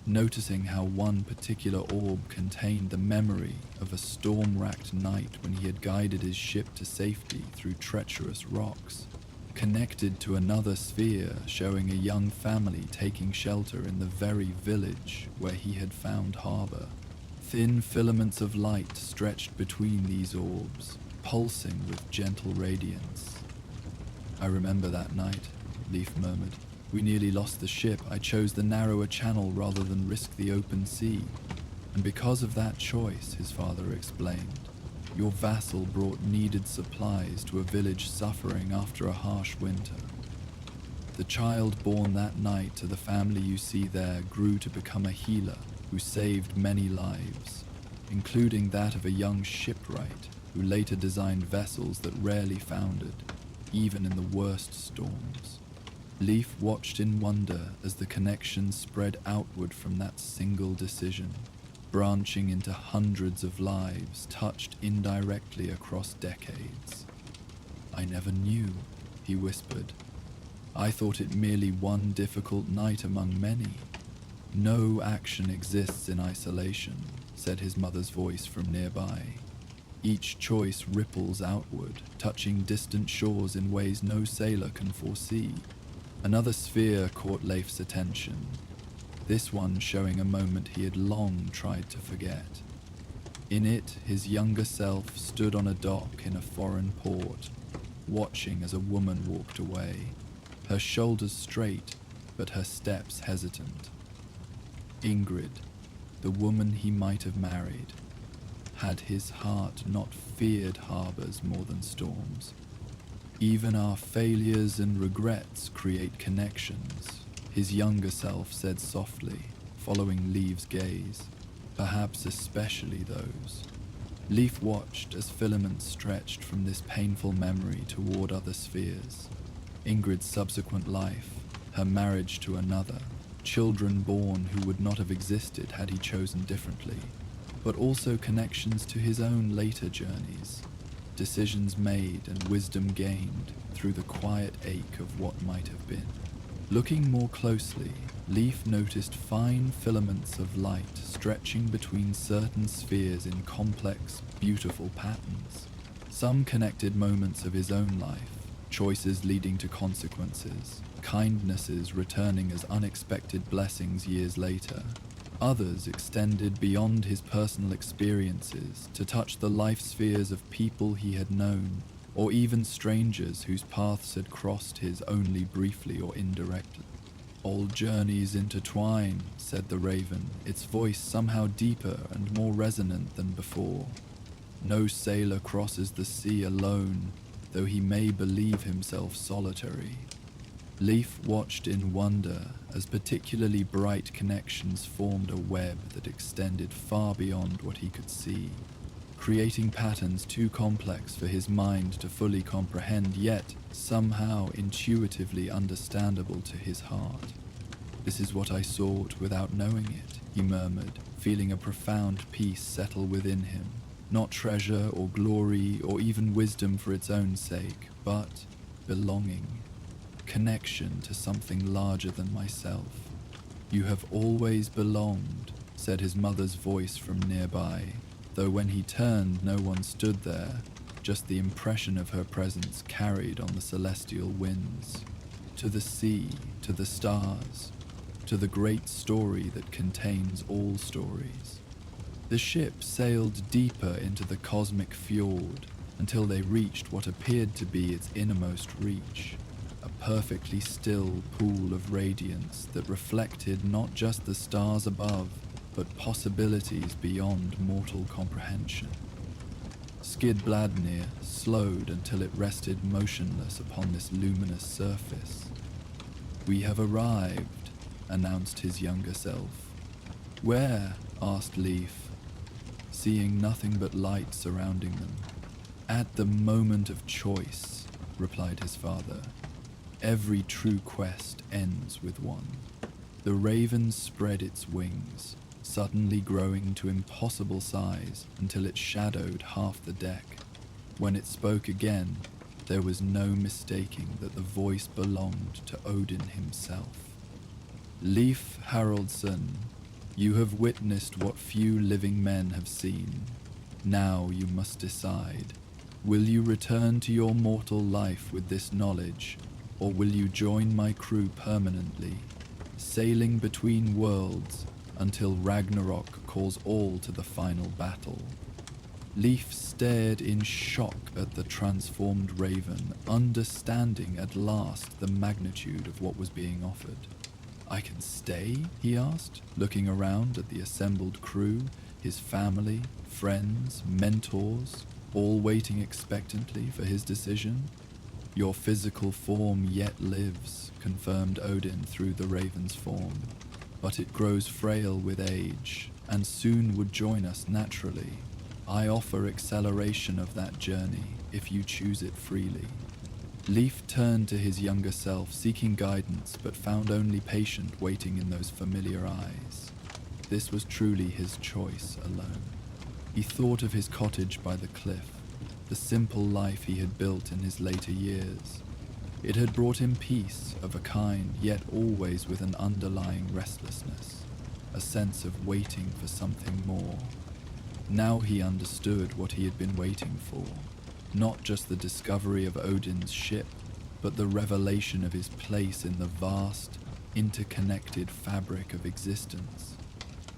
noticing how one particular orb contained the memory of a storm-racked night when he had guided his ship to safety through treacherous rocks, connected to another sphere showing a young family taking shelter in the very village where he had found harbor. Thin filaments of light stretched between these orbs, pulsing with gentle radiance. I remember that night, Leif murmured. We nearly lost the ship. I chose the narrower channel rather than risk the open sea. And because of that choice, his father explained, your vassal brought needed supplies to a village suffering after a harsh winter. The child born that night to the family you see there grew to become a healer who saved many lives, including that of a young shipwright who later designed vessels that rarely foundered, even in the worst storms. Leif watched in wonder as the connection spread outward from that single decision, branching into hundreds of lives touched indirectly across decades. I never knew, he whispered. I thought it merely one difficult night among many. No action exists in isolation, said his mother's voice from nearby. Each choice ripples outward, touching distant shores in ways no sailor can foresee. Another sphere caught Leif's attention, this one showing a moment he had long tried to forget. In it, his younger self stood on a dock in a foreign port, watching as a woman walked away, her shoulders straight, but her steps hesitant. Ingrid, the woman he might have married, had his heart not feared harbors more than storms. Even our failures and regrets create connections, his younger self said softly, following Leif's gaze, perhaps especially those. Leif watched as filaments stretched from this painful memory toward other spheres. Ingrid's subsequent life, her marriage to another, children born who would not have existed had he chosen differently, but also connections to his own later journeys, decisions made and wisdom gained through the quiet ache of what might have been. Looking more closely, Leif noticed fine filaments of light stretching between certain spheres in complex, beautiful patterns. Some connected moments of his own life, choices leading to consequences, kindnesses returning as unexpected blessings years later. Others extended beyond his personal experiences to touch the life spheres of people he had known, or even strangers whose paths had crossed his only briefly or indirectly. All journeys intertwine, said the raven, its voice somehow deeper and more resonant than before. No sailor crosses the sea alone, though he may believe himself solitary. Leif watched in wonder as particularly bright connections formed a web that extended far beyond what he could see, creating patterns too complex for his mind to fully comprehend, yet somehow intuitively understandable to his heart. This is what I sought without knowing it, he murmured, feeling a profound peace settle within him. Not treasure or glory or even wisdom for its own sake, but belonging. Connection to something larger than myself. You have always belonged, said his mother's voice from nearby, though when he turned no one stood there, just the impression of her presence carried on the celestial winds. To the sea, to the stars, to the great story that contains all stories. The ship sailed deeper into the cosmic fjord until they reached what appeared to be its innermost reach, a perfectly still pool of radiance that reflected not just the stars above, but possibilities beyond mortal comprehension. Skidbladnir slowed until it rested motionless upon this luminous surface. "We have arrived," announced his younger self. "Where?" asked Leif, seeing nothing but light surrounding them. "At the moment of choice," replied his father. "Every true quest ends with one." The raven spread its wings, suddenly growing to impossible size until it shadowed half the deck. When it spoke again, there was no mistaking that the voice belonged to Odin himself. "Leif Haraldsson, you have witnessed what few living men have seen. Now you must decide. Will you return to your mortal life with this knowledge, or will you join my crew permanently, sailing between worlds until Ragnarok calls all to the final battle?" Leif stared in shock at the transformed raven, understanding at last the magnitude of what was being offered. "I can stay?" he asked, looking around at the assembled crew, his family, friends, mentors, all waiting expectantly for his decision. "Your physical form yet lives," confirmed Odin through the raven's form, "but it grows frail with age, and soon would join us naturally. I offer acceleration of that journey, if you choose it freely." Leif turned to his younger self, seeking guidance, but found only patience waiting in those familiar eyes. This was truly his choice alone. He thought of his cottage by the cliff, the simple life he had built in his later years. It had brought him peace of a kind, yet always with an underlying restlessness, a sense of waiting for something more. Now he understood what he had been waiting for, not just the discovery of Odin's ship, but the revelation of his place in the vast, interconnected fabric of existence.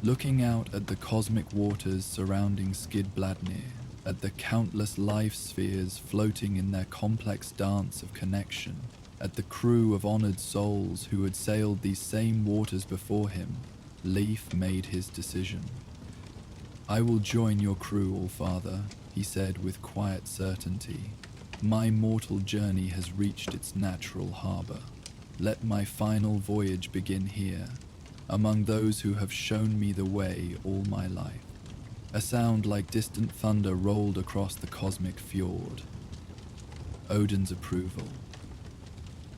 Looking out at the cosmic waters surrounding Skidbladnir, at the countless life spheres floating in their complex dance of connection, at the crew of honored souls who had sailed these same waters before him, Leif made his decision. "I will join your crew, All-Father," he said with quiet certainty. "My mortal journey has reached its natural harbor. Let my final voyage begin here, among those who have shown me the way all my life." A sound like distant thunder rolled across the cosmic fjord. Odin's approval.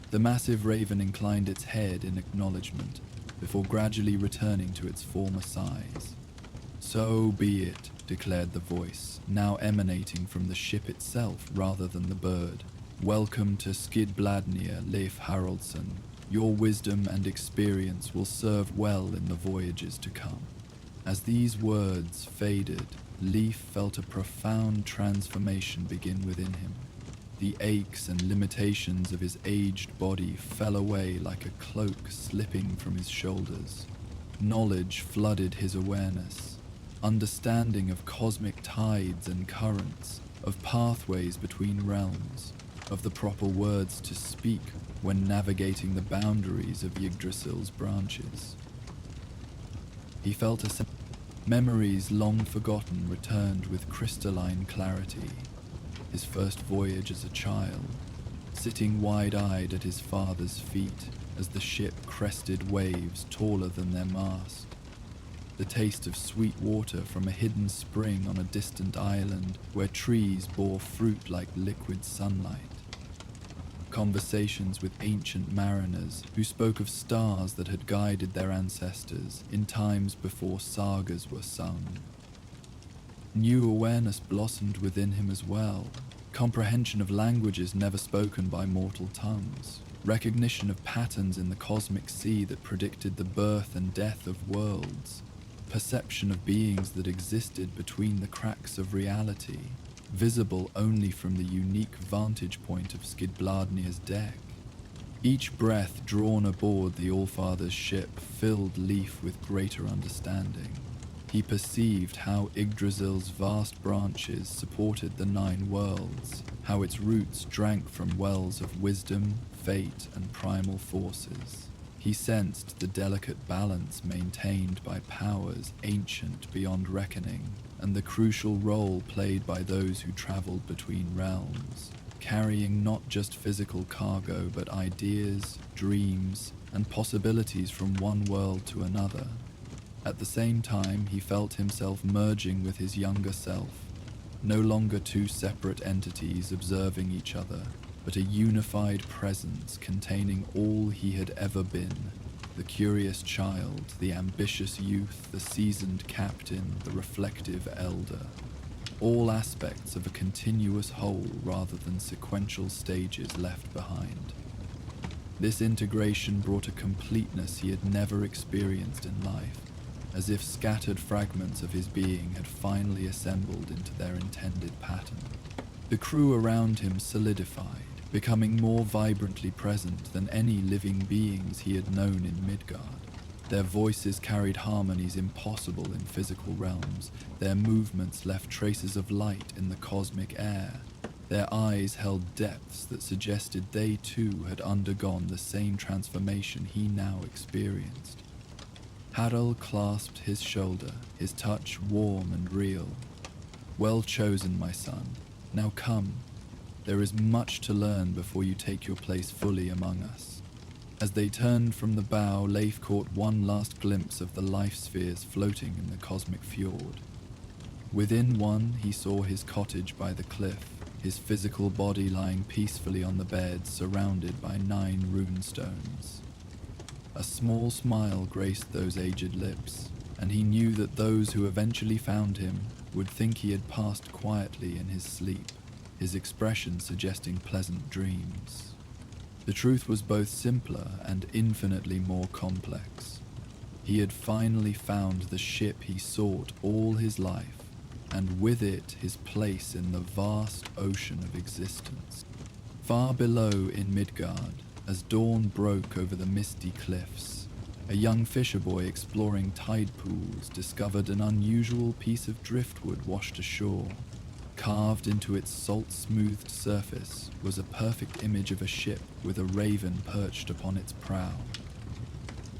The massive raven inclined its head in acknowledgement, before gradually returning to its former size. "So be it," declared the voice, now emanating from the ship itself rather than the bird. "Welcome to Skidbladnir, Leif Haraldsson. Your wisdom and experience will serve well in the voyages to come." As these words faded, Leif felt a profound transformation begin within him. The aches and limitations of his aged body fell away like a cloak slipping from his shoulders. Knowledge flooded his awareness, understanding of cosmic tides and currents, of pathways between realms, of the proper words to speak when navigating the boundaries of Yggdrasil's branches. He felt memories long forgotten returned with crystalline clarity. His first voyage as a child, sitting wide-eyed at his father's feet as the ship crested waves taller than their mast. The taste of sweet water from a hidden spring on a distant island where trees bore fruit like liquid sunlight. Conversations with ancient mariners who spoke of stars that had guided their ancestors in times before sagas were sung. New awareness blossomed within him as well, comprehension of languages never spoken by mortal tongues, recognition of patterns in the cosmic sea that predicted the birth and death of worlds, perception of beings that existed between the cracks of reality. visible only from the unique vantage point of Skidbladnir's deck. Each breath drawn aboard the Allfather's ship filled Leif with greater understanding. He perceived how Yggdrasil's vast branches supported the 9 worlds, how its roots drank from wells of wisdom, fate, and primal forces. He sensed the delicate balance maintained by powers ancient beyond reckoning, and the crucial role played by those who traveled between realms, carrying not just physical cargo but ideas, dreams, and possibilities from one world to another. At the same time, he felt himself merging with his younger self, no longer 2 separate entities observing each other, but a unified presence containing all he had ever been: the curious child, the ambitious youth, the seasoned captain, the reflective elder. All aspects of a continuous whole rather than sequential stages left behind. This integration brought a completeness he had never experienced in life, as if scattered fragments of his being had finally assembled into their intended pattern. The crew around him solidified, becoming more vibrantly present than any living beings he had known in Midgard. Their voices carried harmonies impossible in physical realms, their movements left traces of light in the cosmic air, their eyes held depths that suggested they too had undergone the same transformation he now experienced. Harald clasped his shoulder, his touch warm and real. "Well chosen, my son. Now come. There is much to learn before you take your place fully among us." As they turned from the bow, Leif caught one last glimpse of the life spheres floating in the cosmic fjord. Within one, he saw his cottage by the cliff, his physical body lying peacefully on the bed, surrounded by 9 runestones. A small smile graced those aged lips, and he knew that those who eventually found him would think he had passed quietly in his sleep, his expression suggesting pleasant dreams. The truth was both simpler and infinitely more complex. He had finally found the ship he sought all his life, and with it his place in the vast ocean of existence. Far below in Midgard, as dawn broke over the misty cliffs, a young fisher boy exploring tide pools discovered an unusual piece of driftwood washed ashore. Carved into its salt-smoothed surface was a perfect image of a ship with a raven perched upon its prow.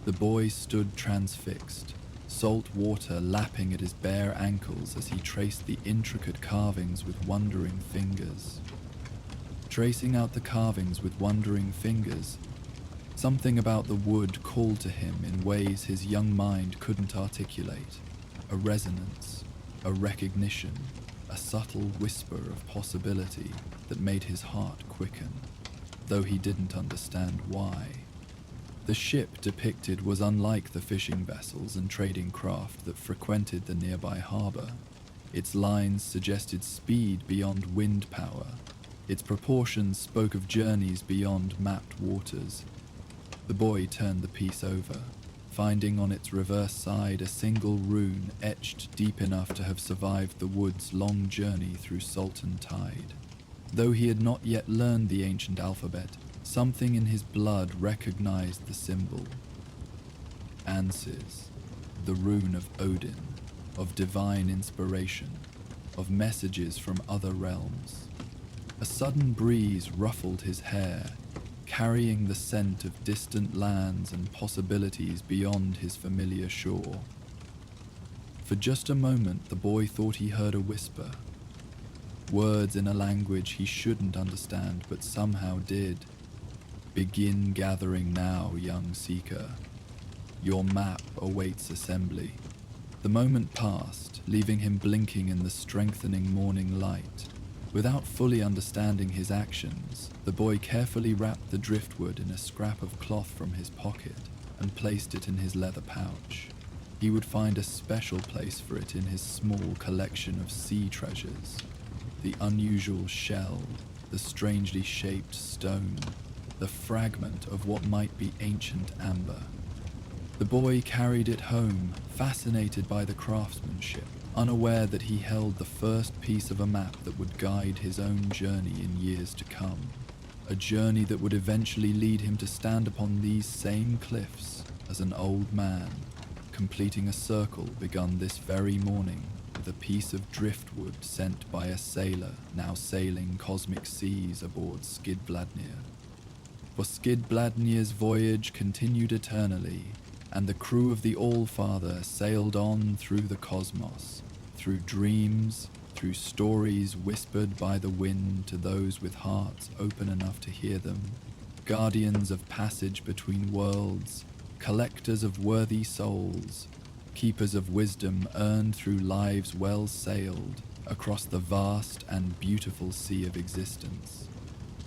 The boy stood transfixed, salt water lapping at his bare ankles as he traced the intricate carvings with wondering fingers. Tracing out the carvings with wondering fingers, something about the wood called to him in ways his young mind couldn't articulate. A resonance, a recognition, a subtle whisper of possibility that made his heart quicken, though he didn't understand why. The ship depicted was unlike the fishing vessels and trading craft that frequented the nearby harbor. Its lines suggested speed beyond wind power. Its proportions spoke of journeys beyond mapped waters. The boy turned the piece over, finding on its reverse side a single rune etched deep enough to have survived the wood's long journey through salt and tide. Though he had not yet learned the ancient alphabet, something in his blood recognized the symbol. Anses, the rune of Odin, of divine inspiration, of messages from other realms. A sudden breeze ruffled his hair, carrying the scent of distant lands and possibilities beyond his familiar shore. For just a moment, the boy thought he heard a whisper. Words in a language he shouldn't understand, but somehow did. "Begin gathering now, young seeker. Your map awaits assembly." The moment passed, leaving him blinking in the strengthening morning light. Without fully understanding his actions, the boy carefully wrapped the driftwood in a scrap of cloth from his pocket and placed it in his leather pouch. He would find a special place for it in his small collection of sea treasures. The unusual shell, the strangely shaped stone, the fragment of what might be ancient amber. The boy carried it home, fascinated by the craftsmanship, unaware that he held the first piece of a map that would guide his own journey in years to come. A journey that would eventually lead him to stand upon these same cliffs as an old man, completing a circle begun this very morning with a piece of driftwood sent by a sailor now sailing cosmic seas aboard Skidbladnir. For Skidbladnir's voyage continued eternally, and the crew of the All-Father sailed on through the cosmos, through dreams, through stories whispered by the wind to those with hearts open enough to hear them, guardians of passage between worlds, collectors of worthy souls, keepers of wisdom earned through lives well sailed across the vast and beautiful sea of existence.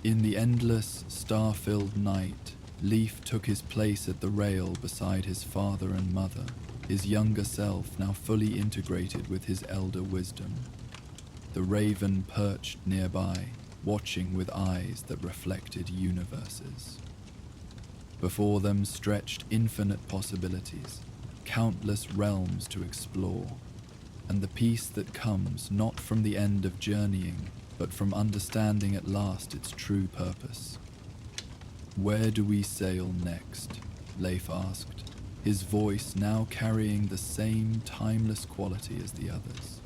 In the endless, star-filled night, Leif took his place at the rail beside his father and mother, his younger self now fully integrated with his elder wisdom. The raven perched nearby, watching with eyes that reflected universes. Before them stretched infinite possibilities, countless realms to explore, and the peace that comes not from the end of journeying, but from understanding at last its true purpose. "Where do we sail next?" Leif asked, his voice now carrying the same timeless quality as the others.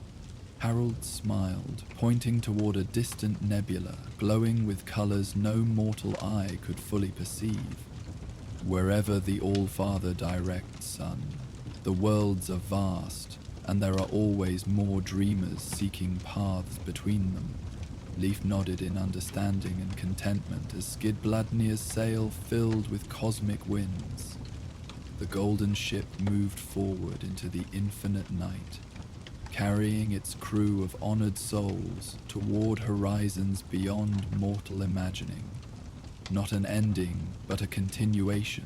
Harold smiled, pointing toward a distant nebula glowing with colors no mortal eye could fully perceive. "Wherever the All-Father directs, son. The worlds are vast, and there are always more dreamers seeking paths between them." Leif nodded in understanding and contentment as Skidbladnir's sail filled with cosmic winds. The golden ship moved forward into the infinite night, carrying its crew of honored souls toward horizons beyond mortal imagining. Not an ending, but a continuation.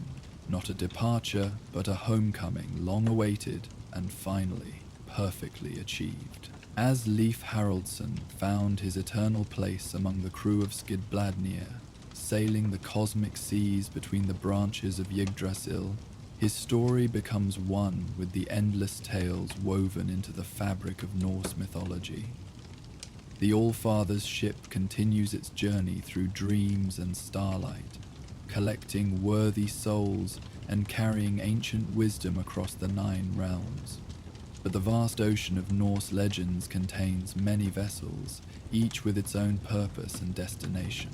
Not a departure, but a homecoming long awaited and finally perfectly achieved. As Leif Haraldsson found his eternal place among the crew of Skidbladnir, sailing the cosmic seas between the branches of Yggdrasil, his story becomes one with the endless tales woven into the fabric of Norse mythology. The All-Father's ship continues its journey through dreams and starlight, collecting worthy souls and carrying ancient wisdom across the 9 realms. But the vast ocean of Norse legends contains many vessels, each with its own purpose and destination.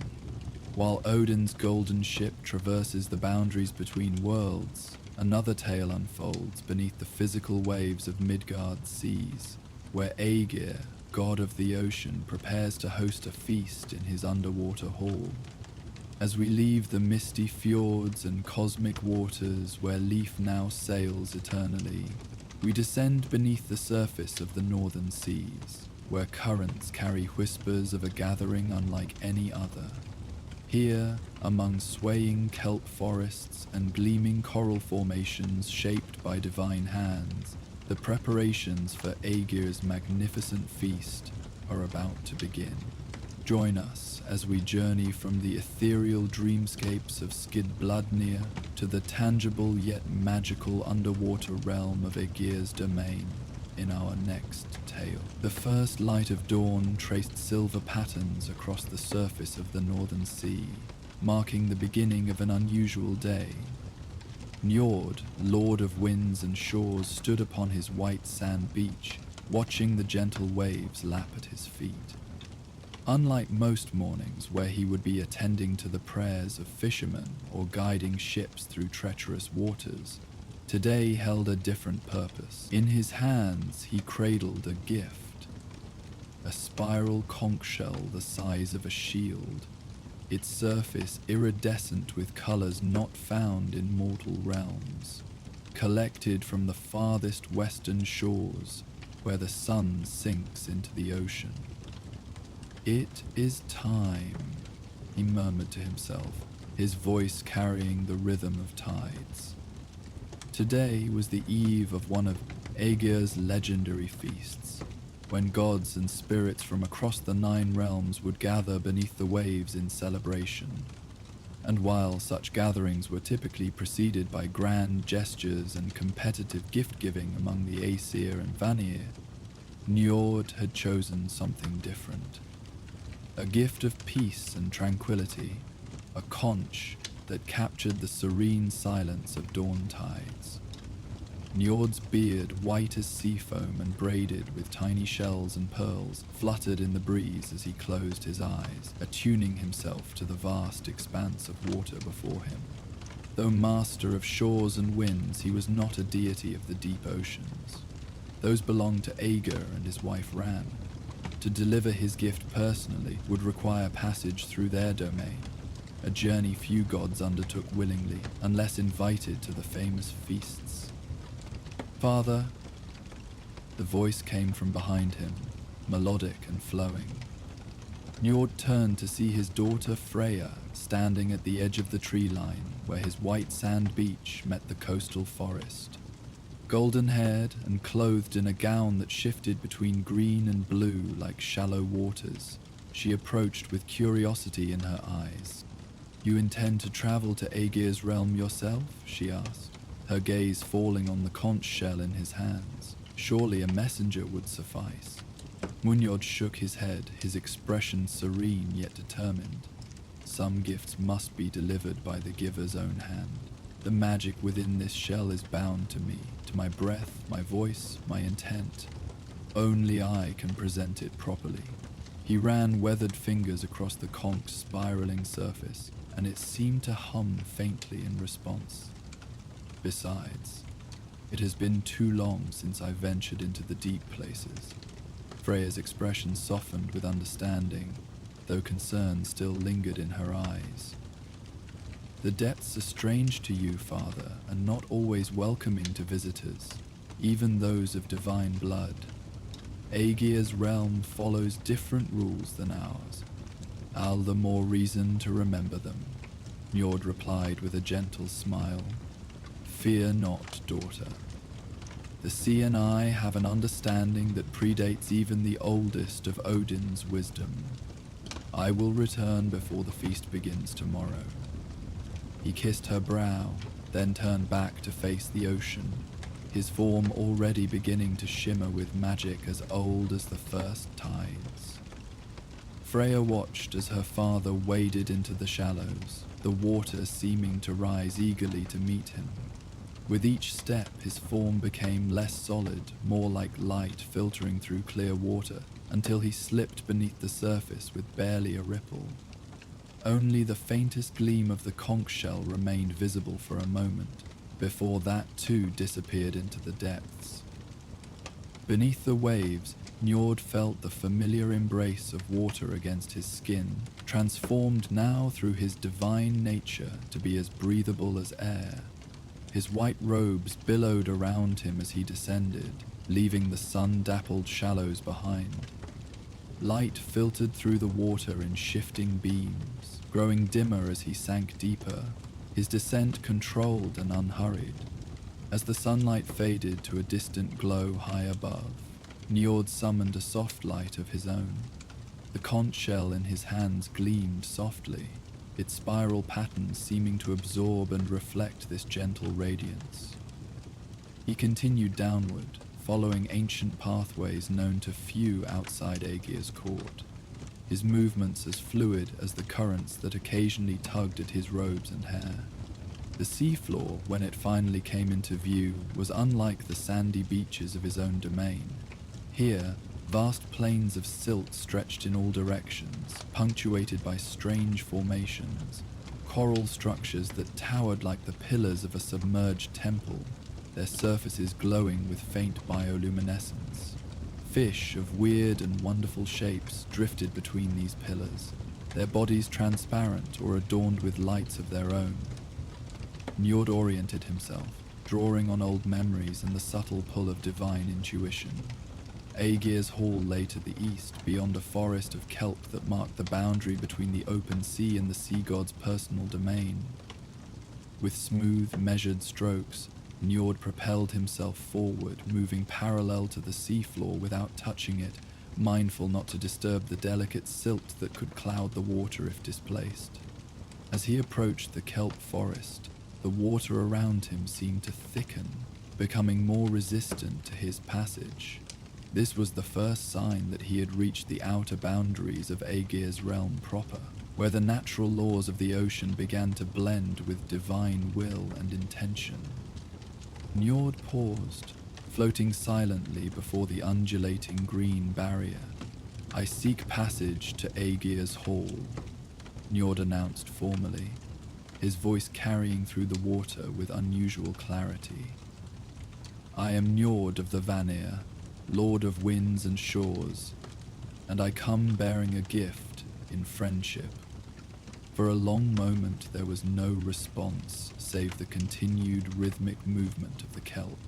While Odin's golden ship traverses the boundaries between worlds, another tale unfolds beneath the physical waves of Midgard's seas, where Aegir, god of the ocean, prepares to host a feast in his underwater hall. As we leave the misty fjords and cosmic waters where Leif now sails eternally, we descend beneath the surface of the northern seas, where currents carry whispers of a gathering unlike any other. Here, among swaying kelp forests and gleaming coral formations shaped by divine hands, the preparations for Aegir's magnificent feast are about to begin. Join us as we journey from the ethereal dreamscapes of Skidbladnir to the tangible yet magical underwater realm of Aegir's domain in our next tale. The first light of dawn traced silver patterns across the surface of the northern sea, marking the beginning of an unusual day. Njord, lord of winds and shores, stood upon his white sand beach, watching the gentle waves lap at his feet. Unlike most mornings where he would be attending to the prayers of fishermen or guiding ships through treacherous waters, today held a different purpose. In his hands he cradled a gift, a spiral conch shell the size of a shield, its surface iridescent with colors not found in mortal realms, collected from the farthest western shores where the sun sinks into the ocean. "It is time," he murmured to himself, his voice carrying the rhythm of tides. Today was the eve of one of Aegir's legendary feasts, when gods and spirits from across the 9 realms would gather beneath the waves in celebration. And while such gatherings were typically preceded by grand gestures and competitive gift-giving among the Aesir and Vanir, Njord had chosen something different. A gift of peace and tranquility, a conch that captured the serene silence of dawn tides. Njord's beard, white as sea foam and braided with tiny shells and pearls, fluttered in the breeze as he closed his eyes, attuning himself to the vast expanse of water before him. Though master of shores and winds, he was not a deity of the deep oceans. Those belonged to Aegir and his wife Ran. To deliver his gift personally would require passage through their domain, a journey few gods undertook willingly unless invited to the famous feasts. "Father," the voice came from behind him, melodic and flowing. Njord turned to see his daughter Freya standing at the edge of the tree line where his white sand beach met the coastal forest. Golden-haired and clothed in a gown that shifted between green and blue like shallow waters, she approached with curiosity in her eyes. "You intend to travel to Aegir's realm yourself?" she asked, her gaze falling on the conch shell in his hands. Surely a messenger would suffice. Njord shook his head, his expression serene yet determined. Some gifts must be delivered by the giver's own hand. The magic within this shell is bound to me, to my breath, my voice, my intent. Only I can present it properly. He ran weathered fingers across the conch's spiraling surface, and it seemed to hum faintly in response. Besides, it has been too long since I ventured into the deep places. Freya's expression softened with understanding, though concern still lingered in her eyes. "The depths are strange to you, father, and not always welcoming to visitors, even those of divine blood. Aegir's realm follows different rules than ours. All the more reason to remember them," Njord replied with a gentle smile. "Fear not, daughter. The sea and I have an understanding that predates even the oldest of Odin's wisdom. I will return before the feast begins tomorrow." He kissed her brow, then turned back to face the ocean, his form already beginning to shimmer with magic as old as the first tides. Freya watched as her father waded into the shallows, the water seeming to rise eagerly to meet him. With each step, his form became less solid, more like light filtering through clear water, until he slipped beneath the surface with barely a ripple. Only the faintest gleam of the conch shell remained visible for a moment, before that too disappeared into the depths. Beneath the waves, Njord felt the familiar embrace of water against his skin, transformed now through his divine nature to be as breathable as air. His white robes billowed around him as he descended, leaving the sun-dappled shallows behind. Light filtered through the water in shifting beams, growing dimmer as he sank deeper, his descent controlled and unhurried. As the sunlight faded to a distant glow high above, Njord summoned a soft light of his own. The conch shell in his hands gleamed softly, its spiral patterns seeming to absorb and reflect this gentle radiance. He continued downward, following ancient pathways known to few outside Aegir's court, his movements as fluid as the currents that occasionally tugged at his robes and hair. The seafloor, when it finally came into view, was unlike the sandy beaches of his own domain. Here, vast plains of silt stretched in all directions, punctuated by strange formations, coral structures that towered like the pillars of a submerged temple, their surfaces glowing with faint bioluminescence. Fish of weird and wonderful shapes drifted between these pillars, their bodies transparent or adorned with lights of their own. Njord oriented himself, drawing on old memories and the subtle pull of divine intuition. Aegir's hall lay to the east, beyond a forest of kelp that marked the boundary between the open sea and the sea god's personal domain. With smooth, measured strokes, Njord propelled himself forward, moving parallel to the seafloor without touching it, mindful not to disturb the delicate silt that could cloud the water if displaced. As he approached the kelp forest, the water around him seemed to thicken, becoming more resistant to his passage. This was the first sign that he had reached the outer boundaries of Aegir's realm proper, where the natural laws of the ocean began to blend with divine will and intention. Njord paused, floating silently before the undulating green barrier. "I seek passage to Aegir's hall," Njord announced formally, his voice carrying through the water with unusual clarity. "I am Njord of the Vanir, Lord of winds and shores, and I come bearing a gift in friendship." For a long moment there was no response save the continued rhythmic movement of the kelp.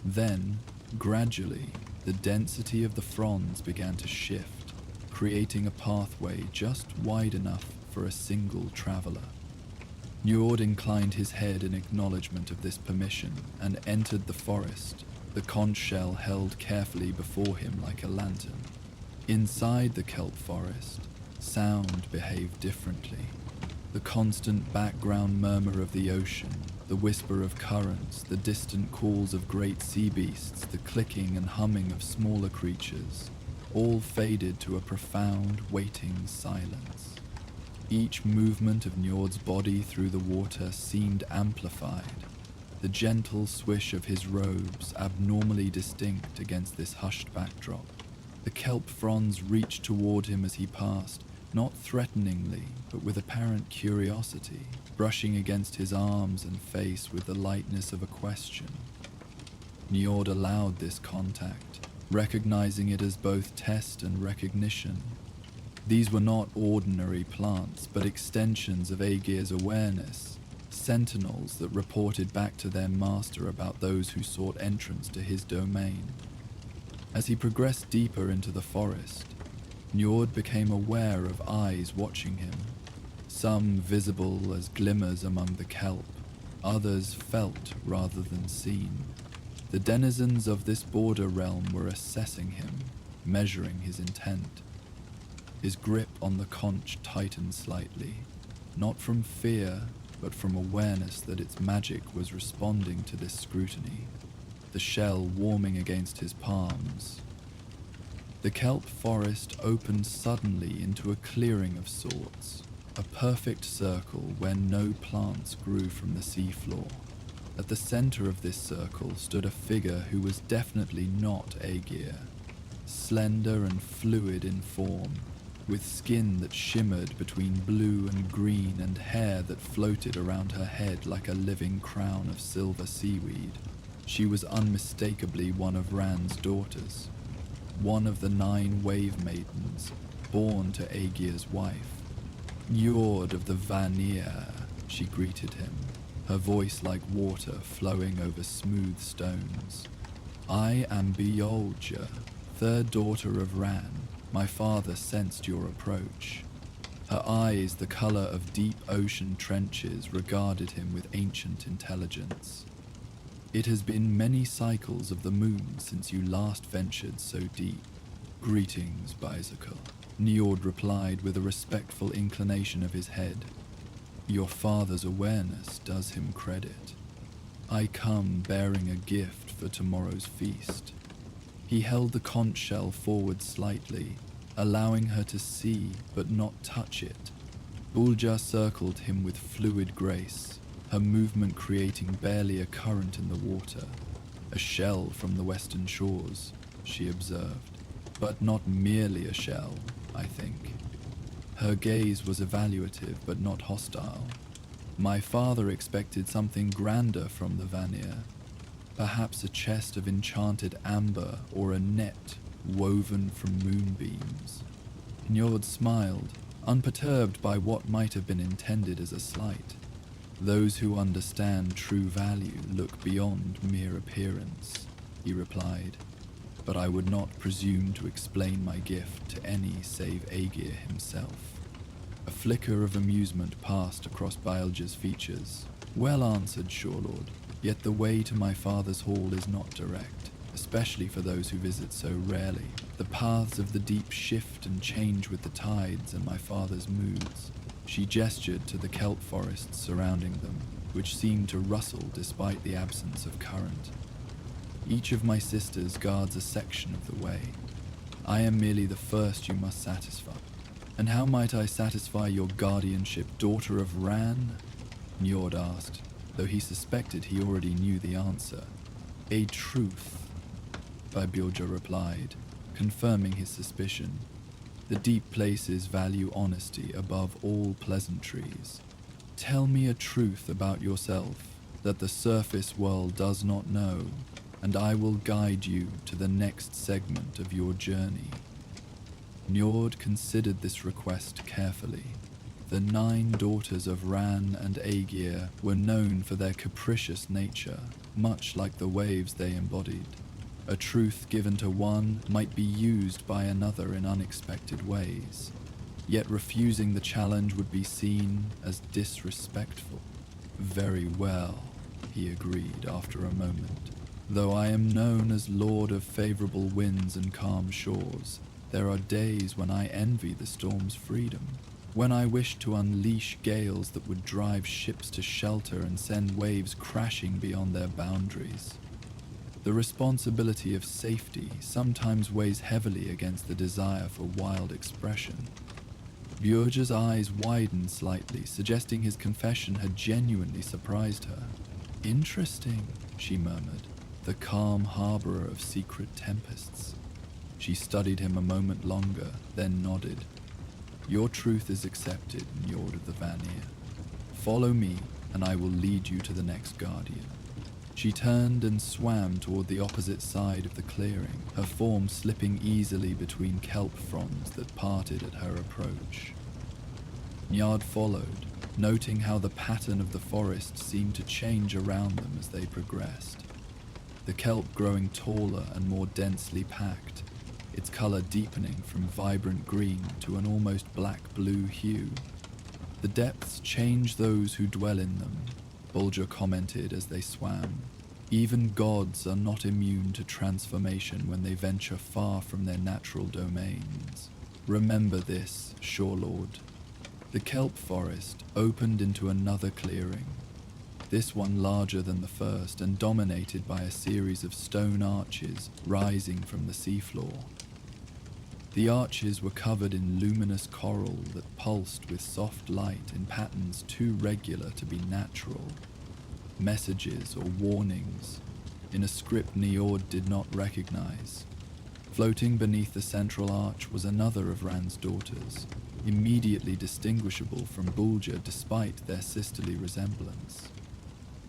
Then, gradually, the density of the fronds began to shift, creating a pathway just wide enough for a single traveler. Njord inclined his head in acknowledgement of this permission and entered the forest, the conch shell held carefully before him like a lantern. Inside the kelp forest, sound behaved differently. The constant background murmur of the ocean, the whisper of currents, the distant calls of great sea beasts, the clicking and humming of smaller creatures, all faded to a profound, waiting silence. Each movement of Njord's body through the water seemed amplified, the gentle swish of his robes abnormally distinct against this hushed backdrop. The kelp fronds reached toward him as he passed, not threateningly, but with apparent curiosity, brushing against his arms and face with the lightness of a question. Njord allowed this contact, recognizing it as both test and recognition. These were not ordinary plants, but extensions of Aegir's awareness, sentinels that reported back to their master about those who sought entrance to his domain. As he progressed deeper into the forest, Njord became aware of eyes watching him, some visible as glimmers among the kelp, others felt rather than seen. The denizens of this border realm were assessing him, measuring his intent. His grip on the conch tightened slightly, not from fear, but from awareness that its magic was responding to this scrutiny, the shell warming against his palms. The kelp forest opened suddenly into a clearing of sorts, a perfect circle where no plants grew from the seafloor. At the center of this circle stood a figure who was definitely not Aegir, slender and fluid in form, with skin that shimmered between blue and green and hair that floated around her head like a living crown of silver seaweed. She was unmistakably one of Ran's daughters, one of the 9 wave maidens born to Aegir's wife. "Njord of the Vanir," she greeted him, her voice like water flowing over smooth stones. "I am Beolja, 3rd daughter of Ran. My father sensed your approach." Her eyes, the color of deep ocean trenches, regarded him with ancient intelligence. "It has been many cycles of the moon since you last ventured so deep." "Greetings, bicycle," Njord replied with a respectful inclination of his head. "Your father's awareness does him credit. I come bearing a gift for tomorrow's feast." He held the conch shell forward slightly, allowing her to see but not touch it. Beolja circled him with fluid grace, her movement creating barely a current in the water. "A shell from the western shores," she observed. "But not merely a shell, I think." Her gaze was evaluative but not hostile. "My father expected something grander from the Vanir. Perhaps a chest of enchanted amber or a net woven from moonbeams." Njord smiled, unperturbed by what might have been intended as a slight. "Those who understand true value look beyond mere appearance," he replied, "but I would not presume to explain my gift to any save Aegir himself." A flicker of amusement passed across Beolja's features. "Well answered, Shorelord. Yet the way to my father's hall is not direct, especially for those who visit so rarely. The paths of the deep shift and change with the tides and my father's moods." She gestured to the kelp forests surrounding them, which seemed to rustle despite the absence of current. Each of my sisters guards a section of the way. I am merely the first you must satisfy. And how might I satisfy your guardianship, daughter of Ran? Njord asked, though he suspected he already knew the answer. A truth, Vibhilja replied, confirming his suspicion. The deep places value honesty above all pleasantries. Tell me a truth about yourself that the surface world does not know, and I will guide you to the next segment of your journey. Njord considered this request carefully. The 9 daughters of Ran and Aegir were known for their capricious nature, much like the waves they embodied. A truth given to one might be used by another in unexpected ways, yet refusing the challenge would be seen as disrespectful. Very well, he agreed after a moment. Though I am known as Lord of favorable winds and calm shores, there are days when I envy the storm's freedom, when I wish to unleash gales that would drive ships to shelter and send waves crashing beyond their boundaries. The responsibility of safety sometimes weighs heavily against the desire for wild expression. Björja's eyes widened slightly, suggesting his confession had genuinely surprised her. Interesting, she murmured, the calm harborer of secret tempests. She studied him a moment longer, then nodded. Your truth is accepted, Njord of the Vanir. Follow me, and I will lead you to the next guardian. She turned and swam toward the opposite side of the clearing, her form slipping easily between kelp fronds that parted at her approach. Njord followed, noting how the pattern of the forest seemed to change around them as they progressed. The kelp growing taller and more densely packed, its color deepening from vibrant green to an almost black-blue hue. The depths change those who dwell in them, Bulger commented as they swam. Even gods are not immune to transformation when they venture far from their natural domains. Remember this, Shore Lord. The kelp forest opened into another clearing, this one larger than the first and dominated by a series of stone arches rising from the seafloor. The arches were covered in luminous coral that pulsed with soft light in patterns too regular to be natural. Messages or warnings in a script Njord did not recognize. Floating beneath the central arch was another of Ran's daughters, immediately distinguishable from Bulger despite their sisterly resemblance.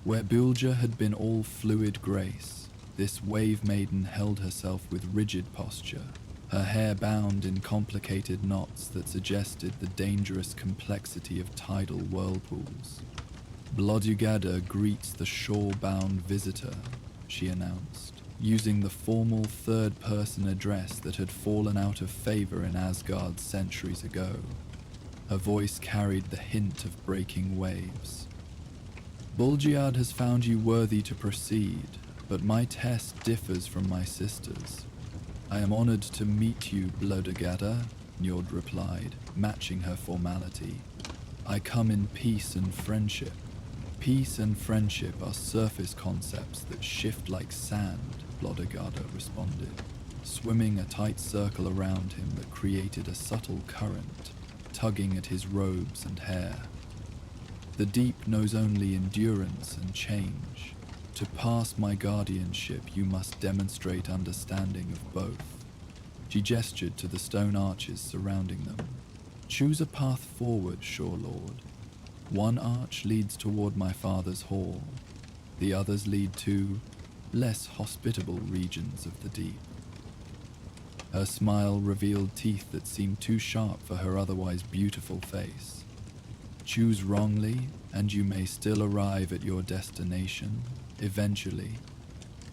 Where Bulger had been all fluid grace, this wave maiden held herself with rigid posture, her hair bound in complicated knots that suggested the dangerous complexity of tidal whirlpools. Blodugada greets the shore-bound visitor, she announced, using the formal third-person address that had fallen out of favor in Asgard centuries ago. Her voice carried the hint of breaking waves. Bulgiad has found you worthy to proceed, but my test differs from my sister's. I am honored to meet you, Blodugada, Njord replied, matching her formality. I come in peace and friendship. Peace and friendship are surface concepts that shift like sand, Blodugada responded, swimming a tight circle around him that created a subtle current, tugging at his robes and hair. The deep knows only endurance and change. To pass my guardianship, you must demonstrate understanding of both. She gestured to the stone arches surrounding them. Choose a path forward, Shore Lord. One arch leads toward my father's hall. The others lead to less hospitable regions of the deep. Her smile revealed teeth that seemed too sharp for her otherwise beautiful face. Choose wrongly, and you may still arrive at your destination, eventually,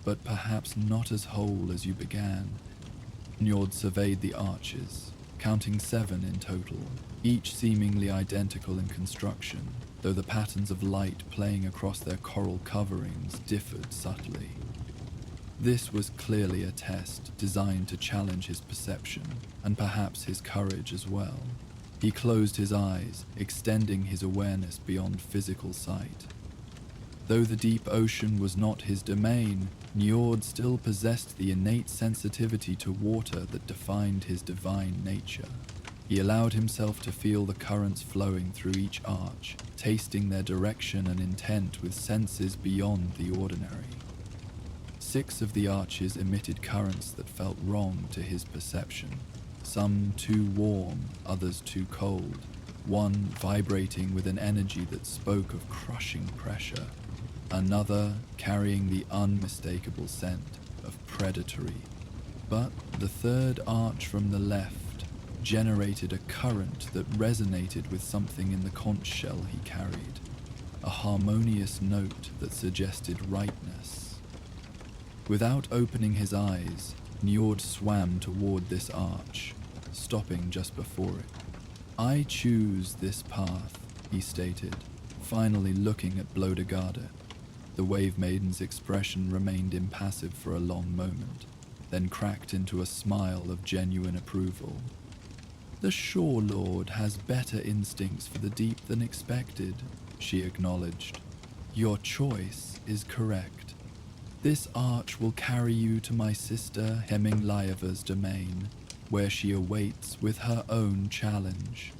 but perhaps not as whole as you began. Njord surveyed the arches, counting 7 in total, each seemingly identical in construction, though the patterns of light playing across their coral coverings differed subtly. This was clearly a test designed to challenge his perception, and perhaps his courage as well. He closed his eyes, extending his awareness beyond physical sight. Though the deep ocean was not his domain, Njord still possessed the innate sensitivity to water that defined his divine nature. He allowed himself to feel the currents flowing through each arch, tasting their direction and intent with senses beyond the ordinary. 6 of the arches emitted currents that felt wrong to his perception, some too warm, others too cold, one vibrating with an energy that spoke of crushing pressure, another carrying the unmistakable scent of predatory. But the 3rd arch from the left generated a current that resonated with something in the conch shell he carried, a harmonious note that suggested rightness. Without opening his eyes, Njord swam toward this arch, stopping just before it. "I choose this path," he stated, finally looking at Blodegarde. The Wave Maiden's expression remained impassive for a long moment, then cracked into a smile of genuine approval. "The Shore Lord has better instincts for the deep than expected," she acknowledged. "Your choice is correct. This arch will carry you to my sister Heminglaeva's domain, where she awaits with her own challenge."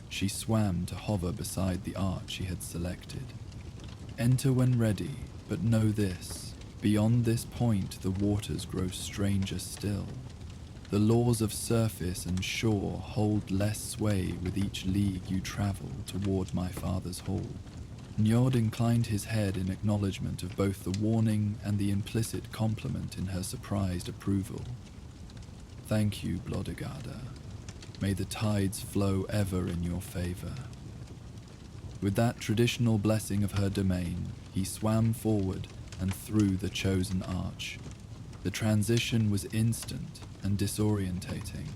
She swam to hover beside the arch she had selected. "Enter when ready, but know this. Beyond this point the waters grow stranger still. The laws of surface and shore hold less sway with each league you travel toward my father's hall." Njord inclined his head in acknowledgement of both the warning and the implicit compliment in her surprised approval. "Thank you, Blodegarde. May the tides flow ever in your favor." With that traditional blessing of her domain, he swam forward and through the chosen arch. The transition was instant and disorientating.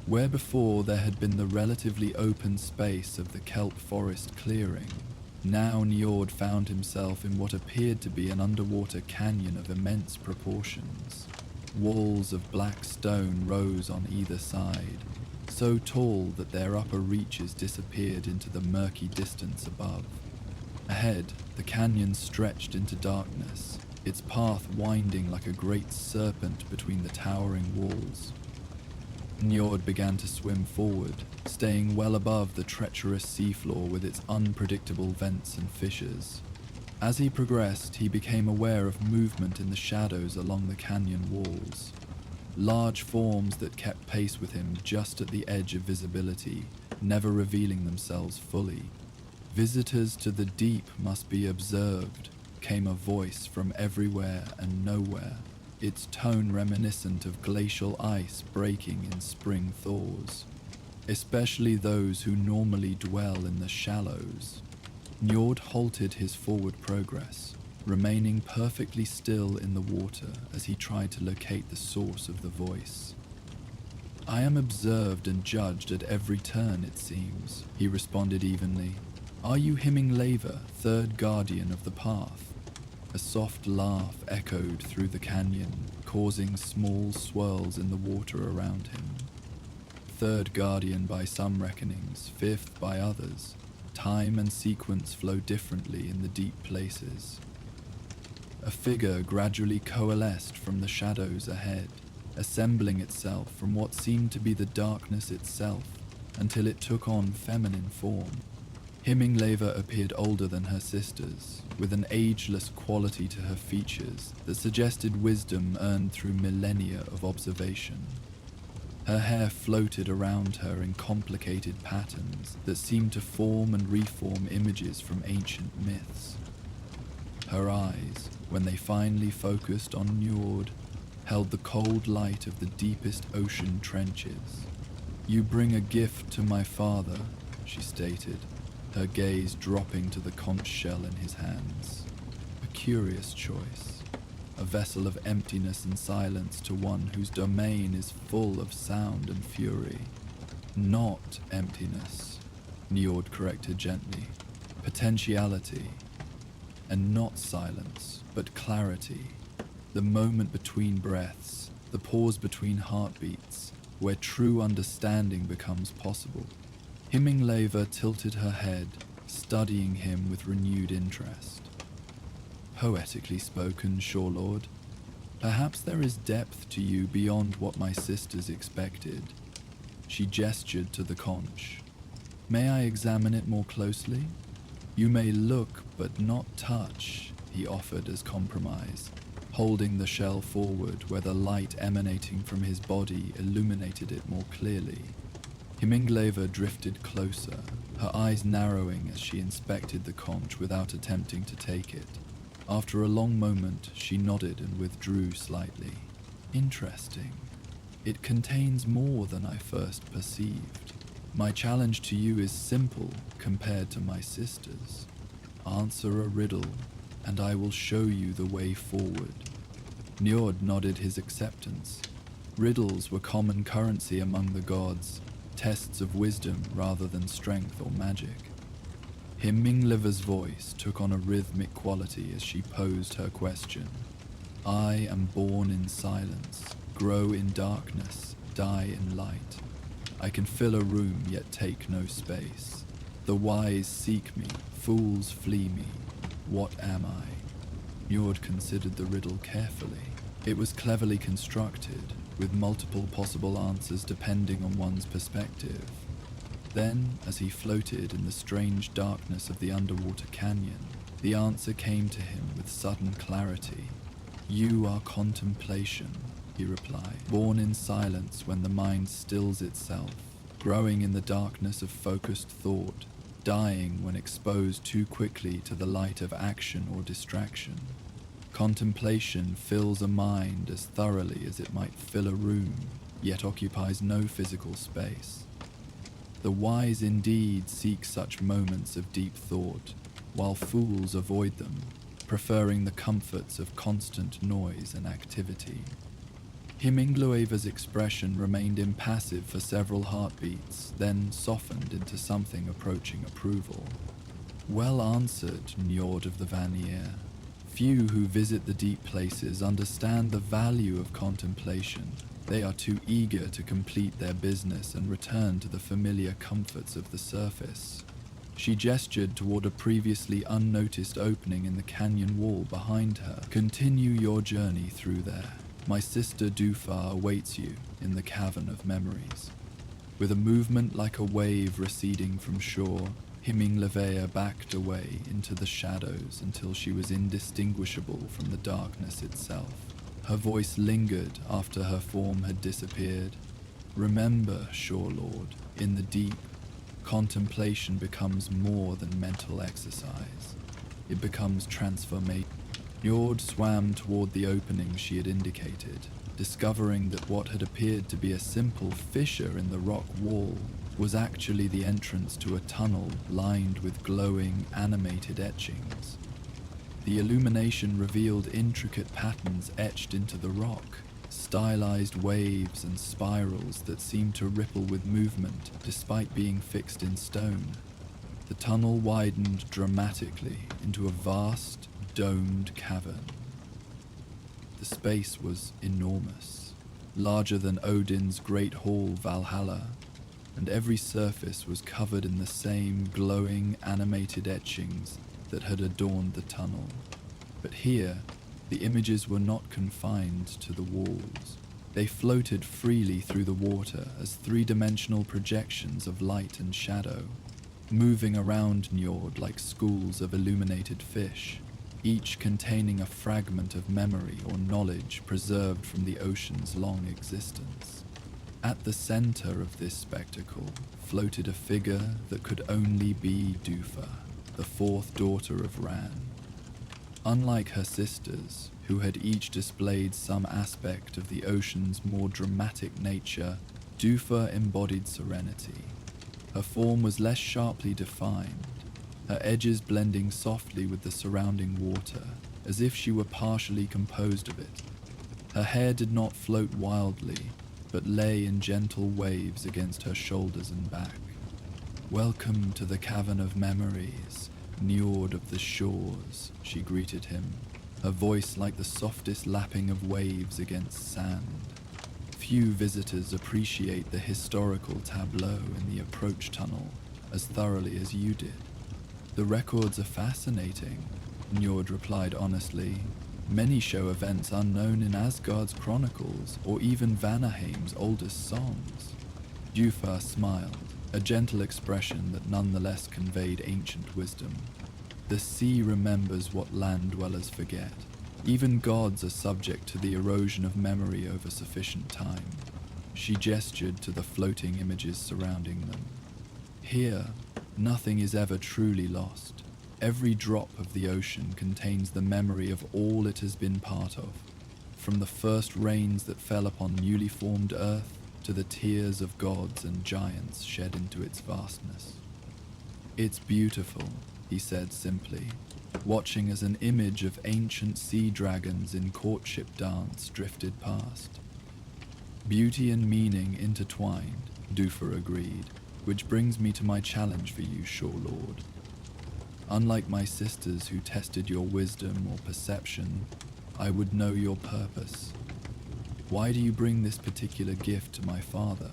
Where before there had been the relatively open space of the kelp forest clearing, now Njord found himself in what appeared to be an underwater canyon of immense proportions. Walls of black stone rose on either side, so tall that their upper reaches disappeared into the murky distance above. Ahead, the canyon stretched into darkness, its path winding like a great serpent between the towering walls. Njord began to swim forward, staying well above the treacherous seafloor with its unpredictable vents and fissures. As he progressed, he became aware of movement in the shadows along the canyon walls. Large forms that kept pace with him just at the edge of visibility, never revealing themselves fully. "Visitors to the deep must be observed," came a voice from everywhere and nowhere, its tone reminiscent of glacial ice breaking in spring thaws. "Especially those who normally dwell in the shallows." Njord halted his forward progress, remaining perfectly still in the water as he tried to locate the source of the voice. "I am observed and judged at every turn, it seems," he responded evenly. "Are you Heminglaeva, 3rd guardian of the path?" A soft laugh echoed through the canyon, causing small swirls in the water around him. "3rd guardian by some reckonings, 5th by others. Time and sequence flow differently in the deep places." A figure gradually coalesced from the shadows ahead, assembling itself from what seemed to be the darkness itself, until it took on feminine form. Heminglaeva appeared older than her sisters, with an ageless quality to her features that suggested wisdom earned through millennia of observation. Her hair floated around her in complicated patterns that seemed to form and reform images from ancient myths. Her eyes, when they finally focused on Njord, held the cold light of the deepest ocean trenches. "You bring a gift to my father," she stated, her gaze dropping to the conch shell in his hands. A curious choice. A vessel of emptiness and silence to one whose domain is full of sound and fury. "Not emptiness," Njord corrected gently. "Potentiality. And not silence, but clarity. The moment between breaths, the pause between heartbeats, where true understanding becomes possible." Heminglaeva tilted her head, studying him with renewed interest. "Poetically spoken, Shore Lord. Perhaps there is depth to you beyond what my sisters expected. She gestured to the conch. May I examine it more closely? You may look but not touch, he offered as compromise, holding the shell forward where the light emanating from his body illuminated it more clearly. Himingleva drifted closer, her eyes narrowing as she inspected the conch without attempting to take it. After a long moment, she nodded and withdrew slightly. Interesting. It contains more than I first perceived. My challenge to you is simple compared to my sisters. Answer a riddle, and I will show you the way forward. Njord nodded his acceptance. Riddles were common currency among the gods, tests of wisdom rather than strength or magic. Himminglever's voice took on a rhythmic quality as she posed her question. I am born in silence, grow in darkness, die in light. I can fill a room yet take no space. The wise seek me, fools flee me. What am I? Njord considered the riddle carefully. It was cleverly constructed, with multiple possible answers depending on one's perspective. Then, as he floated in the strange darkness of the underwater canyon, the answer came to him with sudden clarity. You are contemplation, he replied, born in silence when the mind stills itself, growing in the darkness of focused thought, dying when exposed too quickly to the light of action or distraction. Contemplation fills a mind as thoroughly as it might fill a room, yet occupies no physical space. The wise indeed seek such moments of deep thought, while fools avoid them, preferring the comforts of constant noise and activity. Himminglever's expression remained impassive for several heartbeats, then softened into something approaching approval. Well answered, Njord of the Vanir. Few who visit the deep places understand the value of contemplation. They are too eager to complete their business and return to the familiar comforts of the surface. She gestured toward a previously unnoticed opening in the canyon wall behind her. Continue your journey through there. My sister Dufar awaits you in the Cavern of Memories. With a movement like a wave receding from shore, Himminglever backed away into the shadows until she was indistinguishable from the darkness itself. Her voice lingered after her form had disappeared. Remember, Shore Lord, in the deep, contemplation becomes more than mental exercise. It becomes transformation. Njord swam toward the opening she had indicated, discovering that what had appeared to be a simple fissure in the rock wall was actually the entrance to a tunnel lined with glowing, animated etchings. The illumination revealed intricate patterns etched into the rock, stylized waves and spirals that seemed to ripple with movement despite being fixed in stone. The tunnel widened dramatically into a vast, domed cavern. The space was enormous, larger than Odin's great hall Valhalla, and every surface was covered in the same glowing, animated etchings that had adorned the tunnel. But here, the images were not confined to the walls. They floated freely through the water as three-dimensional projections of light and shadow, moving around Njord like schools of illuminated fish, each containing a fragment of memory or knowledge preserved from the ocean's long existence. At the center of this spectacle floated a figure that could only be Dufar, the fourth daughter of Ran. Unlike her sisters, who had each displayed some aspect of the ocean's more dramatic nature, Dufar embodied serenity. Her form was less sharply defined, her edges blending softly with the surrounding water, as if she were partially composed of it. Her hair did not float wildly, but lay in gentle waves against her shoulders and back. Welcome to the Cavern of Memories, Njord of the Shores, she greeted him, her voice like the softest lapping of waves against sand. Few visitors appreciate the historical tableau in the approach tunnel as thoroughly as you did. The records are fascinating, Njord replied honestly. Many show events unknown in Asgard's chronicles or even Vanaheim's oldest songs. Dufar smiled, a gentle expression that nonetheless conveyed ancient wisdom. The sea remembers what land dwellers forget. Even gods are subject to the erosion of memory over sufficient time. She gestured to the floating images surrounding them. Here, nothing is ever truly lost. Every drop of the ocean contains the memory of all it has been part of, from the first rains that fell upon newly formed earth to the tears of gods and giants shed into its vastness. "It's beautiful," he said simply, watching as an image of ancient sea dragons in courtship dance drifted past. "Beauty and meaning intertwined," Dufar agreed, "which brings me to my challenge for you, Shore Lord. Unlike my sisters who tested your wisdom or perception, I would know your purpose. Why do you bring this particular gift to my father?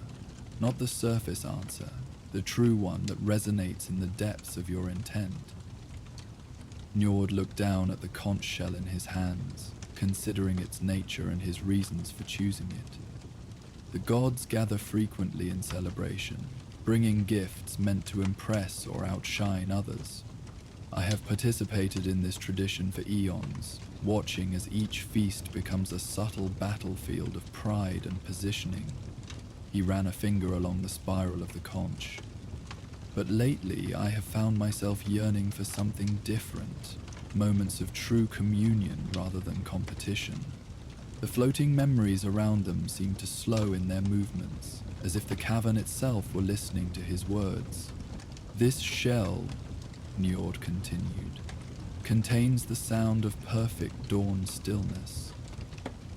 Not the surface answer, the true one that resonates in the depths of your intent." Njord looked down at the conch shell in his hands, considering its nature and his reasons for choosing it. The gods gather frequently in celebration, bringing gifts meant to impress or outshine others. I have participated in this tradition for eons, watching as each feast becomes a subtle battlefield of pride and positioning. He ran a finger along the spiral of the conch. But lately I have found myself yearning for something different, moments of true communion rather than competition. The floating memories around them seemed to slow in their movements, as if the cavern itself were listening to his words. "This shell," Njord continued, "contains the sound of perfect dawn stillness.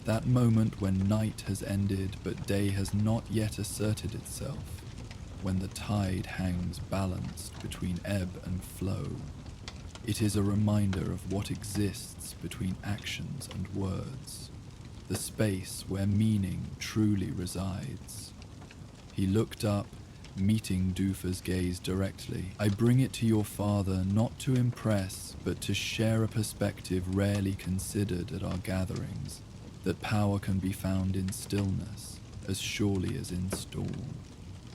That moment when night has ended but day has not yet asserted itself, when the tide hangs balanced between ebb and flow. It is a reminder of what exists between actions and words, the space where meaning truly resides." He looked up, meeting Dufar's gaze directly. "I bring it to your father not to impress, but to share a perspective rarely considered at our gatherings, that power can be found in stillness as surely as in storm."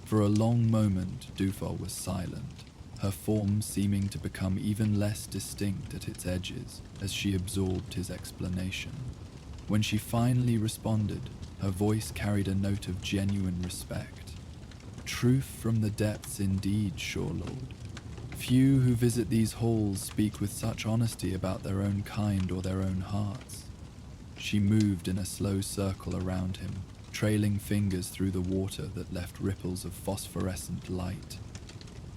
For a long moment, Dufar was silent, her form seeming to become even less distinct at its edges as she absorbed his explanation. When she finally responded, her voice carried a note of genuine respect. "Truth from the depths indeed, Shore Lord. Few who visit these halls speak with such honesty about their own kind or their own hearts." She moved in a slow circle around him, trailing fingers through the water that left ripples of phosphorescent light.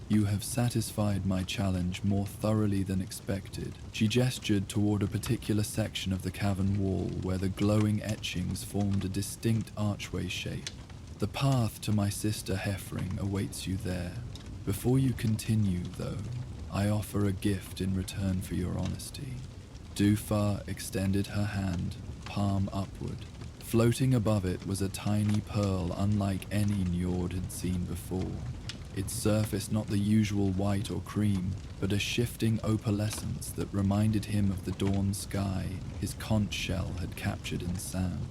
"You have satisfied my challenge more thoroughly than expected." She gestured toward a particular section of the cavern wall where the glowing etchings formed a distinct archway shape. "The path to my sister Hefring awaits you there. Before you continue, though, I offer a gift in return for your honesty." Dufar extended her hand, palm upward. Floating above it was a tiny pearl unlike any Njord had seen before. Its surface not the usual white or cream, but a shifting opalescence that reminded him of the dawn sky his conch shell had captured in sand.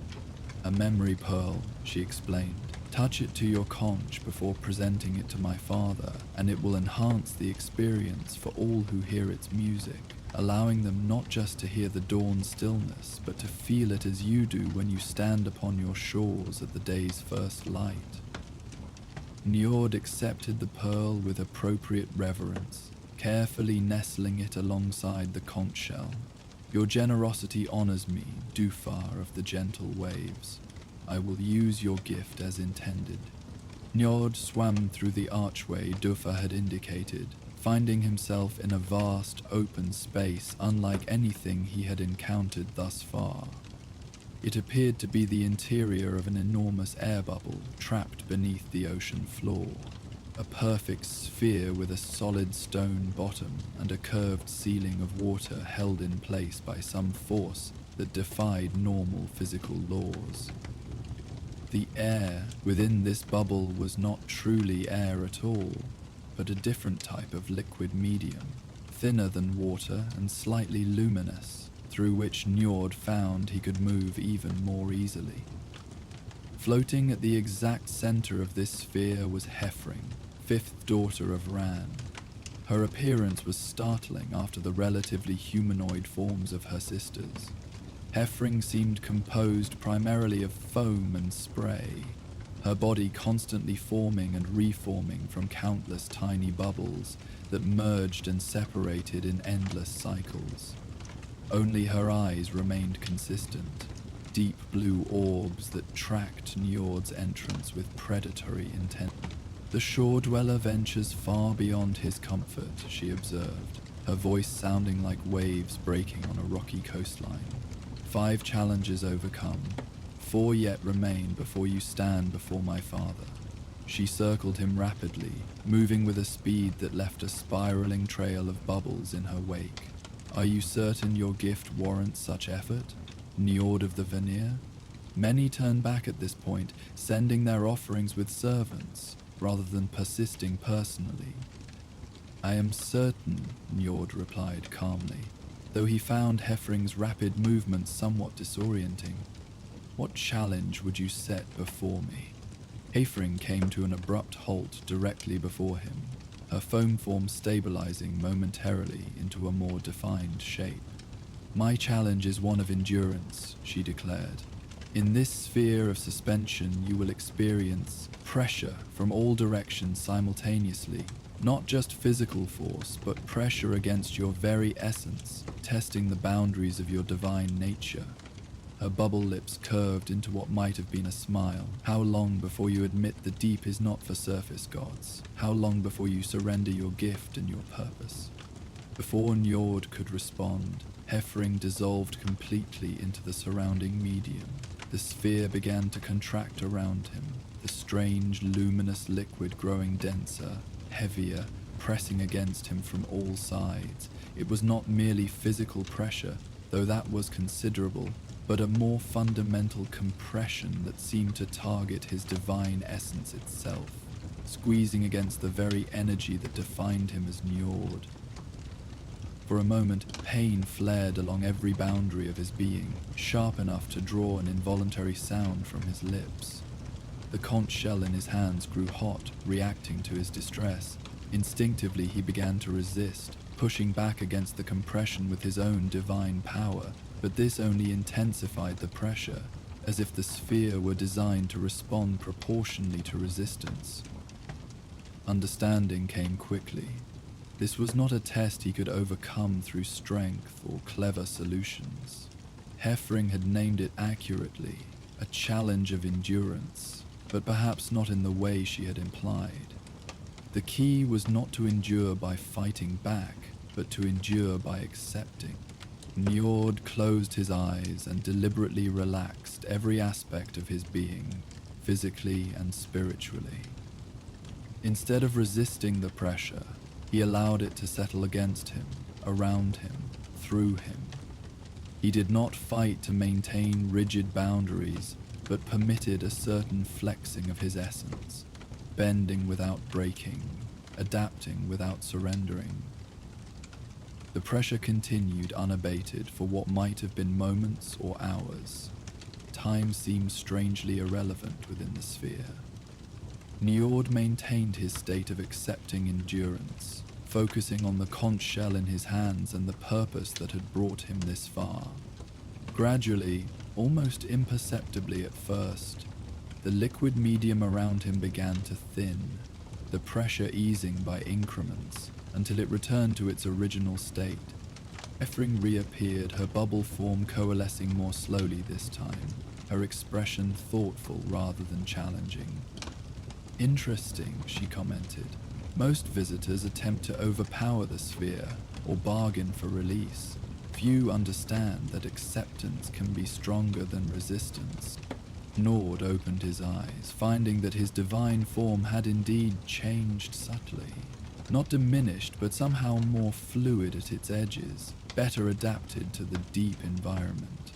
"A memory pearl," she explained. "Touch it to your conch before presenting it to my father, and it will enhance the experience for all who hear its music, allowing them not just to hear the dawn stillness, but to feel it as you do when you stand upon your shores at the day's first light." Njord accepted the pearl with appropriate reverence, carefully nestling it alongside the conch shell. "Your generosity honors me, Dufar of the gentle waves. I will use your gift as intended." Njord swam through the archway Dufar had indicated, finding himself in a vast, open space unlike anything he had encountered thus far. It appeared to be the interior of an enormous air bubble trapped beneath the ocean floor, a perfect sphere with a solid stone bottom and a curved ceiling of water held in place by some force that defied normal physical laws. The air within this bubble was not truly air at all, but a different type of liquid medium, thinner than water and slightly luminous. through which Njord found he could move even more easily. Floating at the exact center of this sphere was Hefring, fifth daughter of Ran. Her appearance was startling after the relatively humanoid forms of her sisters. Hefring seemed composed primarily of foam and spray, her body constantly forming and reforming from countless tiny bubbles that merged and separated in endless cycles. Only her eyes remained consistent, deep blue orbs that tracked Njord's entrance with predatory intent. The shore dweller ventures far beyond his comfort, she observed, her voice sounding like waves breaking on a rocky coastline. 5 challenges overcome, 4 yet remain before you stand before my father. She circled him rapidly, moving with a speed that left a spiraling trail of bubbles in her wake. Are you certain your gift warrants such effort? Njord of the Vanir? Many turn back at this point, sending their offerings with servants, rather than persisting personally. I am certain, Njord replied calmly, though he found Hefring's rapid movements somewhat disorienting. What challenge would you set before me? Hefring came to an abrupt halt directly before him, her foam form stabilizing momentarily into a more defined shape. My challenge is one of endurance, she declared. In this sphere of suspension, you will experience pressure from all directions simultaneously, not just physical force, but pressure against your very essence, testing the boundaries of your divine nature. Her bubble lips curved into what might have been a smile. How long before you admit the deep is not for surface gods? How long before you surrender your gift and your purpose? Before Njord could respond, Hefring dissolved completely into the surrounding medium. The sphere began to contract around him, the strange, luminous liquid growing denser, heavier, pressing against him from all sides. It was not merely physical pressure, though that was considerable, but a more fundamental compression that seemed to target his divine essence itself, squeezing against the very energy that defined him as Njord. For a moment, pain flared along every boundary of his being, sharp enough to draw an involuntary sound from his lips. The conch shell in his hands grew hot, reacting to his distress. Instinctively, he began to resist, pushing back against the compression with his own divine power, but this only intensified the pressure, as if the sphere were designed to respond proportionally to resistance. Understanding came quickly. This was not a test he could overcome through strength or clever solutions. Hefring had named it accurately, a challenge of endurance, but perhaps not in the way she had implied. The key was not to endure by fighting back, but to endure by accepting. Njord closed his eyes and deliberately relaxed every aspect of his being, physically and spiritually. Instead of resisting the pressure, he allowed it to settle against him, around him, through him. He did not fight to maintain rigid boundaries, but permitted a certain flexing of his essence, bending without breaking, adapting without surrendering. The pressure continued unabated for what might have been moments or hours. Time seemed strangely irrelevant within the sphere. Njord maintained his state of accepting endurance, focusing on the conch shell in his hands and the purpose that had brought him this far. Gradually, almost imperceptibly at first, the liquid medium around him began to thin, the pressure easing by increments, until it returned to its original state. Hefring reappeared, her bubble form coalescing more slowly this time, her expression thoughtful rather than challenging. Interesting, she commented. Most visitors attempt to overpower the sphere or bargain for release. Few understand that acceptance can be stronger than resistance. Njord opened his eyes, finding that his divine form had indeed changed subtly. Not diminished, but somehow more fluid at its edges, better adapted to the deep environment.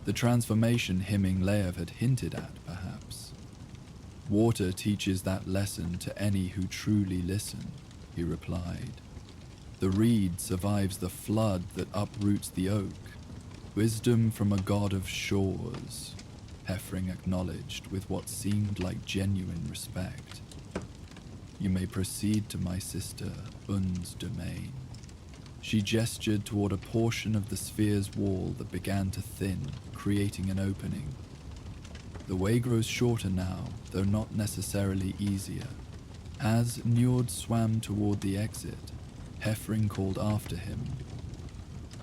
The transformation Himminglaev had hinted at, perhaps. Water teaches that lesson to any who truly listen, he replied. The reed survives the flood that uproots the oak. Wisdom from a god of shores, Heffring acknowledged with what seemed like genuine respect. You may proceed to my sister Un's domain. She gestured toward a portion of the sphere's wall that began to thin, creating an opening. The way grows shorter now, though not necessarily easier. As Njord swam toward the exit, Heffring called after him.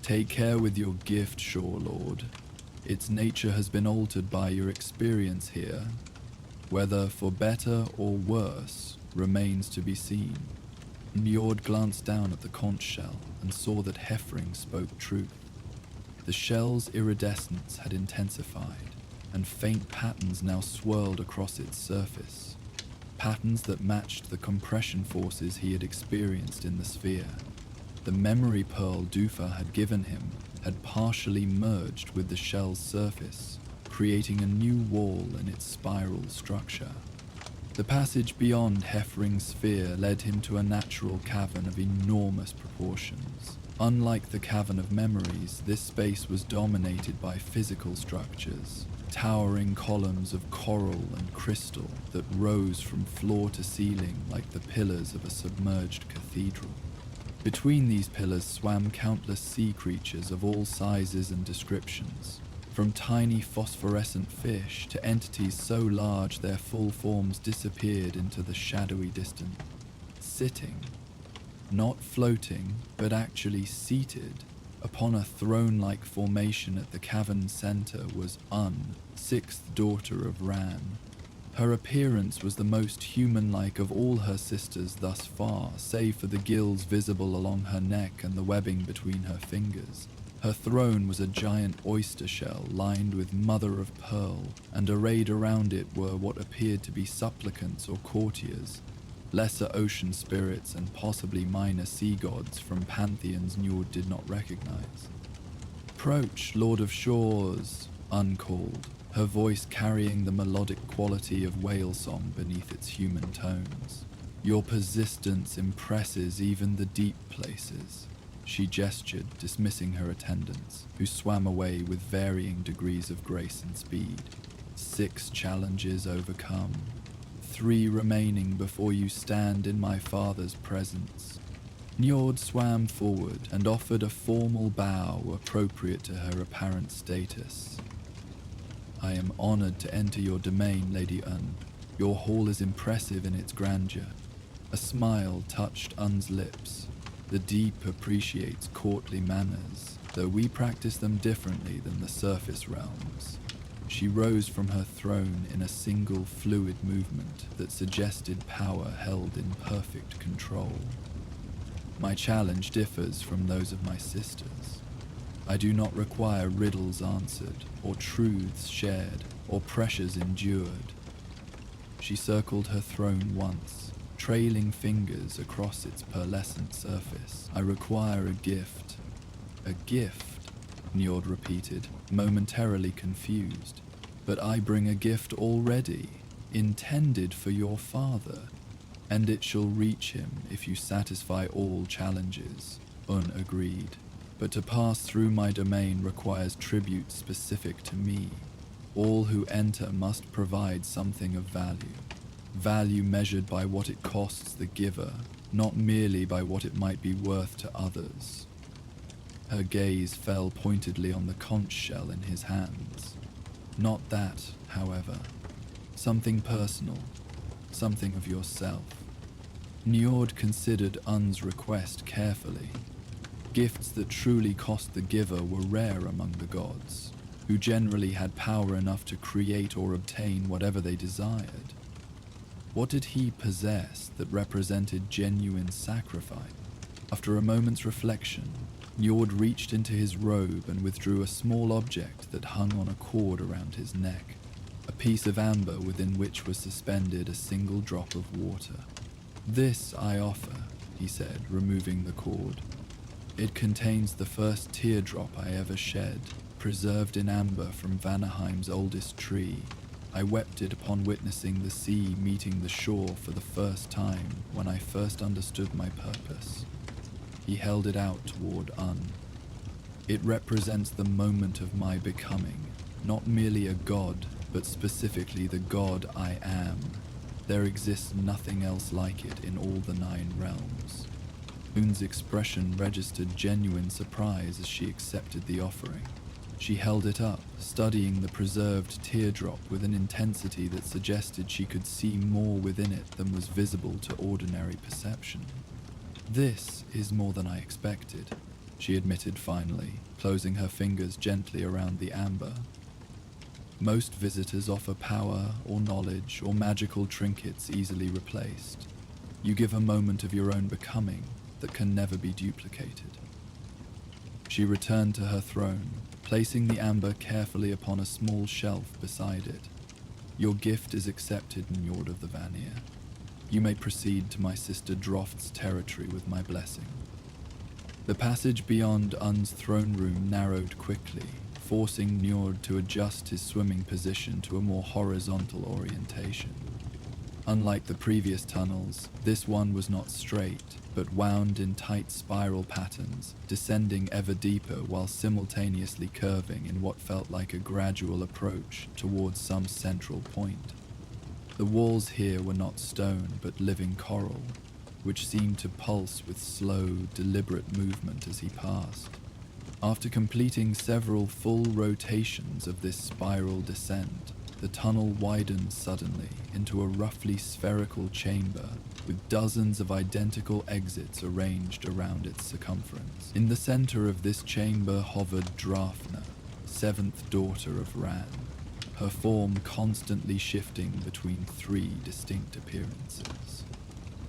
Take care with your gift, Shore Lord. Its nature has been altered by your experience here. Whether for better or worse remains to be seen. Njord glanced down at the conch shell and saw that Heffring spoke truth. The shell's iridescence had intensified, and faint patterns now swirled across its surface. Patterns that matched the compression forces he had experienced in the sphere. The memory pearl Dufa had given him had partially merged with the shell's surface, creating a new wall in its spiral structure. The passage beyond Heffring's sphere led him to a natural cavern of enormous proportions. Unlike the Cavern of Memories, this space was dominated by physical structures, towering columns of coral and crystal that rose from floor to ceiling like the pillars of a submerged cathedral. Between these pillars swam countless sea creatures of all sizes and descriptions, from tiny phosphorescent fish to entities so large their full forms disappeared into the shadowy distance. Sitting, not floating, but actually seated, upon a throne-like formation at the cavern's center was Un, sixth daughter of Ran. Her appearance was the most human-like of all her sisters thus far, save for the gills visible along her neck and the webbing between her fingers. Her throne was a giant oyster shell lined with mother of pearl, and arrayed around it were what appeared to be supplicants or courtiers, lesser ocean spirits and possibly minor sea gods from pantheons Njord did not recognize. Approach, Lord of Shores, uncalled, her voice carrying the melodic quality of whale song beneath its human tones. Your persistence impresses even the deep places. She gestured, dismissing her attendants, who swam away with varying degrees of grace and speed. 6 challenges overcome. 3 remaining before you stand in my father's presence. Njord swam forward and offered a formal bow appropriate to her apparent status. I am honored to enter your domain, Lady Un. Your hall is impressive in its grandeur. A smile touched Un's lips. The deep appreciates courtly manners, though we practice them differently than the surface realms. She rose from her throne in a single fluid movement that suggested power held in perfect control. My challenge differs from those of my sisters. I do not require riddles answered, or truths shared, or pressures endured. She circled her throne once, trailing fingers across its pearlescent surface. I require a gift. A gift, Njord repeated, momentarily confused. But I bring a gift already, intended for your father, and it shall reach him if you satisfy all challenges, Un agreed. But to pass through my domain requires tribute specific to me. All who enter must provide something of value. Value measured by what it costs the giver, not merely by what it might be worth to others. Her gaze fell pointedly on the conch shell in his hands. Not that, however. Something personal. Something of yourself. Njord considered Un's request carefully. Gifts that truly cost the giver were rare among the gods, who generally had power enough to create or obtain whatever they desired. What did he possess that represented genuine sacrifice? After a moment's reflection, Njord reached into his robe and withdrew a small object that hung on a cord around his neck, a piece of amber within which was suspended a single drop of water. This I offer, he said, removing the cord. It contains the first teardrop I ever shed, preserved in amber from Vanaheim's oldest tree. I wept it upon witnessing the sea meeting the shore for the first time when I first understood my purpose. He held it out toward Un. It represents the moment of my becoming, not merely a god, but specifically the god I am. There exists nothing else like it in all the 9 realms. Un's expression registered genuine surprise as she accepted the offering. She held it up, studying the preserved teardrop with an intensity that suggested she could see more within it than was visible to ordinary perception. "This is more than I expected," she admitted finally, closing her fingers gently around the amber. "Most visitors offer power or knowledge or magical trinkets easily replaced. You give a moment of your own becoming that can never be duplicated." She returned to her throne, placing the amber carefully upon a small shelf beside it. "Your gift is accepted, Njord of the Vanir. You may proceed to my sister Droft's territory with my blessing." The passage beyond Un's throne room narrowed quickly, forcing Njord to adjust his swimming position to a more horizontal orientation. Unlike the previous tunnels, this one was not straight, but wound in tight spiral patterns, descending ever deeper while simultaneously curving in what felt like a gradual approach towards some central point. The walls here were not stone, but living coral, which seemed to pulse with slow, deliberate movement as he passed. After completing several full rotations of this spiral descent, the tunnel widened suddenly into a roughly spherical chamber with dozens of identical exits arranged around its circumference. In the center of this chamber hovered Drafna, 7th daughter of Ran, her form constantly shifting between 3 distinct appearances.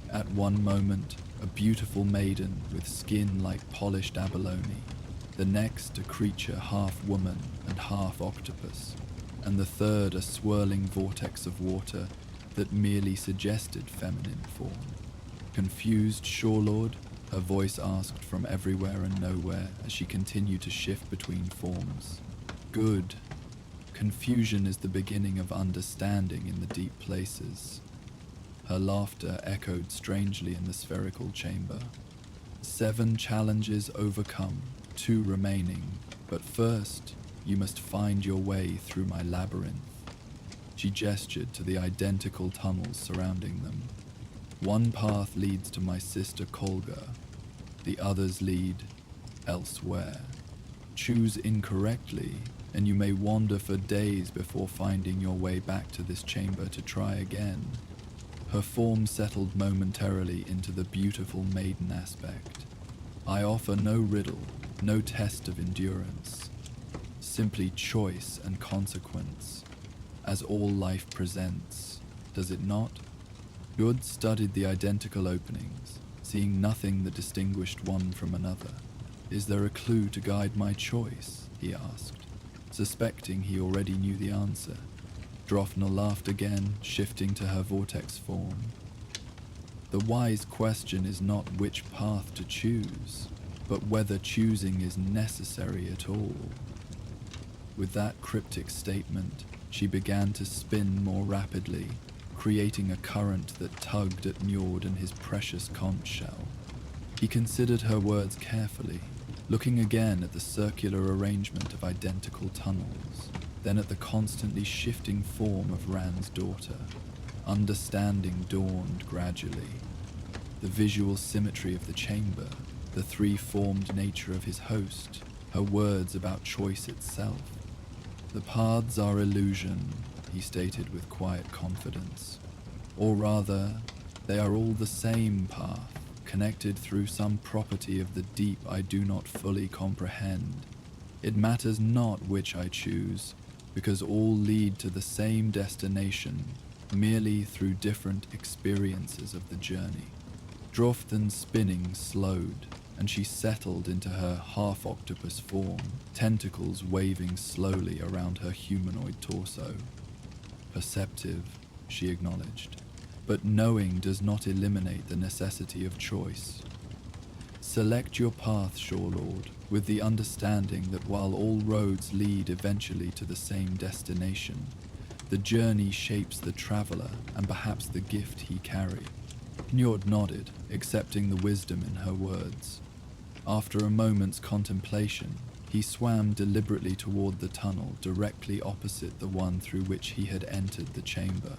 At one moment, a beautiful maiden with skin like polished abalone, the next a creature half woman and half octopus, and the third a swirling vortex of water that merely suggested feminine form. "Confused, Shorelord?" her voice asked from everywhere and nowhere as she continued to shift between forms. "Good. Confusion is the beginning of understanding in the deep places." Her laughter echoed strangely in the spherical chamber. 7 challenges overcome, 2 remaining, but first, you must find your way through my labyrinth. She gestured to the identical tunnels surrounding them. "One path leads to my sister Kolga, the others lead elsewhere. Choose incorrectly, and you may wander for days before finding your way back to this chamber to try again." Her form settled momentarily into the beautiful maiden aspect. "I offer no riddle, no test of endurance. Simply choice and consequence, as all life presents, does it not?" Njord studied the identical openings, seeing nothing that distinguished one from another. "Is there a clue to guide my choice?" he asked, suspecting he already knew the answer. Drofna laughed again, shifting to her vortex form. "The wise question is not which path to choose, but whether choosing is necessary at all." With that cryptic statement, she began to spin more rapidly, creating a current that tugged at Njord and his precious conch shell. He considered her words carefully, looking again at the circular arrangement of identical tunnels, then at the constantly shifting form of Ran's daughter. Understanding dawned gradually. The visual symmetry of the chamber, the 3-formed nature of his host, her words about choice itself. "The paths are illusion," he stated with quiet confidence. "Or rather, they are all the same path, connected through some property of the deep I do not fully comprehend. It matters not which I choose, because all lead to the same destination, merely through different experiences of the journey." Drofton's spinning slowed, and she settled into her half-octopus form, tentacles waving slowly around her humanoid torso. "Perceptive," she acknowledged, "but knowing does not eliminate the necessity of choice. Select your path, Shorelord, with the understanding that while all roads lead eventually to the same destination, the journey shapes the traveler and perhaps the gift he carries." Njord nodded, accepting the wisdom in her words. After a moment's contemplation, He swam deliberately toward the tunnel directly opposite the one through which he had entered the chamber.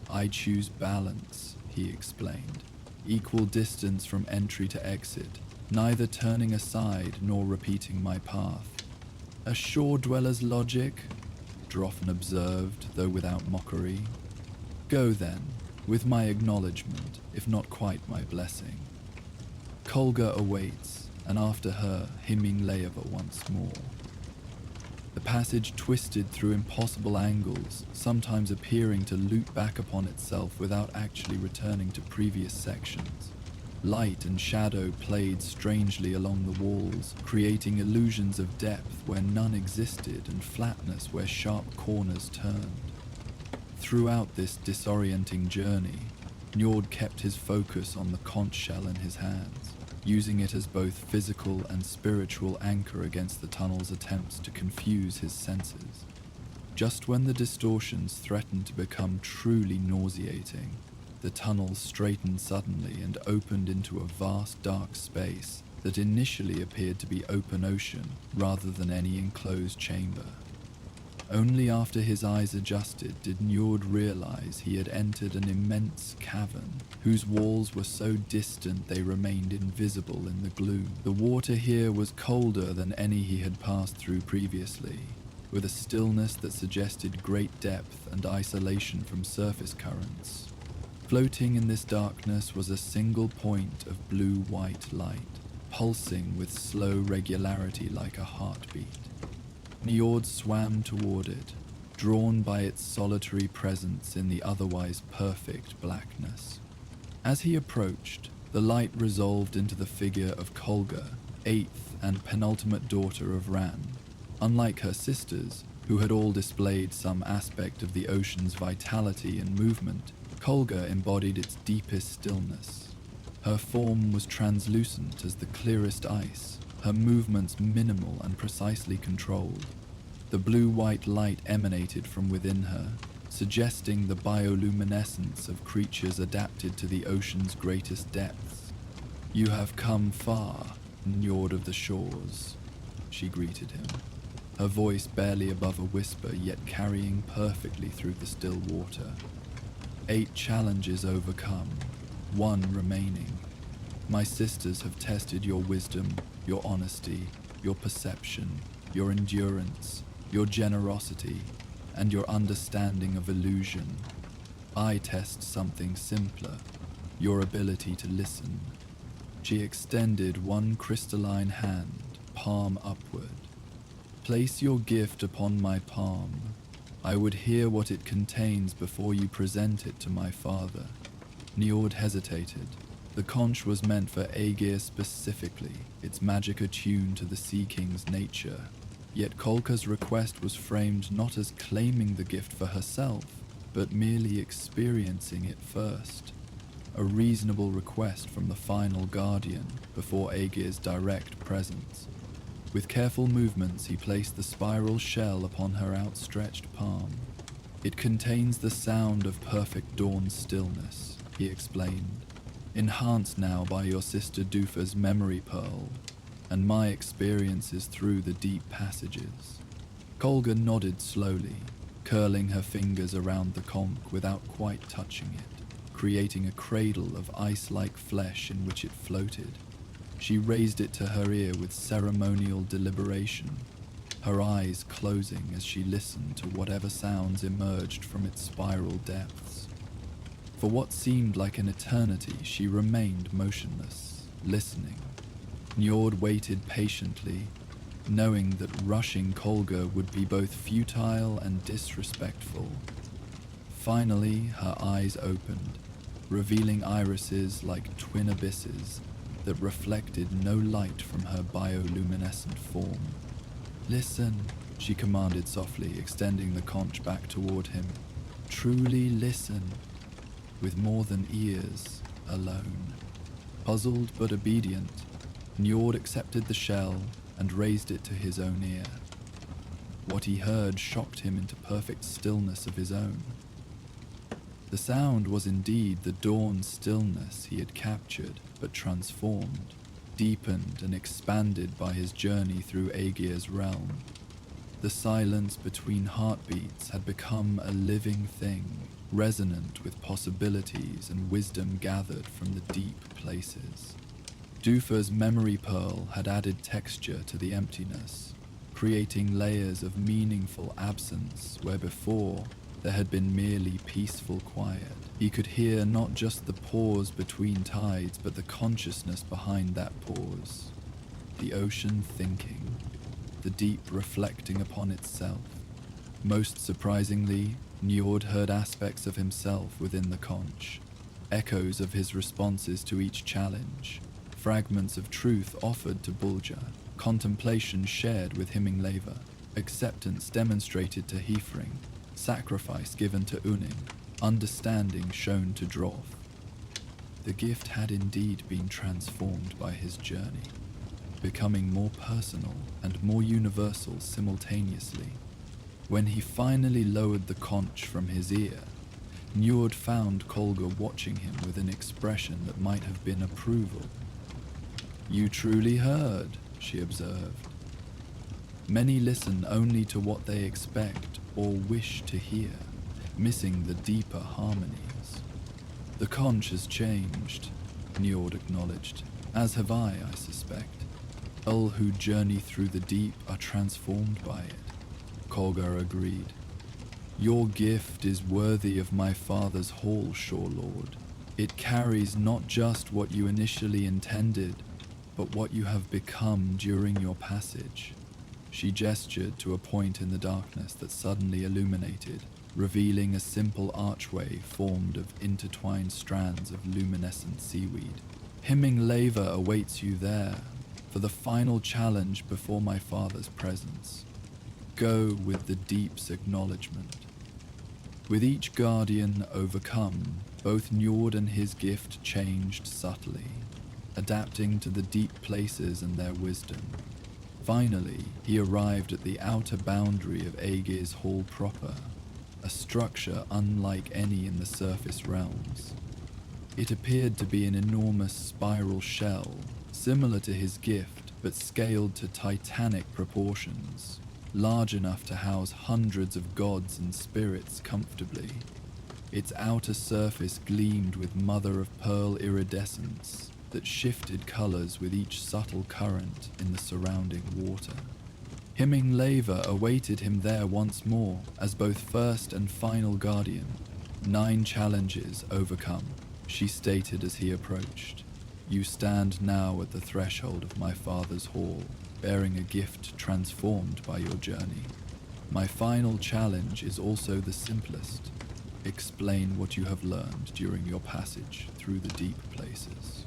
"I choose balance," he explained. "Equal distance from entry to exit, neither turning aside nor repeating my path." "A shore dweller's logic," Droffen observed, though without mockery. "Go then, with my acknowledgement, if not quite my blessing." Kolga awaits, and after her, Himinglaeva once more. The passage twisted through impossible angles, sometimes appearing to loop back upon itself without actually returning to previous sections. Light and shadow played strangely along the walls, creating illusions of depth where none existed and flatness where sharp corners turned. Throughout this disorienting journey, Njord kept his focus on the conch shell in his hands, using it as both physical and spiritual anchor against the tunnel's attempts to confuse his senses. Just when the distortions threatened to become truly nauseating, the tunnel straightened suddenly and opened into a vast dark space that initially appeared to be open ocean rather than any enclosed chamber. Only after his eyes adjusted did Njord realize he had entered an immense cavern, whose walls were so distant they remained invisible in the gloom. The water here was colder than any he had passed through previously, with a stillness that suggested great depth and isolation from surface currents. Floating in this darkness was a single point of blue-white light, pulsing with slow regularity like a heartbeat. Njord swam toward it, drawn by its solitary presence in the otherwise perfect blackness. As he approached, the light resolved into the figure of Kolga, eighth and penultimate daughter of Ran. Unlike her sisters, who had all displayed some aspect of the ocean's vitality and movement, Kolga embodied its deepest stillness. Her form was translucent as the clearest ice, her movements minimal and precisely controlled. The blue-white light emanated from within her, suggesting the bioluminescence of creatures adapted to the ocean's greatest depths. "You have come far, Njord of the Shores," she greeted him, her voice barely above a whisper yet carrying perfectly through the still water. 8 challenges overcome, 1 remaining. My sisters have tested your wisdom, your honesty, your perception, your endurance, your generosity, and your understanding of illusion. I test something simpler, your ability to listen. She extended one crystalline hand, palm upward. Place your gift upon my palm. I would hear what it contains before you present it to my father. Njord hesitated. The conch was meant for Aegir specifically, its magic attuned to the Sea King's nature. Yet Kolka's request was framed not as claiming the gift for herself, but merely experiencing it first. A reasonable request from the final guardian before Aegir's direct presence. With careful movements, he placed the spiral shell upon her outstretched palm. It contains the sound of perfect dawn stillness, he explained, enhanced now by your sister Dufa's memory pearl, and my experiences through the deep passages. Kolga nodded slowly, curling her fingers around the conch without quite touching it, creating a cradle of ice-like flesh in which it floated. She raised it to her ear with ceremonial deliberation, her eyes closing as she listened to whatever sounds emerged from its spiral depths. For what seemed like an eternity, she remained motionless, listening. Njord waited patiently, knowing that rushing Kolga would be both futile and disrespectful. Finally, her eyes opened, revealing irises like twin abysses that reflected no light from her bioluminescent form. "Listen," she commanded softly, extending the conch back toward him. "Truly listen, with more than ears, alone." Puzzled but obedient, Njord accepted the shell and raised it to his own ear. What he heard shocked him into perfect stillness of his own. The sound was indeed the dawn stillness he had captured but transformed, deepened and expanded by his journey through Aegir's realm. The silence between heartbeats had become a living thing, resonant with possibilities and wisdom gathered from the deep places. Dufa's memory pearl had added texture to the emptiness, creating layers of meaningful absence where before there had been merely peaceful quiet. He could hear not just the pause between tides, but the consciousness behind that pause. The ocean thinking, the deep reflecting upon itself. Most surprisingly, Njord heard aspects of himself within the conch, echoes of his responses to each challenge, fragments of truth offered to Bulja, contemplation shared with Himmingleva, acceptance demonstrated to Hefring, sacrifice given to Unin, understanding shown to Droth. The gift had indeed been transformed by his journey, becoming more personal and more universal simultaneously. When he finally lowered the conch from his ear, Njord found Kolga watching him with an expression that might have been approval. "You truly heard," she observed. "Many listen only to what they expect or wish to hear, missing the deeper harmonies." "The conch has changed," Njord acknowledged, "as have I suspect. All who journey through the deep are transformed by it," Kolga agreed. "Your gift is worthy of my father's hall, Shore Lord. It carries not just what you initially intended, but what you have become during your passage." She gestured to a point in the darkness that suddenly illuminated, revealing a simple archway formed of intertwined strands of luminescent seaweed. "Himmingleva awaits you there, for the final challenge before my father's presence. Go with the deep's acknowledgement." With each guardian overcome, both Njord and his gift changed subtly, adapting to the deep places and their wisdom. Finally, he arrived at the outer boundary of Aegir's hall proper, a structure unlike any in the surface realms. It appeared to be an enormous spiral shell, similar to his gift, but scaled to titanic proportions, large enough to house hundreds of gods and spirits comfortably. Its outer surface gleamed with mother-of-pearl iridescence that shifted colors with each subtle current in the surrounding water. Himmingleva awaited him there once more as both first and final guardian. 9 challenges overcome, she stated as he approached. You stand now at the threshold of my father's hall, bearing a gift transformed by your journey. My final challenge is also the simplest. Explain what you have learned during your passage through the deep places.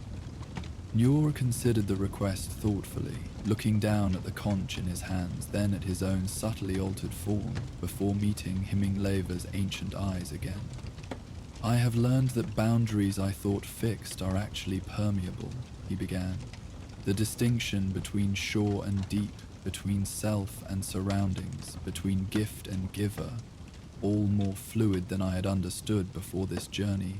Njord considered the request thoughtfully, looking down at the conch in his hands, then at his own subtly altered form, before meeting Himmingleva's ancient eyes again. I have learned that boundaries I thought fixed are actually permeable, he began. The distinction between shore and deep, between self and surroundings, between gift and giver, all more fluid than I had understood before this journey.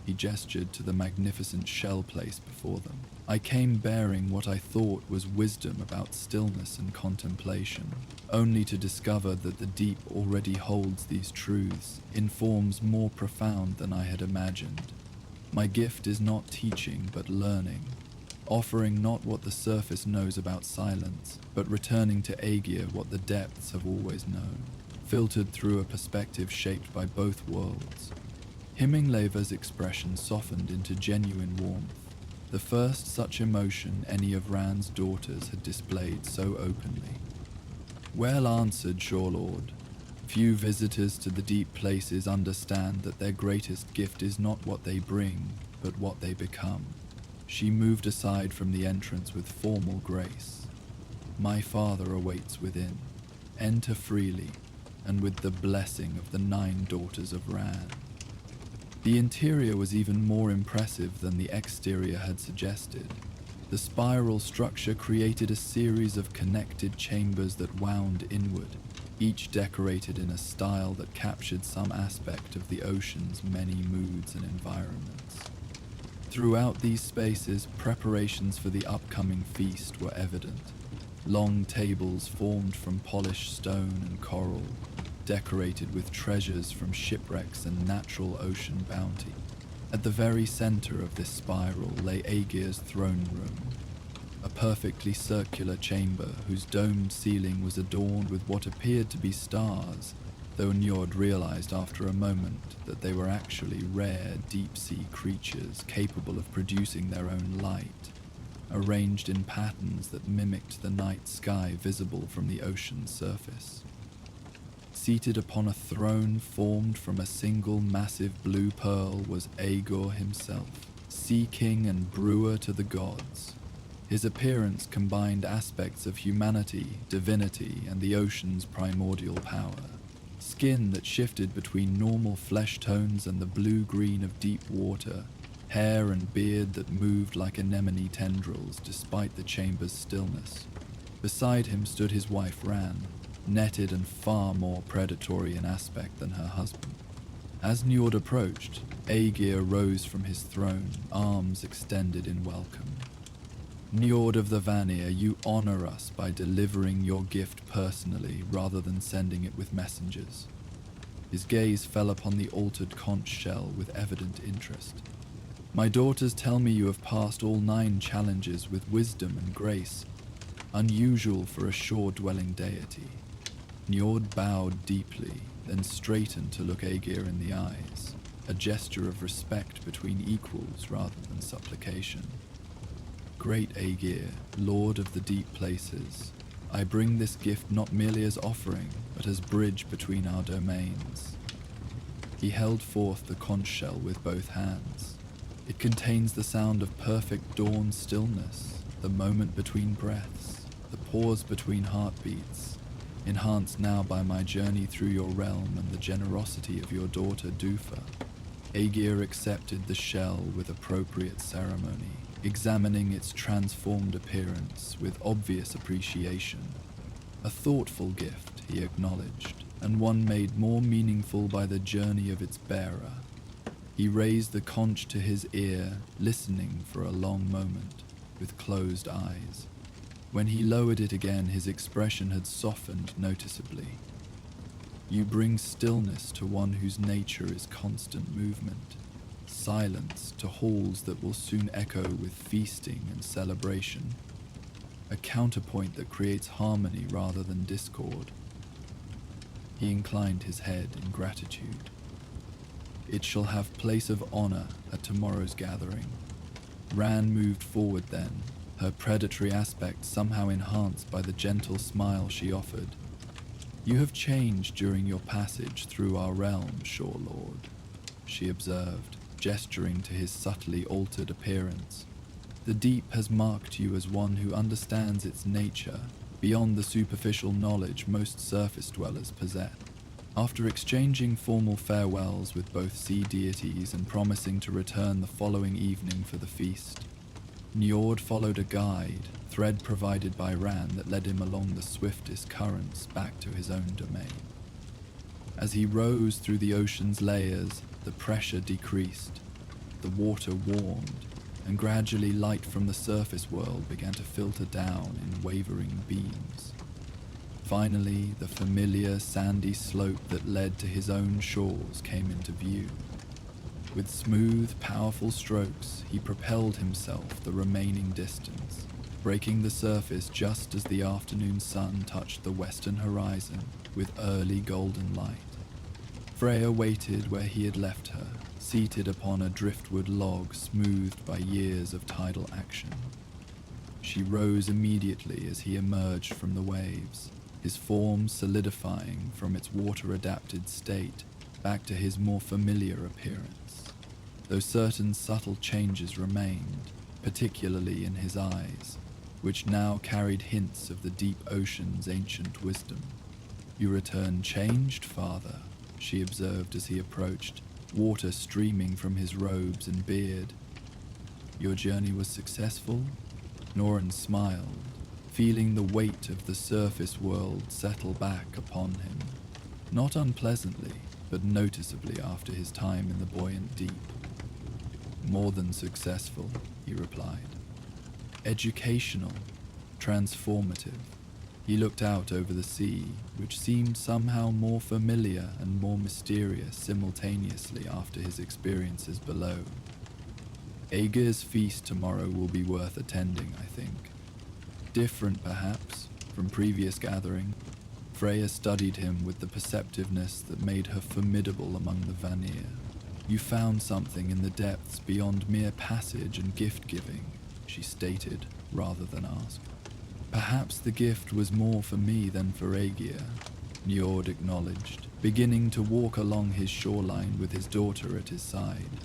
He gestured to the magnificent shell place before them. I came bearing what I thought was wisdom about stillness and contemplation, only to discover that the deep already holds these truths in forms more profound than I had imagined. My gift is not teaching but learning, offering not what the surface knows about silence, but returning to Aegir what the depths have always known, filtered through a perspective shaped by both worlds. Himmingleva's expression softened into genuine warmth, the first such emotion any of Rand's daughters had displayed so openly. Well answered, Shore Lord. Few visitors to the deep places understand that their greatest gift is not what they bring, but what they become. She moved aside from the entrance with formal grace. My father awaits within. Enter freely, and with the blessing of the 9 daughters of Rand. The interior was even more impressive than the exterior had suggested. The spiral structure created a series of connected chambers that wound inward, each decorated in a style that captured some aspect of the ocean's many moods and environments. Throughout these spaces, preparations for the upcoming feast were evident. Long tables formed from polished stone and coral, decorated with treasures from shipwrecks and natural ocean bounty. At the very center of this spiral lay Aegir's throne room, a perfectly circular chamber whose domed ceiling was adorned with what appeared to be stars, though Njord realized after a moment that they were actually rare deep-sea creatures capable of producing their own light, arranged in patterns that mimicked the night sky visible from the ocean's surface. Seated upon a throne formed from a single massive blue pearl was Aegir himself, sea king and brewer to the gods. His appearance combined aspects of humanity, divinity, and the ocean's primordial power. Skin that shifted between normal flesh tones and the blue-green of deep water, hair and beard that moved like anemone tendrils despite the chamber's stillness. Beside him stood his wife Ran, netted and far more predatory in aspect than her husband. As Njord approached, Aegir rose from his throne, arms extended in welcome. Njord of the Vanir, you honor us by delivering your gift personally rather than sending it with messengers. His gaze fell upon the altered conch shell with evident interest. My daughters tell me you have passed all 9 challenges with wisdom and grace, unusual for a shore-dwelling deity. Njord bowed deeply, then straightened to look Aegir in the eyes, a gesture of respect between equals rather than supplication. Great Aegir, Lord of the deep places, I bring this gift not merely as offering, but as bridge between our domains. He held forth the conch shell with both hands. It contains the sound of perfect dawn stillness, the moment between breaths, the pause between heartbeats, enhanced now by my journey through your realm and the generosity of your daughter Dufa. Aegir accepted the shell with appropriate ceremony, examining its transformed appearance with obvious appreciation. A thoughtful gift, he acknowledged, and one made more meaningful by the journey of its bearer. He raised the conch to his ear, listening for a long moment, with closed eyes. When he lowered it again, his expression had softened noticeably. You bring stillness to one whose nature is constant movement, silence to halls that will soon echo with feasting and celebration, a counterpoint that creates harmony rather than discord. He inclined his head in gratitude. It shall have place of honor at tomorrow's gathering. Ran moved forward then, her predatory aspect somehow enhanced by the gentle smile she offered. You have changed during your passage through our realm, Shore Lord, she observed, gesturing to his subtly altered appearance. The deep has marked you as one who understands its nature beyond the superficial knowledge most surface dwellers possess. After exchanging formal farewells with both sea deities and promising to return the following evening for the feast, Njord followed a guide, thread provided by Ran that led him along the swiftest currents back to his own domain. As he rose through the ocean's layers, the pressure decreased, the water warmed, and gradually light from the surface world began to filter down in wavering beams. Finally, the familiar sandy slope that led to his own shores came into view. With smooth, powerful strokes, he propelled himself the remaining distance, breaking the surface just as the afternoon sun touched the western horizon with early golden light. Freya waited where he had left her, seated upon a driftwood log smoothed by years of tidal action. She rose immediately as he emerged from the waves, his form solidifying from its water-adapted state back to his more familiar appearance, though certain subtle changes remained, particularly in his eyes, which now carried hints of the deep ocean's ancient wisdom. You return changed, father, she observed as he approached, water streaming from his robes and beard. Your journey was successful? Noran smiled, feeling the weight of the surface world settle back upon him, not unpleasantly, but noticeably after his time in the buoyant deep. More than successful, he replied. Educational, transformative. He looked out over the sea, which seemed somehow more familiar and more mysterious simultaneously after his experiences below. Aegir's feast tomorrow will be worth attending, I think. Different, perhaps, from previous gathering. Freya studied him with the perceptiveness that made her formidable among the Vanir. You found something in the depths beyond mere passage and gift-giving, she stated, rather than asked. Perhaps the gift was more for me than for Aegir, Njord acknowledged, beginning to walk along his shoreline with his daughter at his side.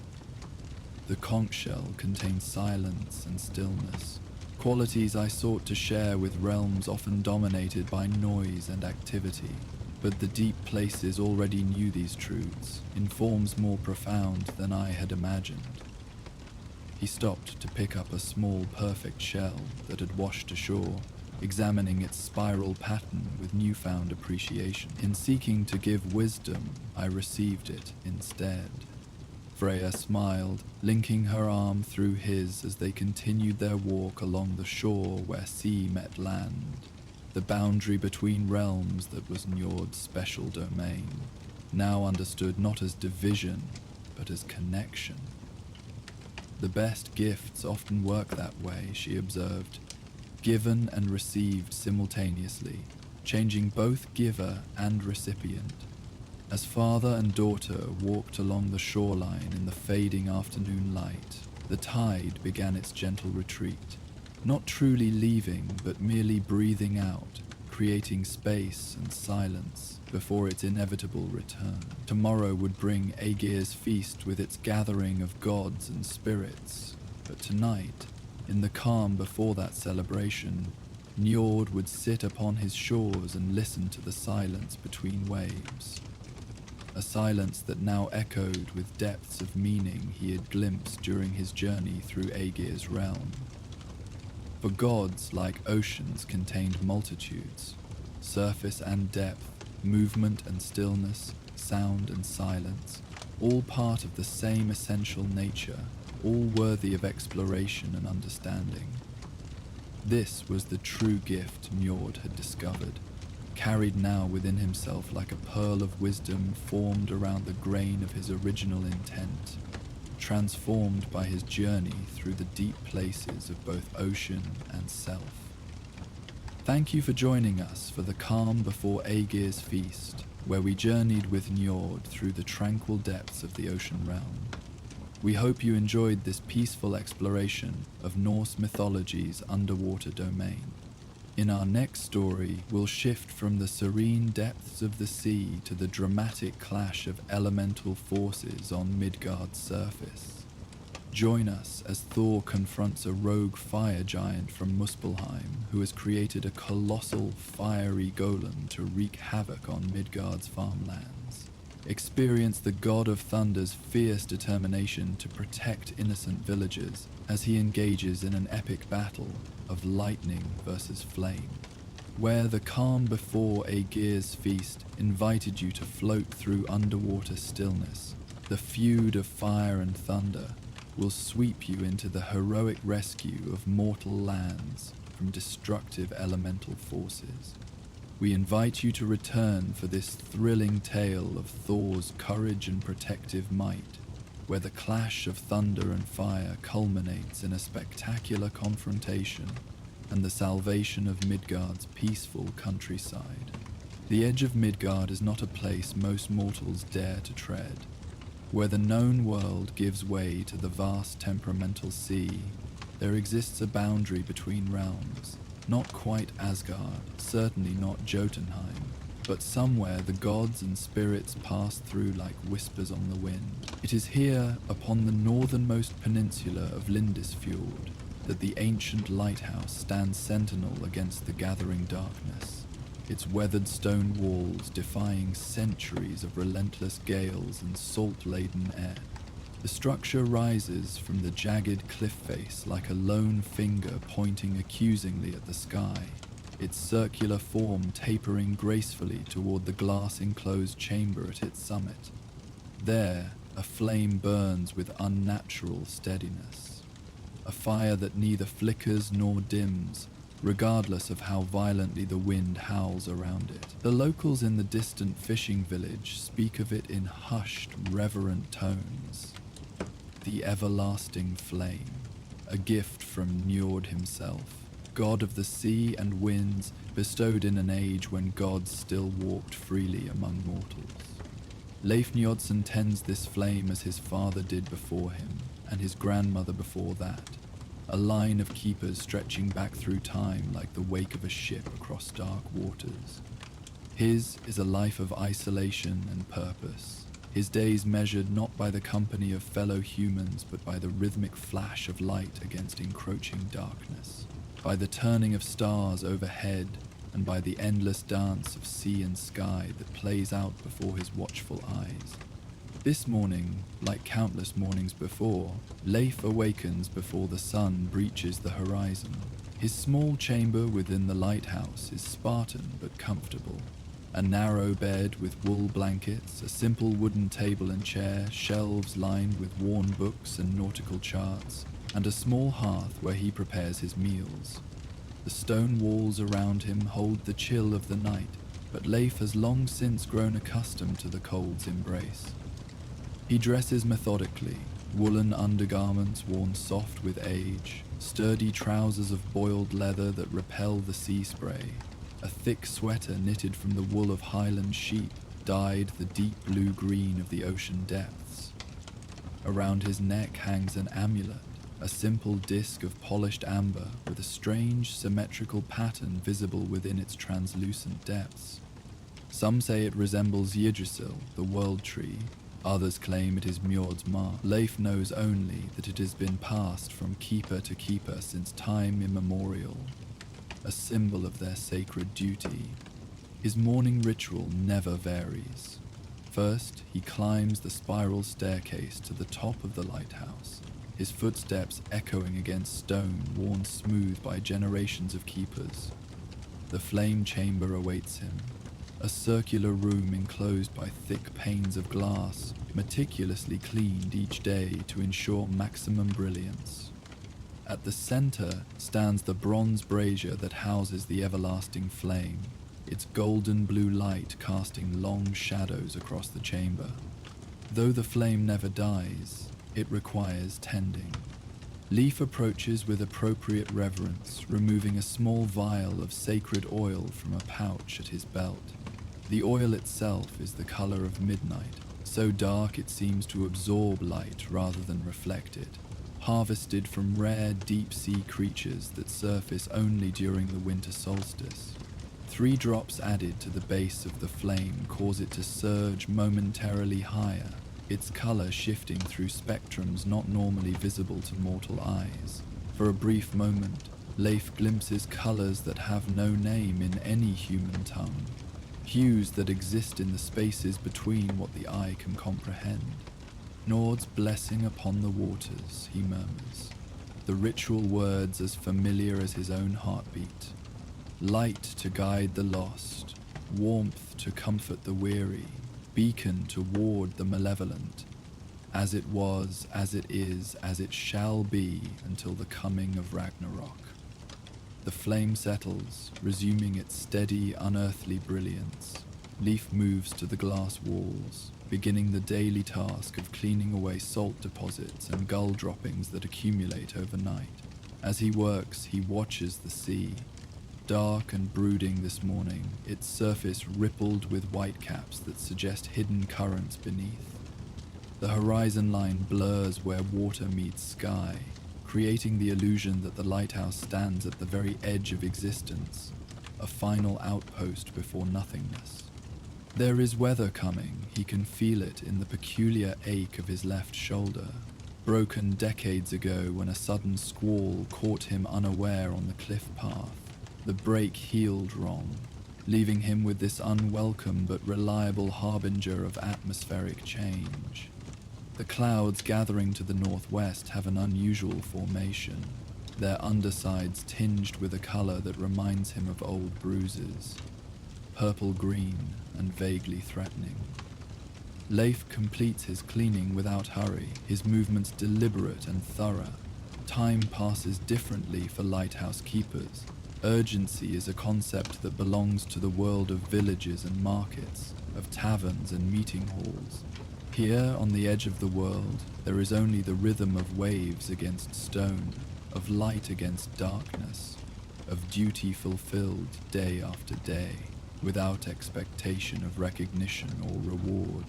The conch shell contained silence and stillness, qualities I sought to share with realms often dominated by noise and activity. But the deep places already knew these truths, in forms more profound than I had imagined. He stopped to pick up a small, perfect shell that had washed ashore, examining its spiral pattern with newfound appreciation. In seeking to give wisdom, I received it instead. Freya smiled, linking her arm through his as they continued their walk along the shore where sea met land. The boundary between realms that was Njord's special domain, now understood not as division, but as connection. The best gifts often work that way, she observed, given and received simultaneously, changing both giver and recipient. As father and daughter walked along the shoreline in the fading afternoon light, the tide began its gentle retreat. Not truly leaving, but merely breathing out, creating space and silence before its inevitable return. Tomorrow would bring Aegir's feast with its gathering of gods and spirits, but tonight, in the calm before that celebration, Njord would sit upon his shores and listen to the silence between waves. A silence that now echoed with depths of meaning he had glimpsed during his journey through Aegir's realm. For gods, like oceans, contained multitudes, surface and depth, movement and stillness, sound and silence, all part of the same essential nature, all worthy of exploration and understanding. This was the true gift Njord had discovered, carried now within himself like a pearl of wisdom formed around the grain of his original intent, transformed by his journey through the deep places of both ocean and self. Thank you for joining us for the calm before Aegir's feast, where we journeyed with Njord through the tranquil depths of the ocean realm. We hope you enjoyed this peaceful exploration of Norse mythology's underwater domain. In our next story, we'll shift from the serene depths of the sea to the dramatic clash of elemental forces on Midgard's surface. Join us as Thor confronts a rogue fire giant from Muspelheim who has created a colossal fiery golem to wreak havoc on Midgard's farmlands. Experience the god of thunder's fierce determination to protect innocent villagers as he engages in an epic battle of lightning versus flame, where the calm before Aegir's feast invited you to float through underwater stillness. The feud of fire and thunder will sweep you into the heroic rescue of mortal lands from destructive elemental forces. We invite you to return for this thrilling tale of Thor's courage and protective might, where the clash of thunder and fire culminates in a spectacular confrontation and the salvation of Midgard's peaceful countryside. The edge of Midgard is not a place most mortals dare to tread. Where the known world gives way to the vast temperamental sea, there exists a boundary between realms. Not quite Asgard, certainly not Jotunheim, but somewhere the gods and spirits pass through like whispers on the wind. It is here, upon the northernmost peninsula of Lindisfjord, that the ancient lighthouse stands sentinel against the gathering darkness, its weathered stone walls defying centuries of relentless gales and salt-laden air. The structure rises from the jagged cliff face like a lone finger pointing accusingly at the sky, its circular form tapering gracefully toward the glass-enclosed chamber at its summit. There, A flame burns with unnatural steadiness, a fire that neither flickers nor dims, regardless of how violently the wind howls around it. The locals in the distant fishing village speak of it in hushed, reverent tones. The everlasting flame, a gift from Njord himself, god of the sea and winds, bestowed in an age when gods still walked freely among mortals. Leif Njordsen tends this flame as his father did before him, and his grandmother before that, a line of keepers stretching back through time like the wake of a ship across dark waters. His is a life of isolation and purpose, his days measured not by the company of fellow humans but by the rhythmic flash of light against encroaching darkness, by the turning of stars overhead, and by the endless dance of sea and sky that plays out before his watchful eyes. This morning, like countless mornings before, Leif awakens before the sun breaches the horizon. His small chamber within the lighthouse is Spartan but comfortable. A narrow bed with wool blankets, a simple wooden table and chair, shelves lined with worn books and nautical charts, and a small hearth where he prepares his meals. The stone walls around him hold the chill of the night, but Leif has long since grown accustomed to the cold's embrace. He dresses methodically, woolen undergarments worn soft with age, sturdy trousers of boiled leather that repel the sea spray, a thick sweater knitted from the wool of Highland sheep, dyed the deep blue-green of the ocean depths. Around his neck hangs an amulet, a simple disc of polished amber with a strange symmetrical pattern visible within its translucent depths. Some say it resembles Yggdrasil, the world tree. Others claim it is Njord's mark. Leif knows only that it has been passed from keeper to keeper since time immemorial, a symbol of their sacred duty. His morning ritual never varies. First, he climbs the spiral staircase to the top of the lighthouse, his footsteps echoing against stone worn smooth by generations of keepers. The flame chamber awaits him, a circular room enclosed by thick panes of glass, meticulously cleaned each day to ensure maximum brilliance. At the center stands the bronze brazier that houses the everlasting flame, its golden blue light casting long shadows across the chamber. Though the flame never dies, it requires tending. Leif approaches with appropriate reverence, removing a small vial of sacred oil from a pouch at his belt. The oil itself is the color of midnight, so dark it seems to absorb light rather than reflect it, harvested from rare deep-sea creatures that surface only during the winter solstice. 3 drops added to the base of the flame cause it to surge momentarily higher, its color shifting through spectrums not normally visible to mortal eyes. For a brief moment, Leif glimpses colors that have no name in any human tongue, hues that exist in the spaces between what the eye can comprehend. Njord's blessing upon the waters, he murmurs, the ritual words as familiar as his own heartbeat. Light to guide the lost, warmth to comfort the weary, beacon to ward the malevolent, as it was, as it is, as it shall be until the coming of Ragnarok. The flame settles, resuming its steady, unearthly brilliance. Leif moves to the glass walls, beginning the daily task of cleaning away salt deposits and gull droppings that accumulate overnight. As he works, he watches the sea. Dark and brooding this morning, its surface rippled with whitecaps that suggest hidden currents beneath. The horizon line blurs where water meets sky, creating the illusion that the lighthouse stands at the very edge of existence, a final outpost before nothingness. There is weather coming, he can feel it in the peculiar ache of his left shoulder, broken decades ago when a sudden squall caught him unaware on the cliff path. The break healed wrong, leaving him with this unwelcome but reliable harbinger of atmospheric change. The clouds gathering to the northwest have an unusual formation, their undersides tinged with a color that reminds him of old bruises, purple-green and vaguely threatening. Leif completes his cleaning without hurry, his movements deliberate and thorough. Time passes differently for lighthouse keepers. Urgency is a concept that belongs to the world of villages and markets, of taverns and meeting halls. Here, on the edge of the world, there is only the rhythm of waves against stone, of light against darkness, of duty fulfilled day after day, without expectation of recognition or reward.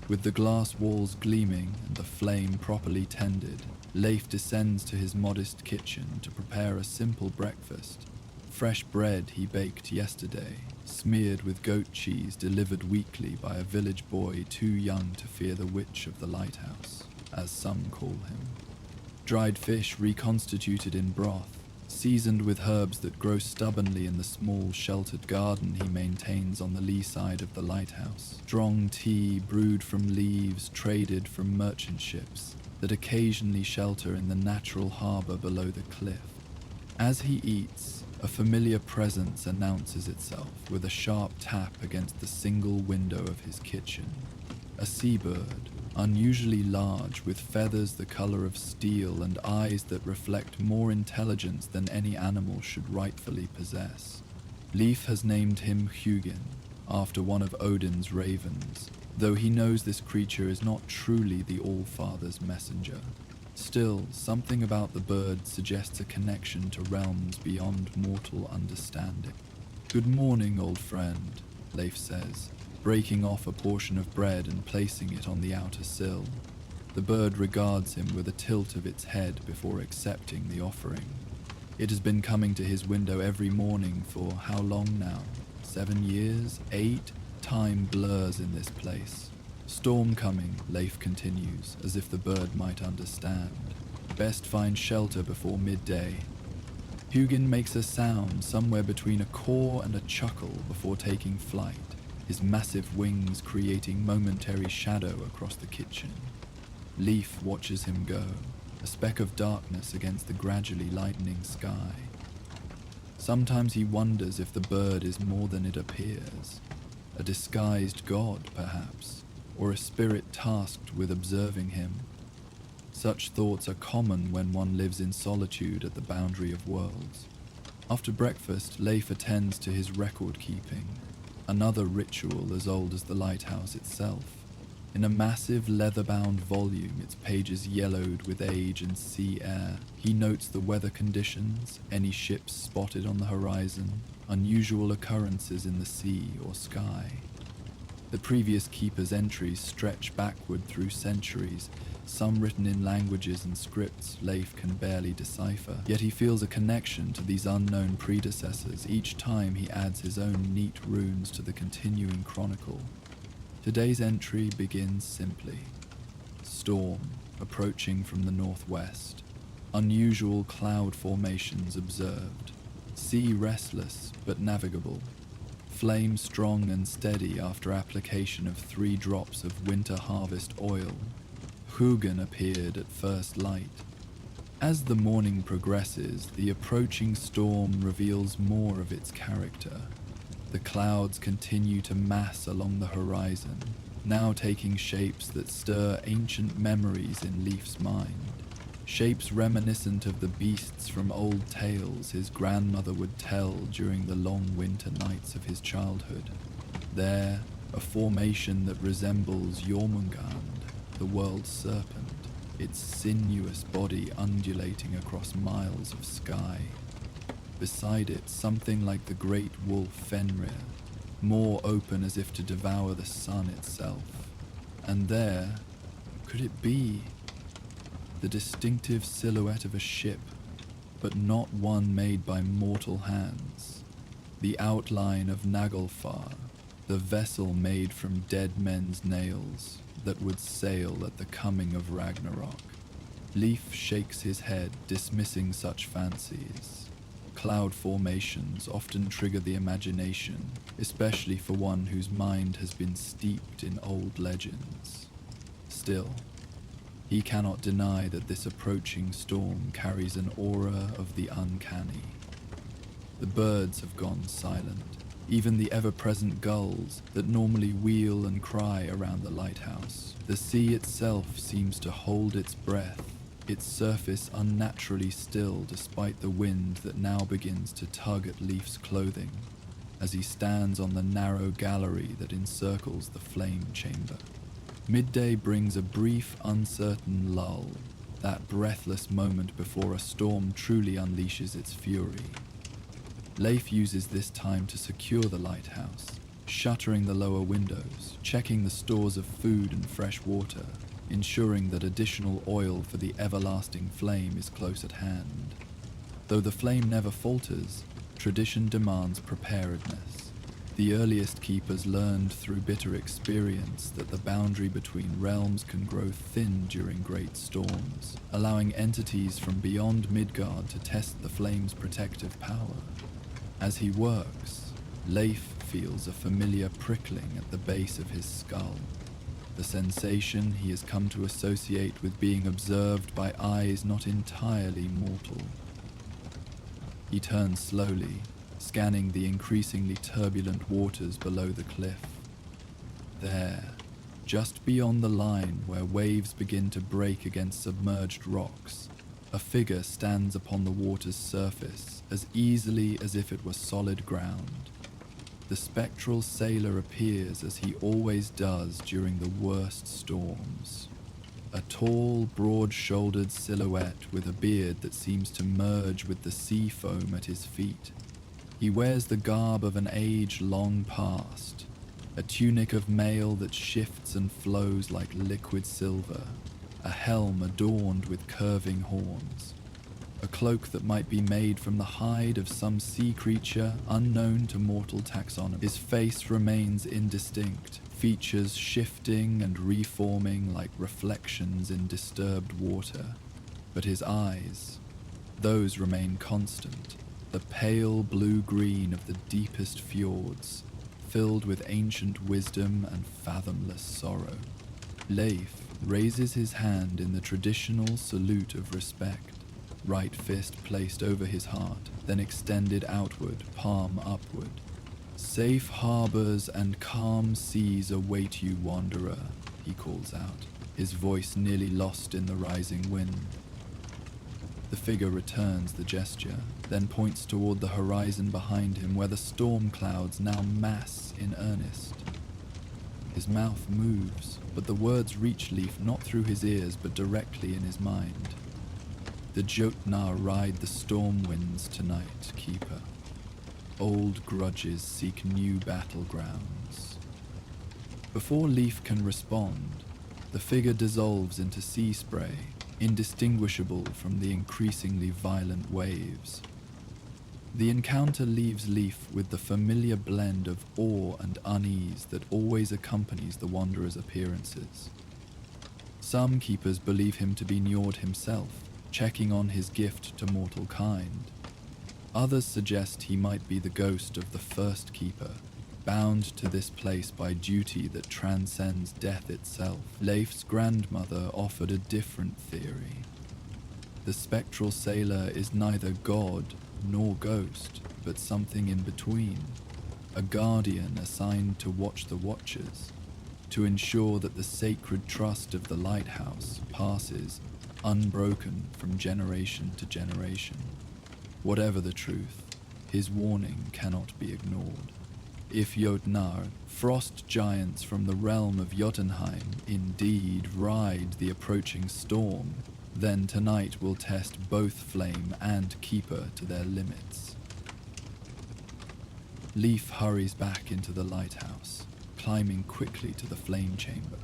With the glass walls gleaming and the flame properly tended, Leif descends to his modest kitchen to prepare a simple breakfast. Fresh bread he baked yesterday, smeared with goat cheese delivered weekly by a village boy too young to fear the witch of the lighthouse, as some call him. Dried fish reconstituted in broth, seasoned with herbs that grow stubbornly in the small sheltered garden he maintains on the lee side of the lighthouse. Strong tea brewed from leaves traded from merchant ships that occasionally shelter in the natural harbour below the cliff. As he eats, a familiar presence announces itself with a sharp tap against the single window of his kitchen. A seabird, unusually large, with feathers the color of steel and eyes that reflect more intelligence than any animal should rightfully possess. Leif has named him Hugin, after one of Odin's ravens, though he knows this creature is not truly the All-Father's messenger. Still, something about the bird suggests a connection to realms beyond mortal understanding. "Good morning, old friend," Leif says, breaking off a portion of bread and placing it on the outer sill. The bird regards him with a tilt of its head before accepting the offering. It has been coming to his window every morning for how long now? 7 years? 8? Time blurs in this place. "Storm coming," Leif continues, as if the bird might understand. "Best find shelter before midday." Hugin makes a sound somewhere between a caw and a chuckle before taking flight, his massive wings creating momentary shadow across the kitchen. Leif watches him go, a speck of darkness against the gradually lightening sky. Sometimes he wonders if the bird is more than it appears, a disguised god, perhaps, or a spirit tasked with observing him. Such thoughts are common when one lives in solitude at the boundary of worlds. After breakfast, Leif attends to his record-keeping, another ritual as old as the lighthouse itself. In a massive leather-bound volume, its pages yellowed with age and sea air, he notes the weather conditions, any ships spotted on the horizon, unusual occurrences in the sea or sky. The previous keeper's entries stretch backward through centuries, some written in languages and scripts Leif can barely decipher, yet he feels a connection to these unknown predecessors each time he adds his own neat runes to the continuing chronicle. Today's entry begins simply. Storm, approaching from the northwest. Unusual cloud formations observed. Sea restless, but navigable. Flame strong and steady after application of 3 drops of winter harvest oil. Hugin appeared at first light. As the morning progresses, the approaching storm reveals more of its character. The clouds continue to mass along the horizon, now taking shapes that stir ancient memories in Leif's mind. Shapes reminiscent of the beasts from old tales his grandmother would tell during the long winter nights of his childhood. There, a formation that resembles Jormungand, the world's serpent, its sinuous body undulating across miles of sky. Beside it, something like the great wolf Fenrir, more open as if to devour the sun itself. And there, could it be the distinctive silhouette of a ship, but not one made by mortal hands? The outline of Naglfar, the vessel made from dead men's nails that would sail at the coming of Ragnarok. Leif shakes his head, dismissing such fancies. Cloud formations often trigger the imagination, especially for one whose mind has been steeped in old legends. Still, he cannot deny that this approaching storm carries an aura of the uncanny. The birds have gone silent. even the ever-present gulls that normally wheel and cry around the lighthouse. The sea itself seems to hold its breath, its surface unnaturally still despite the wind that now begins to tug at Leif's clothing as he stands on the narrow gallery that encircles the flame chamber. Midday brings a brief, uncertain lull, that breathless moment before a storm truly unleashes its fury. Leif uses this time to secure the lighthouse, shuttering the lower windows, checking the stores of food and fresh water, ensuring that additional oil for the everlasting flame is close at hand. Though the flame never falters, tradition demands preparedness. The earliest keepers learned through bitter experience that the boundary between realms can grow thin during great storms, allowing entities from beyond Midgard to test the flame's protective power. As he works, Leif feels a familiar prickling at the base of his skull, the sensation he has come to associate with being observed by eyes not entirely mortal. He turns slowly, scanning the increasingly turbulent waters below the cliff. There, just beyond the line where waves begin to break against submerged rocks, a figure stands upon the water's surface as easily as if it were solid ground. The spectral sailor appears as he always does during the worst storms. A tall, broad-shouldered silhouette with a beard that seems to merge with the sea foam at his feet. He wears the garb of an age long past, a tunic of mail that shifts and flows like liquid silver, a helm adorned with curving horns, a cloak that might be made from the hide of some sea creature unknown to mortal taxonomy. His face remains indistinct, features shifting and reforming like reflections in disturbed water, but his eyes, those remain constant, the pale blue-green of the deepest fjords, filled with ancient wisdom and fathomless sorrow. Leif raises his hand in the traditional salute of respect, right fist placed over his heart, then extended outward, palm upward. "Safe harbors and calm seas await you, wanderer," he calls out, his voice nearly lost in the rising wind. The figure returns the gesture, then points toward the horizon behind him where the storm clouds now mass in earnest. His mouth moves, but the words reach Leif not through his ears but directly in his mind. "The Jotnar ride the storm winds tonight, keeper. Old grudges seek new battlegrounds." Before Leif can respond, the figure dissolves into sea spray, indistinguishable from the increasingly violent waves. The encounter leaves Leif with the familiar blend of awe and unease that always accompanies the wanderer's appearances. Some keepers believe him to be Njord himself, checking on his gift to mortal kind. Others suggest he might be the ghost of the first keeper, bound to this place by duty that transcends death itself. Leif's grandmother offered a different theory. The spectral sailor is neither god nor ghost, but something in between, a guardian assigned to watch the watchers, to ensure that the sacred trust of the lighthouse passes unbroken from generation to generation. Whatever the truth, his warning cannot be ignored. If Jotnar, frost giants from the realm of Jotunheim, indeed ride the approaching storm, then tonight will test both flame and keeper to their limits. Leif hurries back into the lighthouse, climbing quickly to the flame chamber.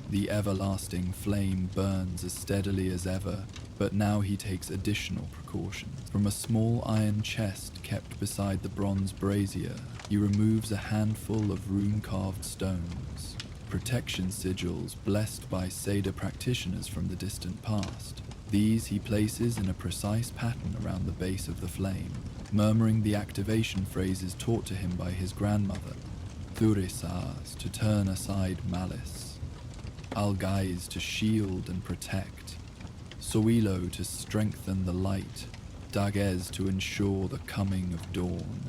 The everlasting flame burns as steadily as ever, but now he takes additional precautions. From a small iron chest kept beside the bronze brazier, he removes a handful of rune-carved stones, protection sigils blessed by Seda practitioners from the distant past. These he places in a precise pattern around the base of the flame, murmuring the activation phrases taught to him by his grandmother. Thurisaz, to turn aside malice. Algaiz, to shield and protect. Soilo, to strengthen the light. Dagez, to ensure the coming of dawn.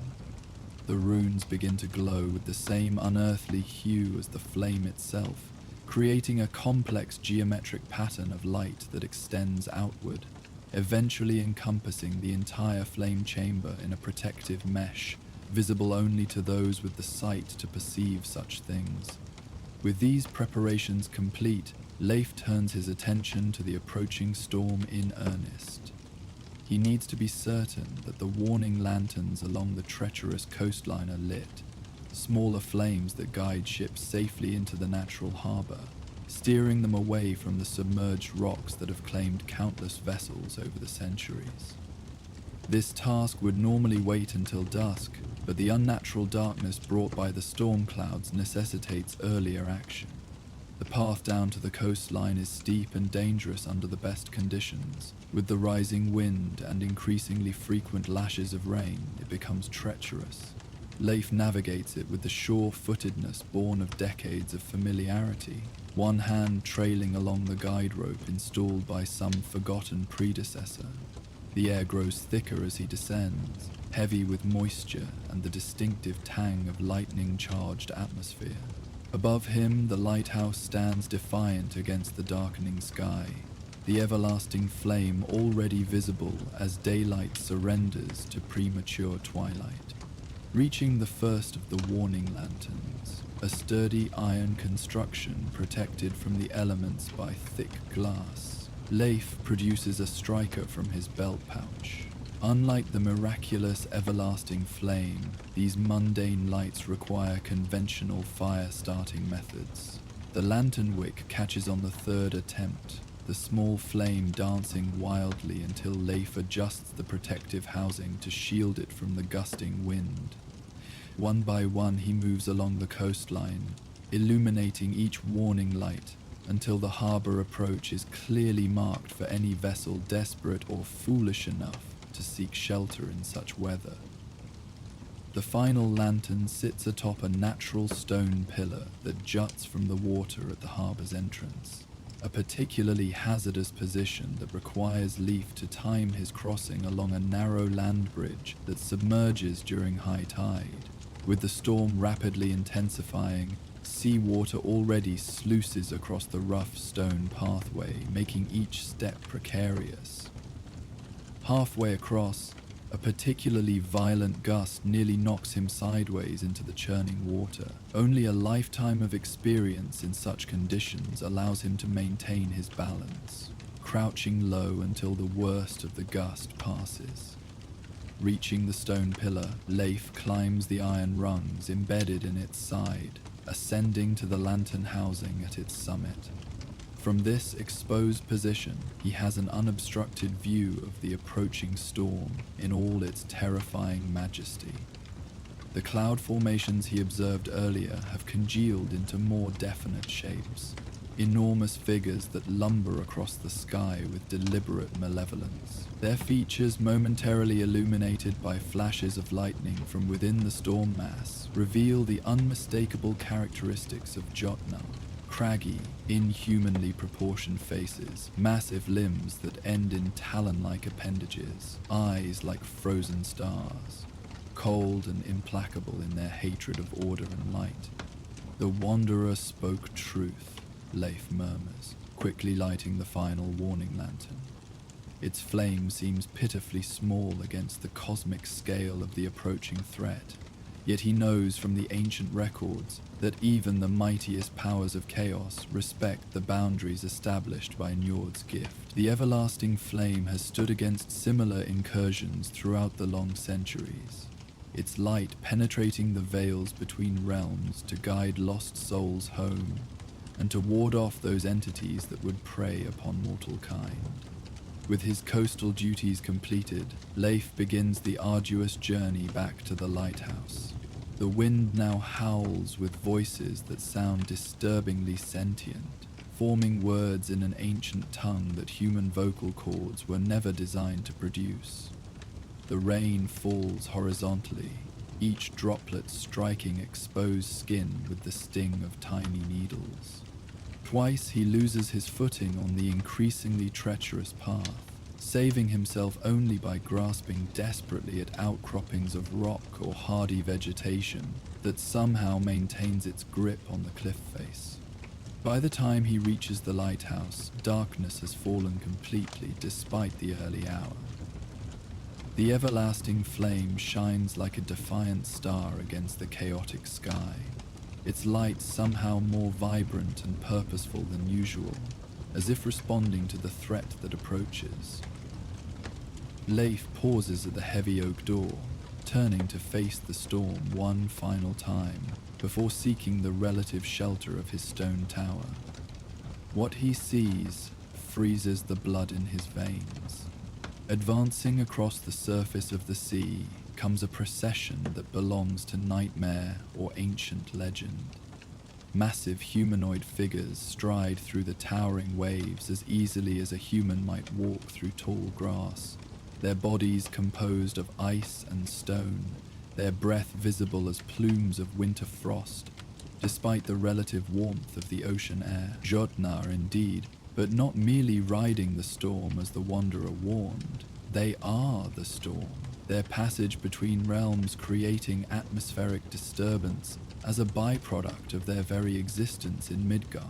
the runes begin to glow with the same unearthly hue as the flame itself, creating a complex geometric pattern of light that extends outward, eventually encompassing the entire flame chamber in a protective mesh, visible only to those with the sight to perceive such things. With these preparations complete, Leif turns his attention to the approaching storm in earnest. He needs to be certain that the warning lanterns along the treacherous coastline are lit, smaller flames that guide ships safely into the natural harbour, steering them away from the submerged rocks that have claimed countless vessels over the centuries. This task would normally wait until dusk, but the unnatural darkness brought by the storm clouds necessitates earlier action. The path down to the coastline is steep and dangerous under the best conditions. With the rising wind and increasingly frequent lashes of rain, it becomes treacherous. Leif navigates it with the sure-footedness born of decades of familiarity, one hand trailing along the guide rope installed by some forgotten predecessor. The air grows thicker as he descends, heavy with moisture and the distinctive tang of lightning-charged atmosphere. Above him, the lighthouse stands defiant against the darkening sky, the everlasting flame already visible as daylight surrenders to premature twilight. Reaching the first of the warning lanterns, a sturdy iron construction protected from the elements by thick glass, Leif produces a striker from his belt pouch. Unlike the miraculous everlasting flame, these mundane lights require conventional fire-starting methods. The lantern wick catches on the third attempt, the small flame dancing wildly until Leif adjusts the protective housing to shield it from the gusting wind. One by one he moves along the coastline, illuminating each warning light until the harbour approach is clearly marked for any vessel desperate or foolish enough to seek shelter in such weather. The final lantern sits atop a natural stone pillar that juts from the water at the harbour's entrance, a particularly hazardous position that requires Leif to time his crossing along a narrow land bridge that submerges during high tide. With the storm rapidly intensifying, seawater already sluices across the rough stone pathway, making each step precarious. Halfway across, a particularly violent gust nearly knocks him sideways into the churning water. Only a lifetime of experience in such conditions allows him to maintain his balance, crouching low until the worst of the gust passes. Reaching the stone pillar, Leif climbs the iron rungs embedded in its side, ascending to the lantern housing at its summit. From this exposed position, he has an unobstructed view of the approaching storm in all its terrifying majesty. The cloud formations he observed earlier have congealed into more definite shapes, enormous figures that lumber across the sky with deliberate malevolence. Their features momentarily illuminated by flashes of lightning from within the storm mass reveal the unmistakable characteristics of Jotnar. Craggy, inhumanly proportioned faces, massive limbs that end in talon-like appendages, eyes like frozen stars, cold and implacable in their hatred of order and light. The Wanderer spoke truth, Leif murmurs, quickly lighting the final warning lantern. Its flame seems pitifully small against the cosmic scale of the approaching threat. Yet he knows from the ancient records that even the mightiest powers of chaos respect the boundaries established by Njord's gift. The everlasting flame has stood against similar incursions throughout the long centuries, its light penetrating the veils between realms to guide lost souls home and to ward off those entities that would prey upon mortal kind. With his coastal duties completed, Leif begins the arduous journey back to the lighthouse. The wind now howls with voices that sound disturbingly sentient, forming words in an ancient tongue that human vocal cords were never designed to produce. The rain falls horizontally, each droplet striking exposed skin with the sting of tiny needles. Twice he loses his footing on the increasingly treacherous path, saving himself only by grasping desperately at outcroppings of rock or hardy vegetation that somehow maintains its grip on the cliff face. By the time he reaches the lighthouse, darkness has fallen completely despite the early hour. The everlasting flame shines like a defiant star against the chaotic sky, its light somehow more vibrant and purposeful than usual, as if responding to the threat that approaches. Leif pauses at the heavy oak door, turning to face the storm one final time before seeking the relative shelter of his stone tower. What he sees freezes the blood in his veins. Advancing across the surface of the sea comes a procession that belongs to nightmare or ancient legend. Massive humanoid figures stride through the towering waves as easily as a human might walk through tall grass, their bodies composed of ice and stone, their breath visible as plumes of winter frost, despite the relative warmth of the ocean air. Jotnar indeed, but not merely riding the storm as the wanderer warned. They are the storm, their passage between realms creating atmospheric disturbance as a byproduct of their very existence in Midgard.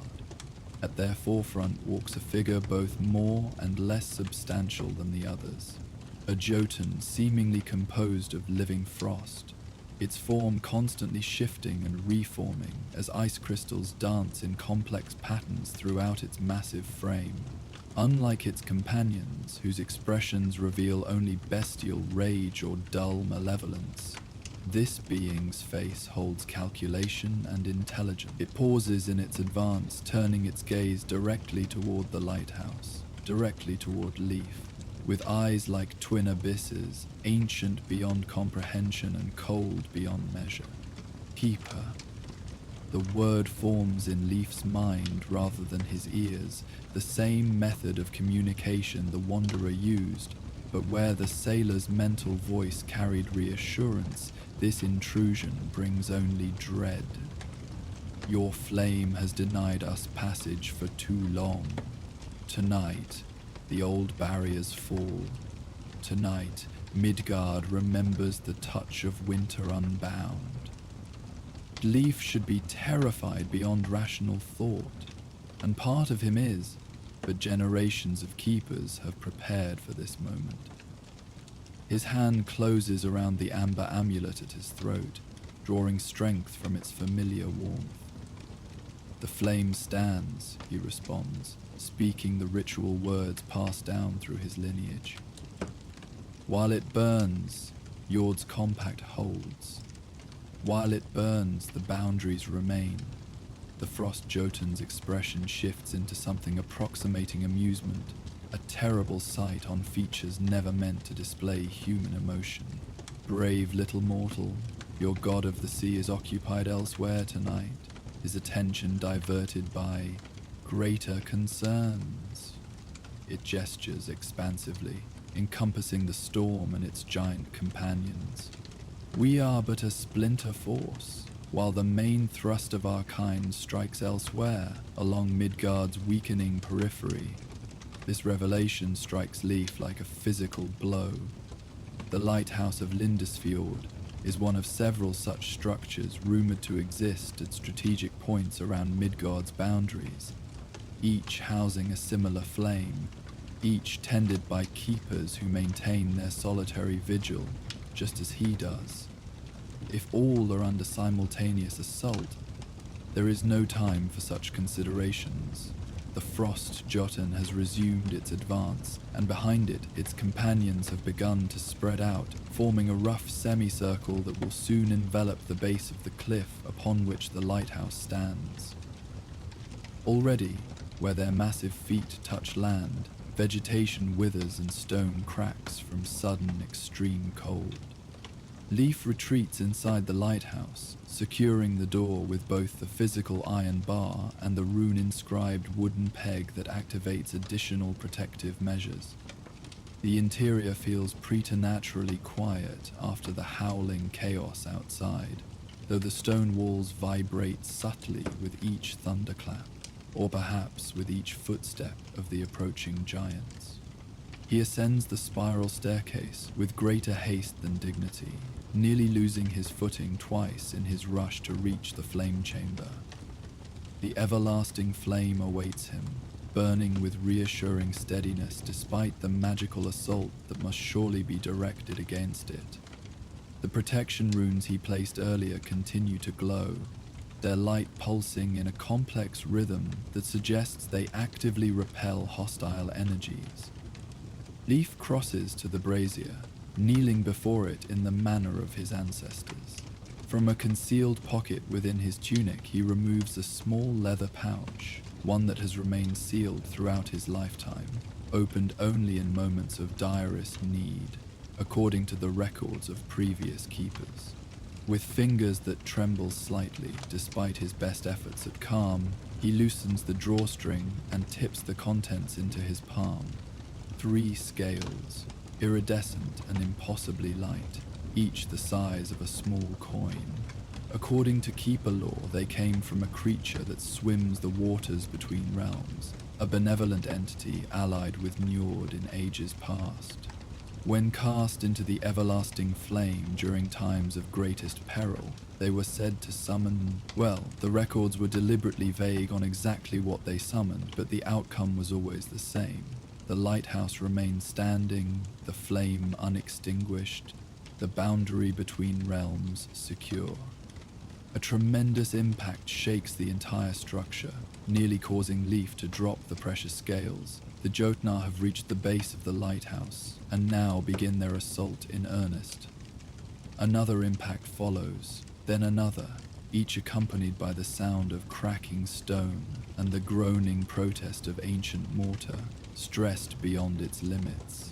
At their forefront walks a figure both more and less substantial than the others, a Jotun seemingly composed of living frost, its form constantly shifting and reforming as ice crystals dance in complex patterns throughout its massive frame. Unlike its companions, whose expressions reveal only bestial rage or dull malevolence, this being's face holds calculation and intelligence. It pauses in its advance, turning its gaze directly toward the lighthouse, directly toward Leif, with eyes like twin abysses, ancient beyond comprehension and cold beyond measure. Keeper. The word forms in Leif's mind rather than his ears, the same method of communication the wanderer used, but where the sailor's mental voice carried reassurance, this intrusion brings only dread. Your flame has denied us passage for too long. Tonight, the old barriers fall. Tonight, Midgard remembers the touch of winter unbound. Leif should be terrified beyond rational thought, and part of him is, but generations of keepers have prepared for this moment. His hand closes around the amber amulet at his throat, drawing strength from its familiar warmth. The flame stands, he responds, speaking the ritual words passed down through his lineage. While it burns, Njord's compact holds. While it burns, the boundaries remain. The Frost Jotun's expression shifts into something approximating amusement, a terrible sight on features never meant to display human emotion. Brave little mortal, your god of the sea is occupied elsewhere tonight, his attention diverted by greater concerns. It gestures expansively, encompassing the storm and its giant companions. We are but a splinter force, while the main thrust of our kind strikes elsewhere, along Midgard's weakening periphery. This revelation strikes Leif like a physical blow. The lighthouse of Lindisfjord is one of several such structures rumored to exist at strategic points around Midgard's boundaries, each housing a similar flame, each tended by keepers who maintain their solitary vigil, just as he does. If all are under simultaneous assault, there is no time for such considerations. The Frost Jotun has resumed its advance, and behind it, its companions have begun to spread out, forming a rough semicircle that will soon envelop the base of the cliff upon which the lighthouse stands. Already, where their massive feet touch land, vegetation withers and stone cracks from sudden extreme cold. Leif retreats inside the lighthouse, securing the door with both the physical iron bar and the rune-inscribed wooden peg that activates additional protective measures. The interior feels preternaturally quiet after the howling chaos outside, though the stone walls vibrate subtly with each thunderclap, or perhaps with each footstep of the approaching giants. He ascends the spiral staircase with greater haste than dignity, nearly losing his footing twice in his rush to reach the flame chamber. The everlasting flame awaits him, burning with reassuring steadiness despite the magical assault that must surely be directed against it. The protection runes he placed earlier continue to glow, their light pulsing in a complex rhythm that suggests they actively repel hostile energies. Leif crosses to the brazier, kneeling before it in the manner of his ancestors. From a concealed pocket within his tunic, he removes a small leather pouch, one that has remained sealed throughout his lifetime, opened only in moments of direst need, according to the records of previous keepers. With fingers that tremble slightly despite his best efforts at calm, he loosens the drawstring and tips the contents into his palm. 3 scales, iridescent and impossibly light, each the size of a small coin. According to keeper lore, they came from a creature that swims the waters between realms, a benevolent entity allied with Njord in ages past. When cast into the everlasting flame during times of greatest peril, they were said to summon... Well, the records were deliberately vague on exactly what they summoned, but the outcome was always the same. The lighthouse remained standing, the flame unextinguished, the boundary between realms secure. A tremendous impact shakes the entire structure, nearly causing Leif to drop the precious scales. The Jotnar have reached the base of the lighthouse, and now begin their assault in earnest. Another impact follows, then another, each accompanied by the sound of cracking stone and the groaning protest of ancient mortar, stressed beyond its limits.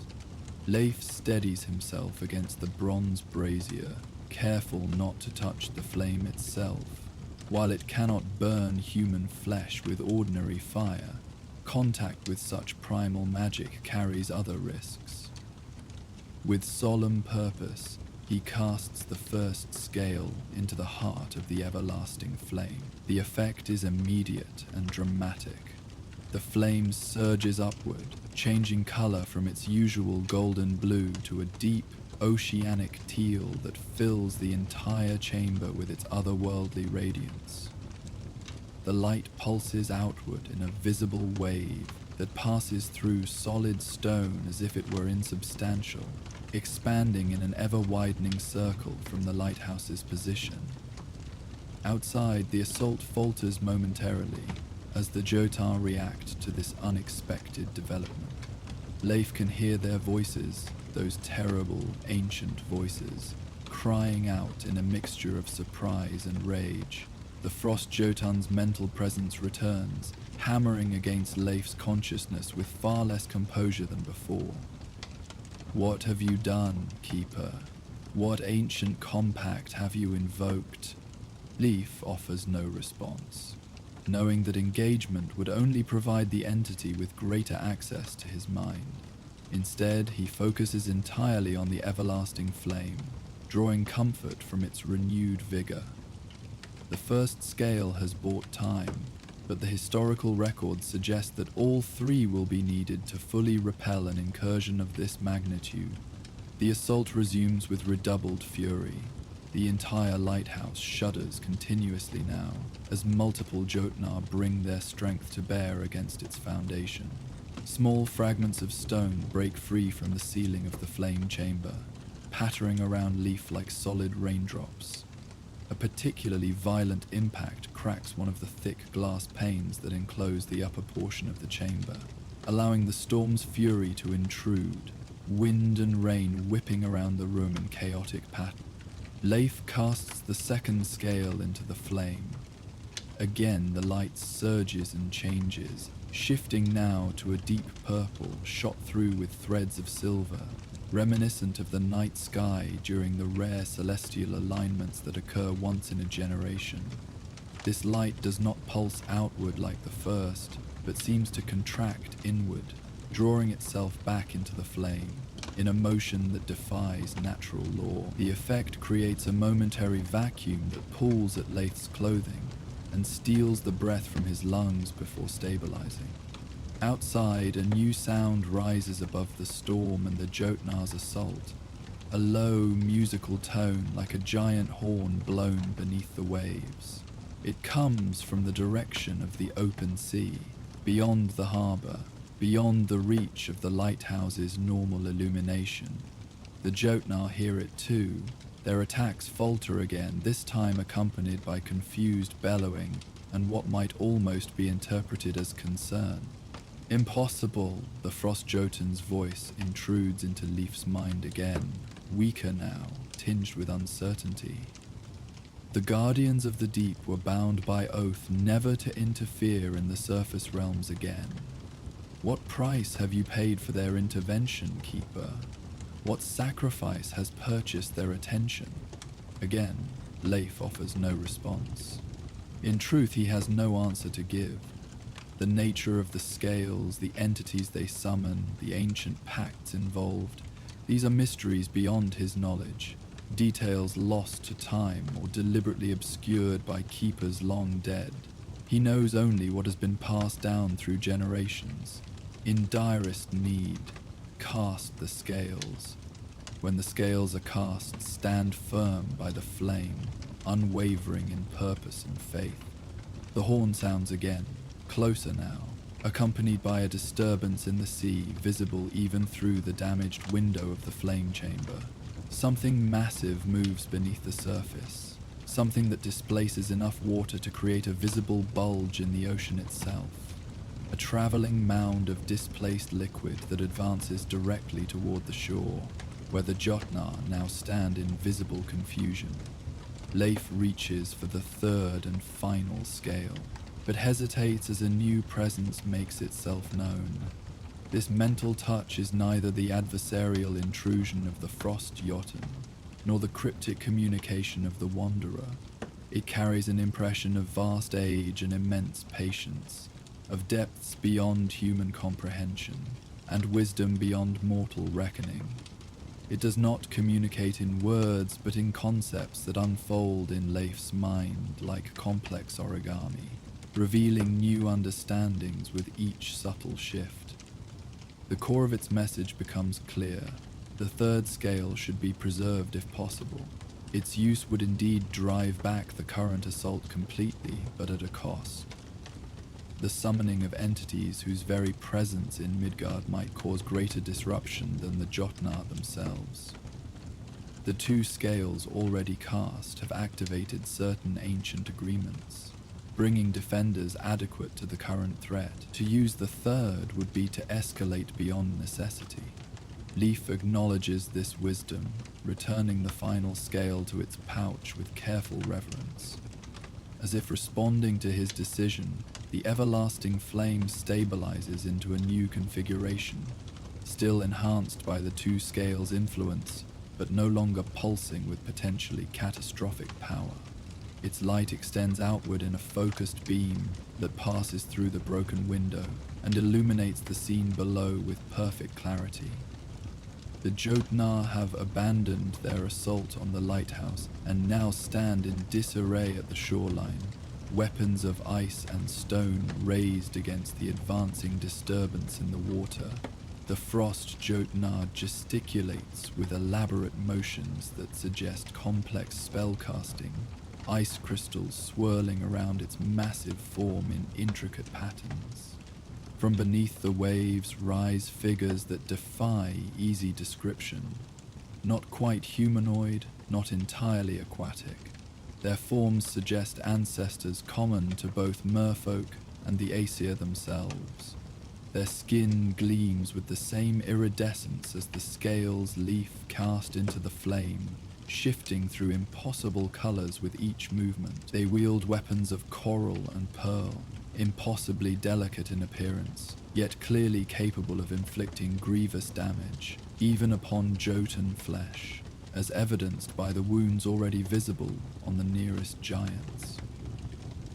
Leif steadies himself against the bronze brazier, careful not to touch the flame itself. While it cannot burn human flesh with ordinary fire, contact with such primal magic carries other risks. With solemn purpose, he casts the first scale into the heart of the everlasting flame. The effect is immediate and dramatic. The flame surges upward, changing color from its usual golden blue to a deep, oceanic teal that fills the entire chamber with its otherworldly radiance. The light pulses outward in a visible wave that passes through solid stone as if it were insubstantial, expanding in an ever-widening circle from the lighthouse's position. Outside, the assault falters momentarily as the Jotnar react to this unexpected development. Leif can hear their voices, those terrible, ancient voices, crying out in a mixture of surprise and rage. The Frost Jotun's mental presence returns, hammering against Leif's consciousness with far less composure than before. What have you done, Keeper? What ancient compact have you invoked? Leif offers no response, knowing that engagement would only provide the entity with greater access to his mind. Instead, he focuses entirely on the everlasting flame, drawing comfort from its renewed vigor. The first scale has bought time, but the historical records suggest that all 3 will be needed to fully repel an incursion of this magnitude. The assault resumes with redoubled fury. The entire lighthouse shudders continuously now, as multiple Jotnar bring their strength to bear against its foundation. Small fragments of stone break free from the ceiling of the flame chamber, pattering around Leif like solid raindrops. A particularly violent impact cracks one of the thick glass panes that enclose the upper portion of the chamber, allowing the storm's fury to intrude, wind and rain whipping around the room in chaotic pattern. Leif casts the second scale into the flame. Again, the light surges and changes, shifting now to a deep purple shot through with threads of silver, reminiscent of the night sky during the rare celestial alignments that occur once in a generation. This light does not pulse outward like the first, but seems to contract inward, drawing itself back into the flame, in a motion that defies natural law. The effect creates a momentary vacuum that pulls at Leif's clothing and steals the breath from his lungs before stabilizing. Outside, a new sound rises above the storm and the Jotnar's assault, a low, musical tone like a giant horn blown beneath the waves. It comes from the direction of the open sea, beyond the harbour, beyond the reach of the lighthouse's normal illumination. The Jotnar hear it too. Their attacks falter again, this time accompanied by confused bellowing and what might almost be interpreted as concern. Impossible, the Frost Jotun's voice intrudes into Leif's mind again, weaker now, tinged with uncertainty. The Guardians of the Deep were bound by oath never to interfere in the surface realms again. What price have you paid for their intervention, Keeper? What sacrifice has purchased their attention? Again, Leif offers no response. In truth, he has no answer to give. The nature of the scales, the entities they summon, the ancient pacts involved, these are mysteries beyond his knowledge, details lost to time or deliberately obscured by keepers long dead. He knows only what has been passed down through generations. In direst need, cast the scales. When the scales are cast, stand firm by the flame, unwavering in purpose and faith. The horn sounds again, closer now, accompanied by a disturbance in the sea visible even through the damaged window of the flame chamber. Something massive moves beneath the surface, something that displaces enough water to create a visible bulge in the ocean itself. A traveling mound of displaced liquid that advances directly toward the shore, where the Jotnar now stand in visible confusion. Leif reaches for the third and final scale, but hesitates as a new presence makes itself known. This mental touch is neither the adversarial intrusion of the Frost Jotun, nor the cryptic communication of the Wanderer. It carries an impression of vast age and immense patience, of depths beyond human comprehension, and wisdom beyond mortal reckoning. It does not communicate in words, but in concepts that unfold in Leif's mind like complex origami, revealing new understandings with each subtle shift. The core of its message becomes clear. The third scale should be preserved if possible. Its use would indeed drive back the current assault completely, but at a cost. The summoning of entities whose very presence in Midgard might cause greater disruption than the Jotnar themselves. The two scales already cast have activated certain ancient agreements, bringing defenders adequate to the current threat. To use the third would be to escalate beyond necessity. Leif acknowledges this wisdom, returning the final scale to its pouch with careful reverence. As if responding to his decision, the everlasting flame stabilizes into a new configuration, still enhanced by the two scales' influence, but no longer pulsing with potentially catastrophic power. Its light extends outward in a focused beam that passes through the broken window and illuminates the scene below with perfect clarity. The Jotnar have abandoned their assault on the lighthouse and now stand in disarray at the shoreline, weapons of ice and stone raised against the advancing disturbance in the water. The Frost Jotnar gesticulates with elaborate motions that suggest complex spellcasting, ice crystals swirling around its massive form in intricate patterns. From beneath the waves rise figures that defy easy description. Not quite humanoid, not entirely aquatic. Their forms suggest ancestors common to both merfolk and the Aesir themselves. Their skin gleams with the same iridescence as the scales Leif cast into the flame, shifting through impossible colors with each movement. They wield weapons of coral and pearl, impossibly delicate in appearance, yet clearly capable of inflicting grievous damage, even upon Jotun flesh, as evidenced by the wounds already visible on the nearest giants.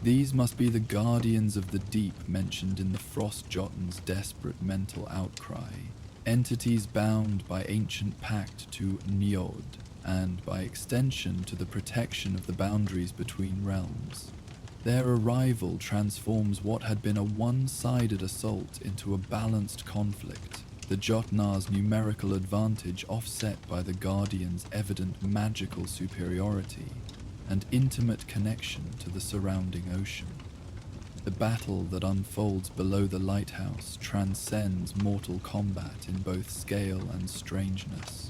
These must be the guardians of the deep mentioned in the Frost Jotun's desperate mental outcry, entities bound by ancient pact to Njord, and by extension to the protection of the boundaries between realms. Their arrival transforms what had been a one-sided assault into a balanced conflict, the Jotnar's numerical advantage offset by the Guardian's evident magical superiority and intimate connection to the surrounding ocean. The battle that unfolds below the lighthouse transcends mortal combat in both scale and strangeness.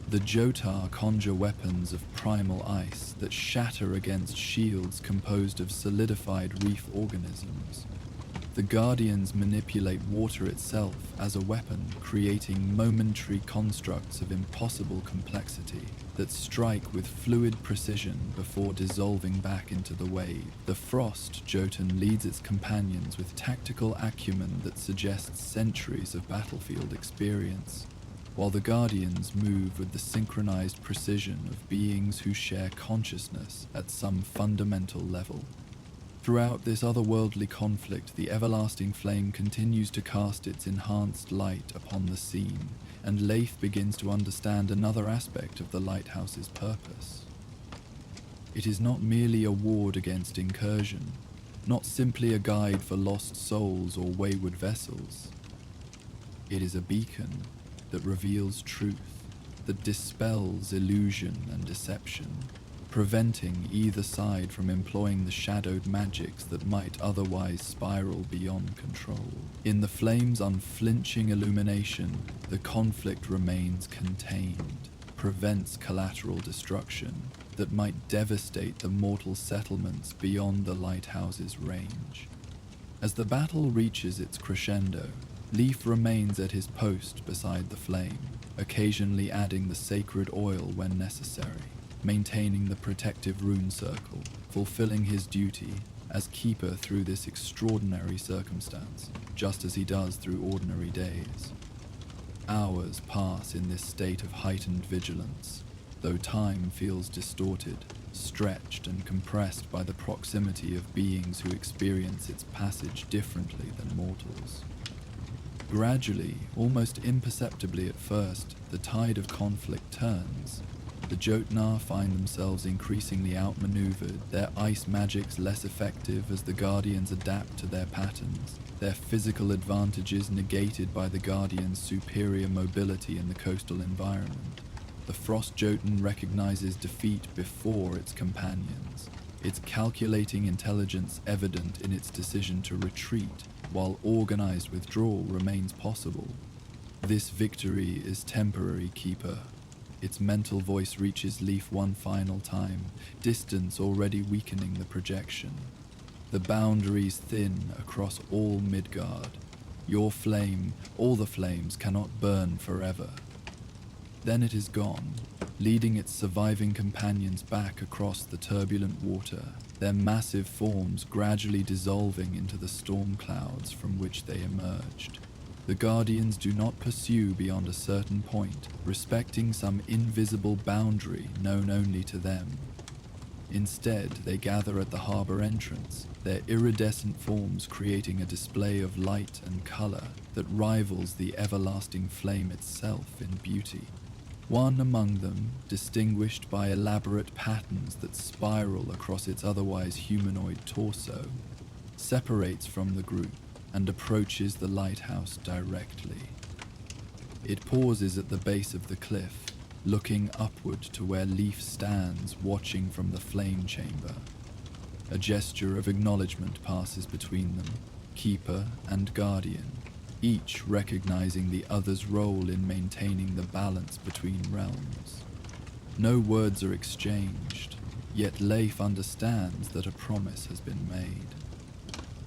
The Jotar conjure weapons of primal ice that shatter against shields composed of solidified reef organisms. The Guardians manipulate water itself as a weapon, creating momentary constructs of impossible complexity that strike with fluid precision before dissolving back into the wave. The Frost Jotun leads its companions with tactical acumen that suggests centuries of battlefield experience, while the Guardians move with the synchronized precision of beings who share consciousness at some fundamental level. Throughout this otherworldly conflict, the everlasting flame continues to cast its enhanced light upon the scene, and Leif begins to understand another aspect of the lighthouse's purpose. It is not merely a ward against incursion, not simply a guide for lost souls or wayward vessels. It is a beacon that reveals truth, that dispels illusion and deception, preventing either side from employing the shadowed magics that might otherwise spiral beyond control. In the flame's unflinching illumination, the conflict remains contained, prevents collateral destruction that might devastate the mortal settlements beyond the lighthouse's range. As the battle reaches its crescendo, Leif remains at his post beside the flame, occasionally adding the sacred oil when necessary, maintaining the protective rune circle, fulfilling his duty as keeper through this extraordinary circumstance, just as he does through ordinary days. Hours pass in this state of heightened vigilance, though time feels distorted, stretched and compressed by the proximity of beings who experience its passage differently than mortals. Gradually, almost imperceptibly at first, the tide of conflict turns. The Jotnar find themselves increasingly outmaneuvered, their ice magics less effective as the Guardians adapt to their patterns, their physical advantages negated by the Guardians' superior mobility in the coastal environment. The Frost Jotun recognizes defeat before its companions, its calculating intelligence evident in its decision to retreat, while organized withdrawal remains possible. This victory is temporary, Keeper. Its mental voice reaches Leif one final time, distance already weakening the projection. The boundaries thin across all Midgard. Your flame, all the flames, cannot burn forever. Then it is gone, leading its surviving companions back across the turbulent water, their massive forms gradually dissolving into the storm clouds from which they emerged. The Guardians do not pursue beyond a certain point, respecting some invisible boundary known only to them. Instead, they gather at the harbor entrance, their iridescent forms creating a display of light and color that rivals the everlasting flame itself in beauty. One among them, distinguished by elaborate patterns that spiral across its otherwise humanoid torso, separates from the group and approaches the lighthouse directly. It pauses at the base of the cliff, looking upward to where Leif stands watching from the flame chamber. A gesture of acknowledgement passes between them, Keeper and Guardian, each recognizing the other's role in maintaining the balance between realms. No words are exchanged, yet Leif understands that a promise has been made.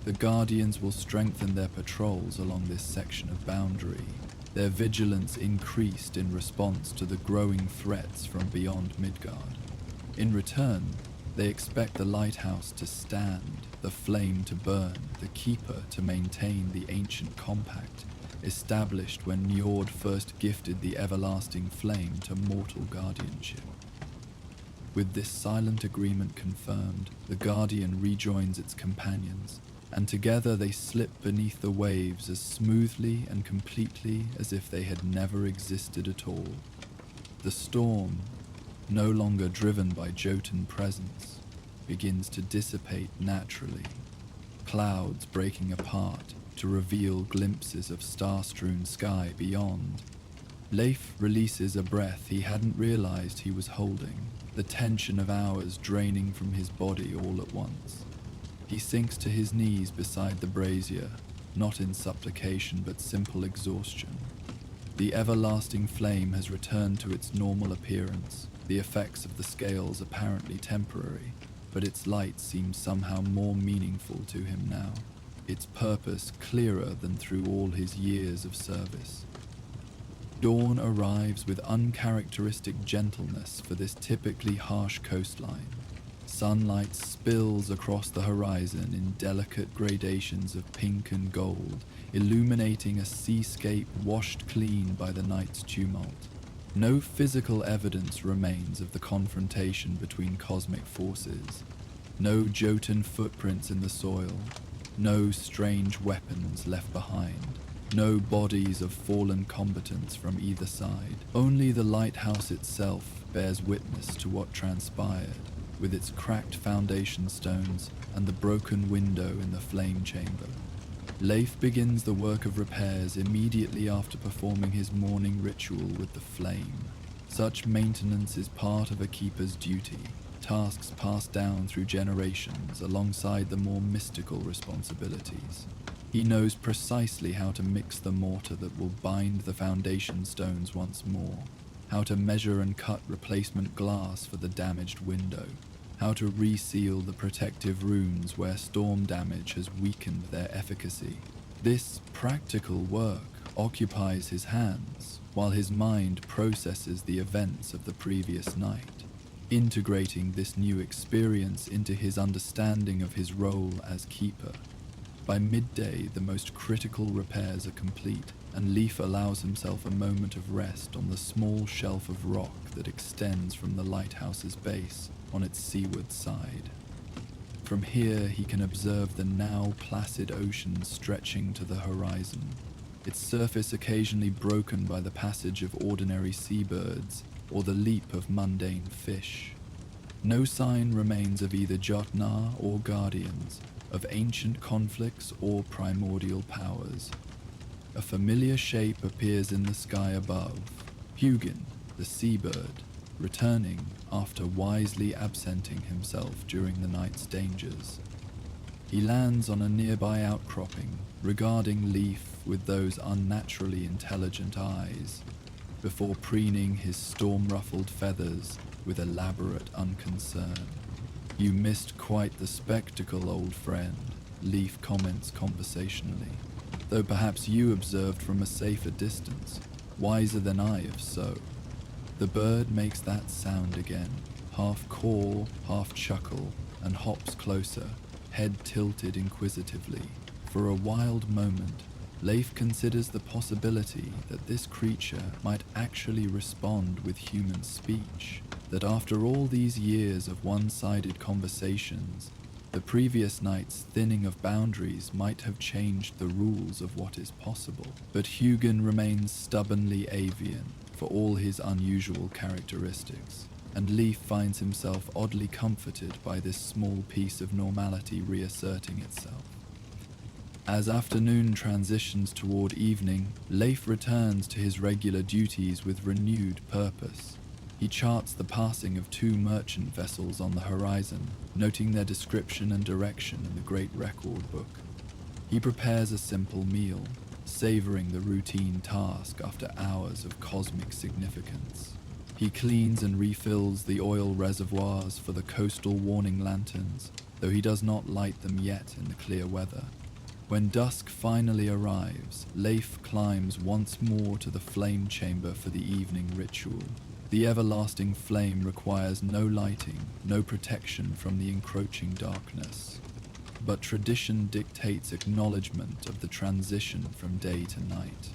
The Guardians will strengthen their patrols along this section of boundary, their vigilance increased in response to the growing threats from beyond Midgard. In return, they expect the lighthouse to stand, the flame to burn, the Keeper to maintain the ancient compact established when Njord first gifted the everlasting flame to mortal guardianship. With this silent agreement confirmed, the Guardian rejoins its companions, and together they slip beneath the waves as smoothly and completely as if they had never existed at all. The storm, no longer driven by Jotun presence, begins to dissipate naturally, clouds breaking apart to reveal glimpses of star-strewn sky beyond. Leif releases a breath he hadn't realized he was holding, the tension of hours draining from his body all at once. He sinks to his knees beside the brazier, not in supplication but simple exhaustion. The everlasting flame has returned to its normal appearance, the effects of the scales apparently temporary, but its light seems somehow more meaningful to him now, its purpose clearer than through all his years of service. Dawn arrives with uncharacteristic gentleness for this typically harsh coastline. Sunlight spills across the horizon in delicate gradations of pink and gold, illuminating a seascape washed clean by the night's tumult. No physical evidence remains of the confrontation between cosmic forces. No Jotun footprints in the soil. No strange weapons left behind. No bodies of fallen combatants from either side. Only the lighthouse itself bears witness to what transpired, with its cracked foundation stones and the broken window in the flame chamber. Leif begins the work of repairs immediately after performing his morning ritual with the flame. Such maintenance is part of a keeper's duty, tasks passed down through generations alongside the more mystical responsibilities. He knows precisely how to mix the mortar that will bind the foundation stones once more, how to measure and cut replacement glass for the damaged window, how to reseal the protective runes where storm damage has weakened their efficacy. This practical work occupies his hands, while his mind processes the events of the previous night, integrating this new experience into his understanding of his role as keeper. By midday, the most critical repairs are complete, and Leif allows himself a moment of rest on the small shelf of rock that extends from the lighthouse's base on its seaward side. From here, he can observe the now placid ocean stretching to the horizon, its surface occasionally broken by the passage of ordinary seabirds or the leap of mundane fish. No sign remains of either Jotnar or Guardians, of ancient conflicts or primordial powers. A familiar shape appears in the sky above, Hugin, the seabird, returning after wisely absenting himself during the night's dangers. He lands on a nearby outcropping, regarding Leif with those unnaturally intelligent eyes, before preening his storm-ruffled feathers with elaborate unconcern. "You missed quite the spectacle, old friend," Leif comments conversationally, "though perhaps you observed from a safer distance, wiser than I if so." The bird makes that sound again, half call, half chuckle, and hops closer, head tilted inquisitively. For a wild moment, Leif considers the possibility that this creature might actually respond with human speech, that after all these years of one-sided conversations, the previous night's thinning of boundaries might have changed the rules of what is possible. But Hugin remains stubbornly avian, for all his unusual characteristics, and Leif finds himself oddly comforted by this small piece of normality reasserting itself. As afternoon transitions toward evening, Leif returns to his regular duties with renewed purpose. He charts the passing of 2 merchant vessels on the horizon, noting their description and direction in the great record book. He prepares a simple meal, savoring the routine task after hours of cosmic significance. He cleans and refills the oil reservoirs for the coastal warning lanterns, though he does not light them yet in the clear weather. When dusk finally arrives, Leif climbs once more to the flame chamber for the evening ritual. The everlasting flame requires no lighting, no protection from the encroaching darkness. But tradition dictates acknowledgement of the transition from day to night.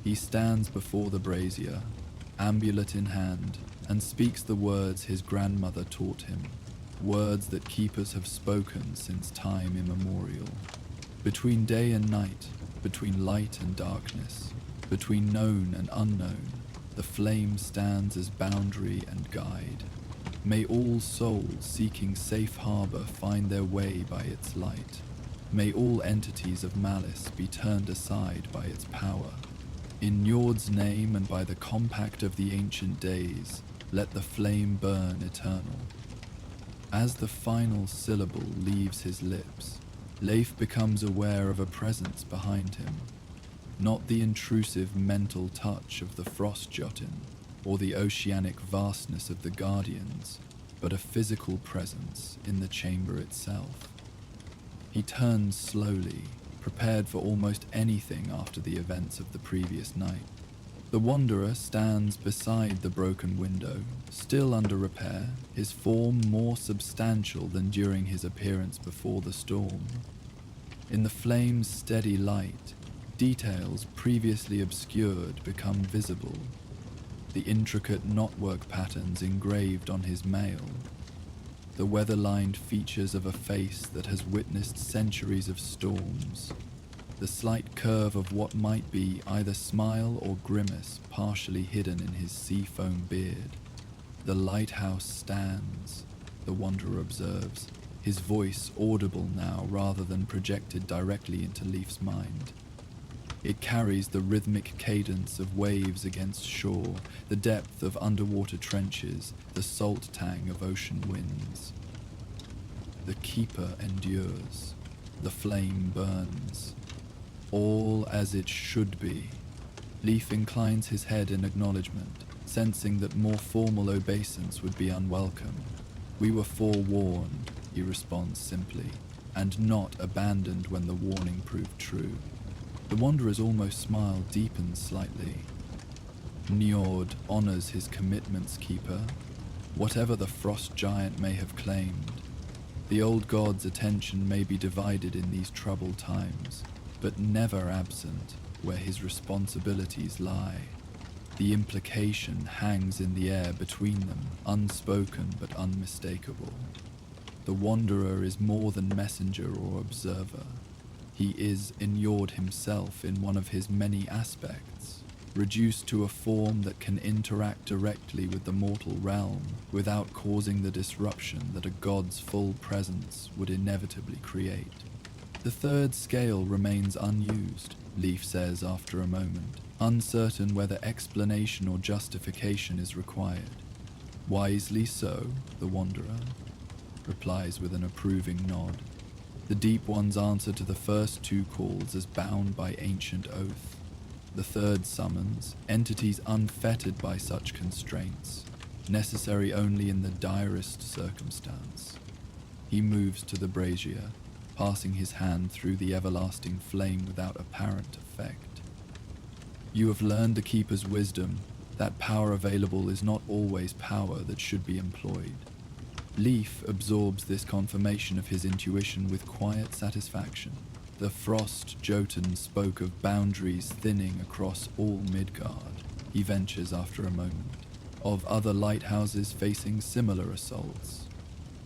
He stands before the brazier, amulet in hand, and speaks the words his grandmother taught him, words that keepers have spoken since time immemorial. Between day and night, between light and darkness, between known and unknown, the flame stands as boundary and guide. May all souls seeking safe harbor find their way by its light. May all entities of malice be turned aside by its power. In Njord's name and by the compact of the ancient days, let the flame burn eternal. As the final syllable leaves his lips, Leif becomes aware of a presence behind him. Not the intrusive mental touch of the Frostjotun or the oceanic vastness of the Guardians, but a physical presence in the chamber itself. He turns slowly, prepared for almost anything after the events of the previous night. The Wanderer stands beside the broken window, still under repair, his form more substantial than during his appearance before the storm. In the flame's steady light, details previously obscured become visible. The intricate knotwork patterns engraved on his mail, the weather-lined features of a face that has witnessed centuries of storms, the slight curve of what might be either smile or grimace partially hidden in his sea-foam beard. The lighthouse stands, the Wanderer observes, his voice audible now rather than projected directly into Leif's mind. It carries the rhythmic cadence of waves against shore, the depth of underwater trenches, the salt tang of ocean winds. The keeper endures, the flame burns, all as it should be. Leif inclines his head in acknowledgement, sensing that more formal obeisance would be unwelcome. We were forewarned, he responds simply, and not abandoned when the warning proved true. The Wanderer's almost smile deepens slightly. Njord honors his commitments, keeper, whatever the frost giant may have claimed. The old god's attention may be divided in these troubled times, but never absent where his responsibilities lie. The implication hangs in the air between them, unspoken but unmistakable. The Wanderer is more than messenger or observer. He is Njord himself in one of his many aspects, reduced to a form that can interact directly with the mortal realm without causing the disruption that a god's full presence would inevitably create. The third scale remains unused, Leif says after a moment, uncertain whether explanation or justification is required. Wisely so, the Wanderer replies with an approving nod. The Deep One's answer to the first two calls is bound by ancient oath. The third summons entities unfettered by such constraints, necessary only in the direst circumstance. He moves to the brazier, passing his hand through the everlasting flame without apparent effect. You have learned the Keeper's wisdom. That power available is not always power that should be employed. Leif absorbs this confirmation of his intuition with quiet satisfaction. The Frost Jotun spoke of boundaries thinning across all Midgard, he ventures after a moment, of other lighthouses facing similar assaults.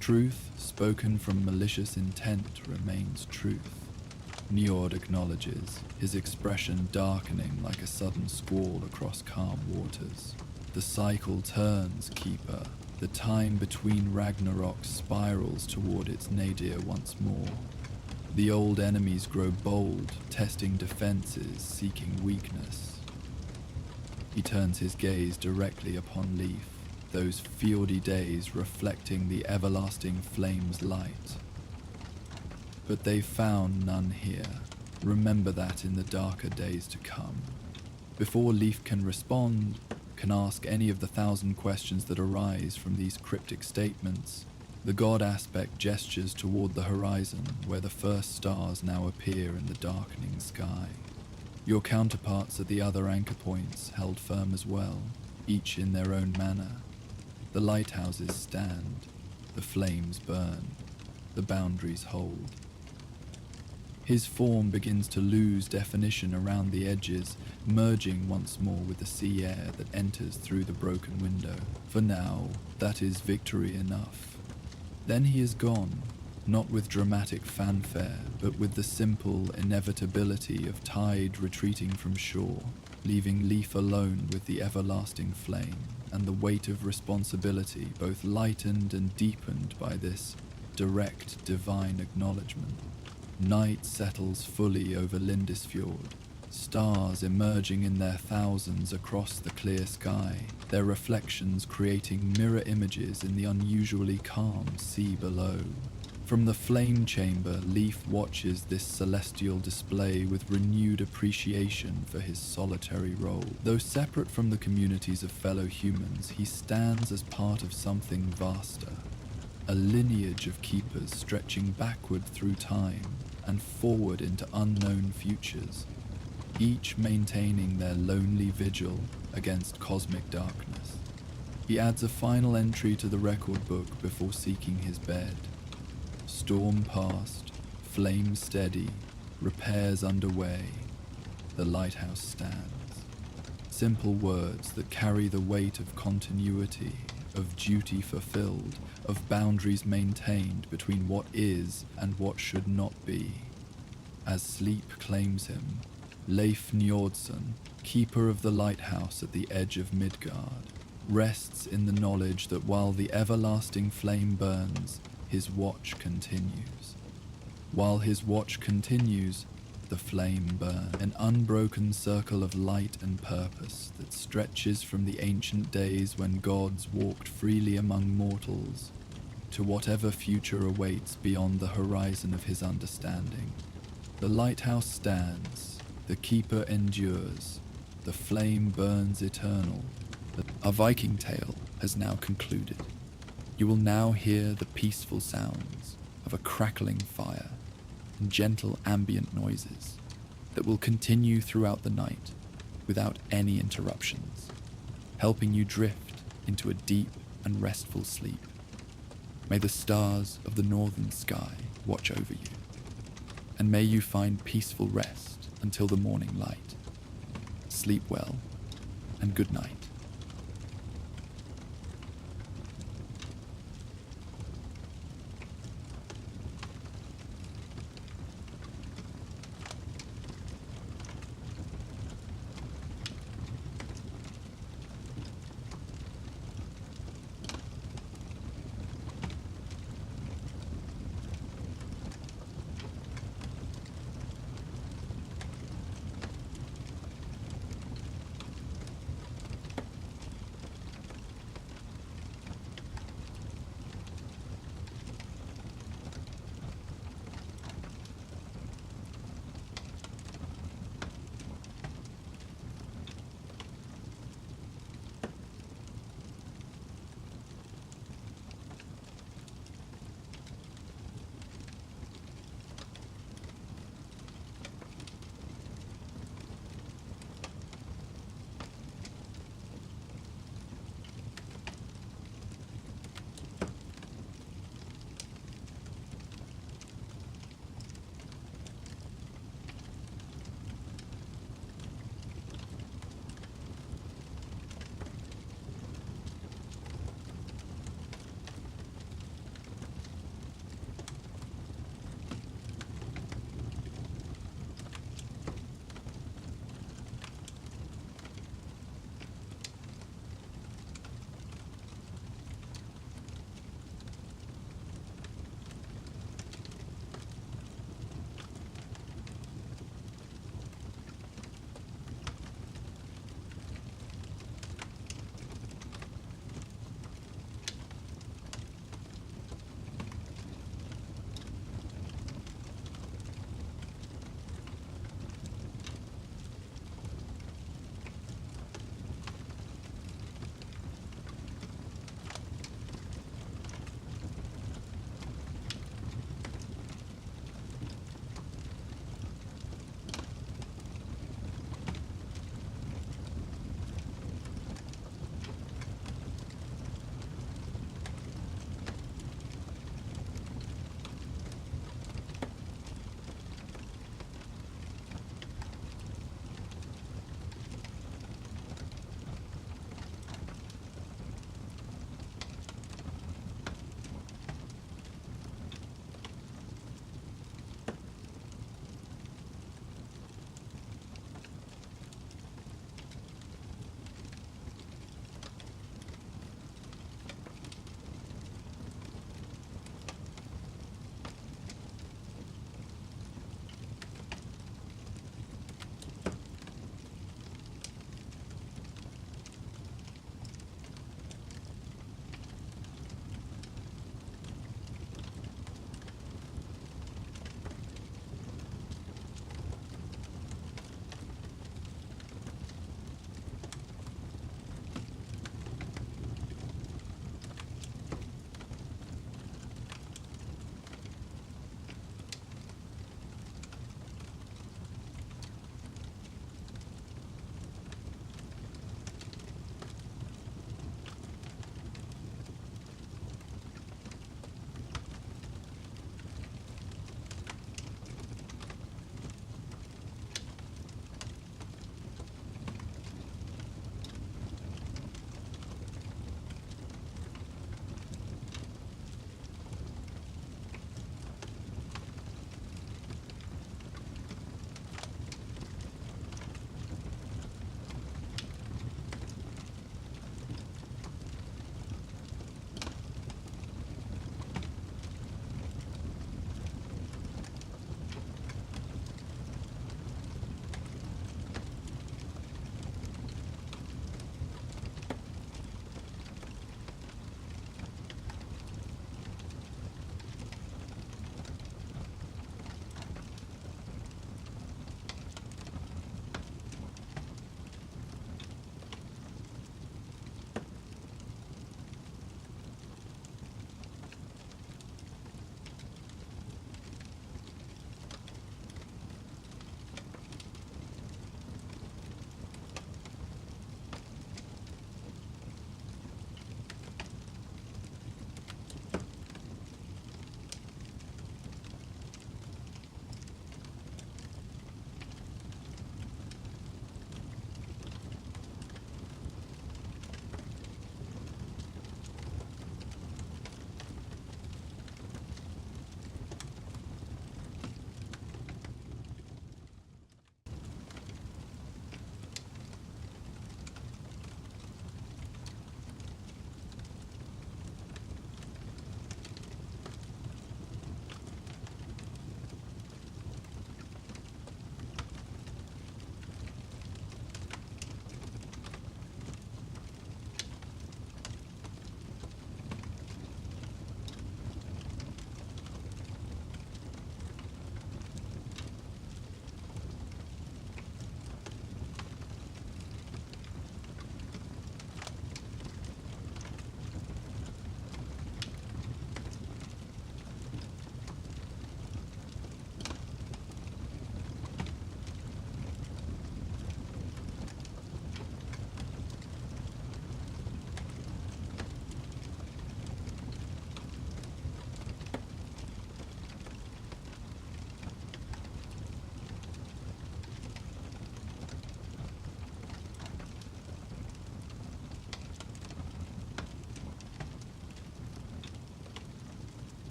Truth spoken from malicious intent remains truth. Njord acknowledges, his expression darkening like a sudden squall across calm waters. The cycle turns, Keeper. The time between Ragnarok spirals toward its nadir once more. The old enemies grow bold, testing defenses, seeking weakness. He turns his gaze directly upon Leif, those fieldy days reflecting the everlasting flame's light. But they've found none here. Remember that in the darker days to come. Before Leif can respond, can ask any of the 1,000 questions that arise from these cryptic statements, the god aspect gestures toward the horizon where the first stars now appear in the darkening sky. Your counterparts at the other anchor points held firm as well, each in their own manner. The lighthouses stand, the flames burn, the boundaries hold. His form begins to lose definition around the edges, merging once more with the sea air that enters through the broken window. For now, that is victory enough. Then he is gone, not with dramatic fanfare, but with the simple inevitability of tide retreating from shore, leaving Leif alone with the everlasting flame. and the weight of responsibility both lightened and deepened by this direct divine acknowledgement. Night settles fully over Lindisfjord, stars emerging in their thousands across the clear sky, their reflections creating mirror images in the unusually calm sea below. From the flame chamber, Leif watches this celestial display with renewed appreciation for his solitary role. Though separate from the communities of fellow humans, he stands as part of something vaster, a lineage of keepers stretching backward through time and forward into unknown futures, each maintaining their lonely vigil against cosmic darkness. He adds a final entry to the record book before seeking his bed. Storm past, flame steady, repairs underway, the lighthouse stands. Simple words that carry the weight of continuity, of duty fulfilled, of boundaries maintained between what is and what should not be. As sleep claims him, Leif Njordson, keeper of the lighthouse at the edge of Midgard, rests in the knowledge that while the everlasting flame burns, his watch continues. While his watch continues, the flame burns, an unbroken circle of light and purpose that stretches from the ancient days when gods walked freely among mortals to whatever future awaits beyond the horizon of his understanding. The lighthouse stands, the keeper endures, the flame burns eternal. Our Viking tale has now concluded. You will now hear the peaceful sounds of a crackling fire and gentle ambient noises that will continue throughout the night without any interruptions, helping you drift into a deep and restful sleep. May the stars of the northern sky watch over you, and may you find peaceful rest until the morning light. Sleep well, and good night.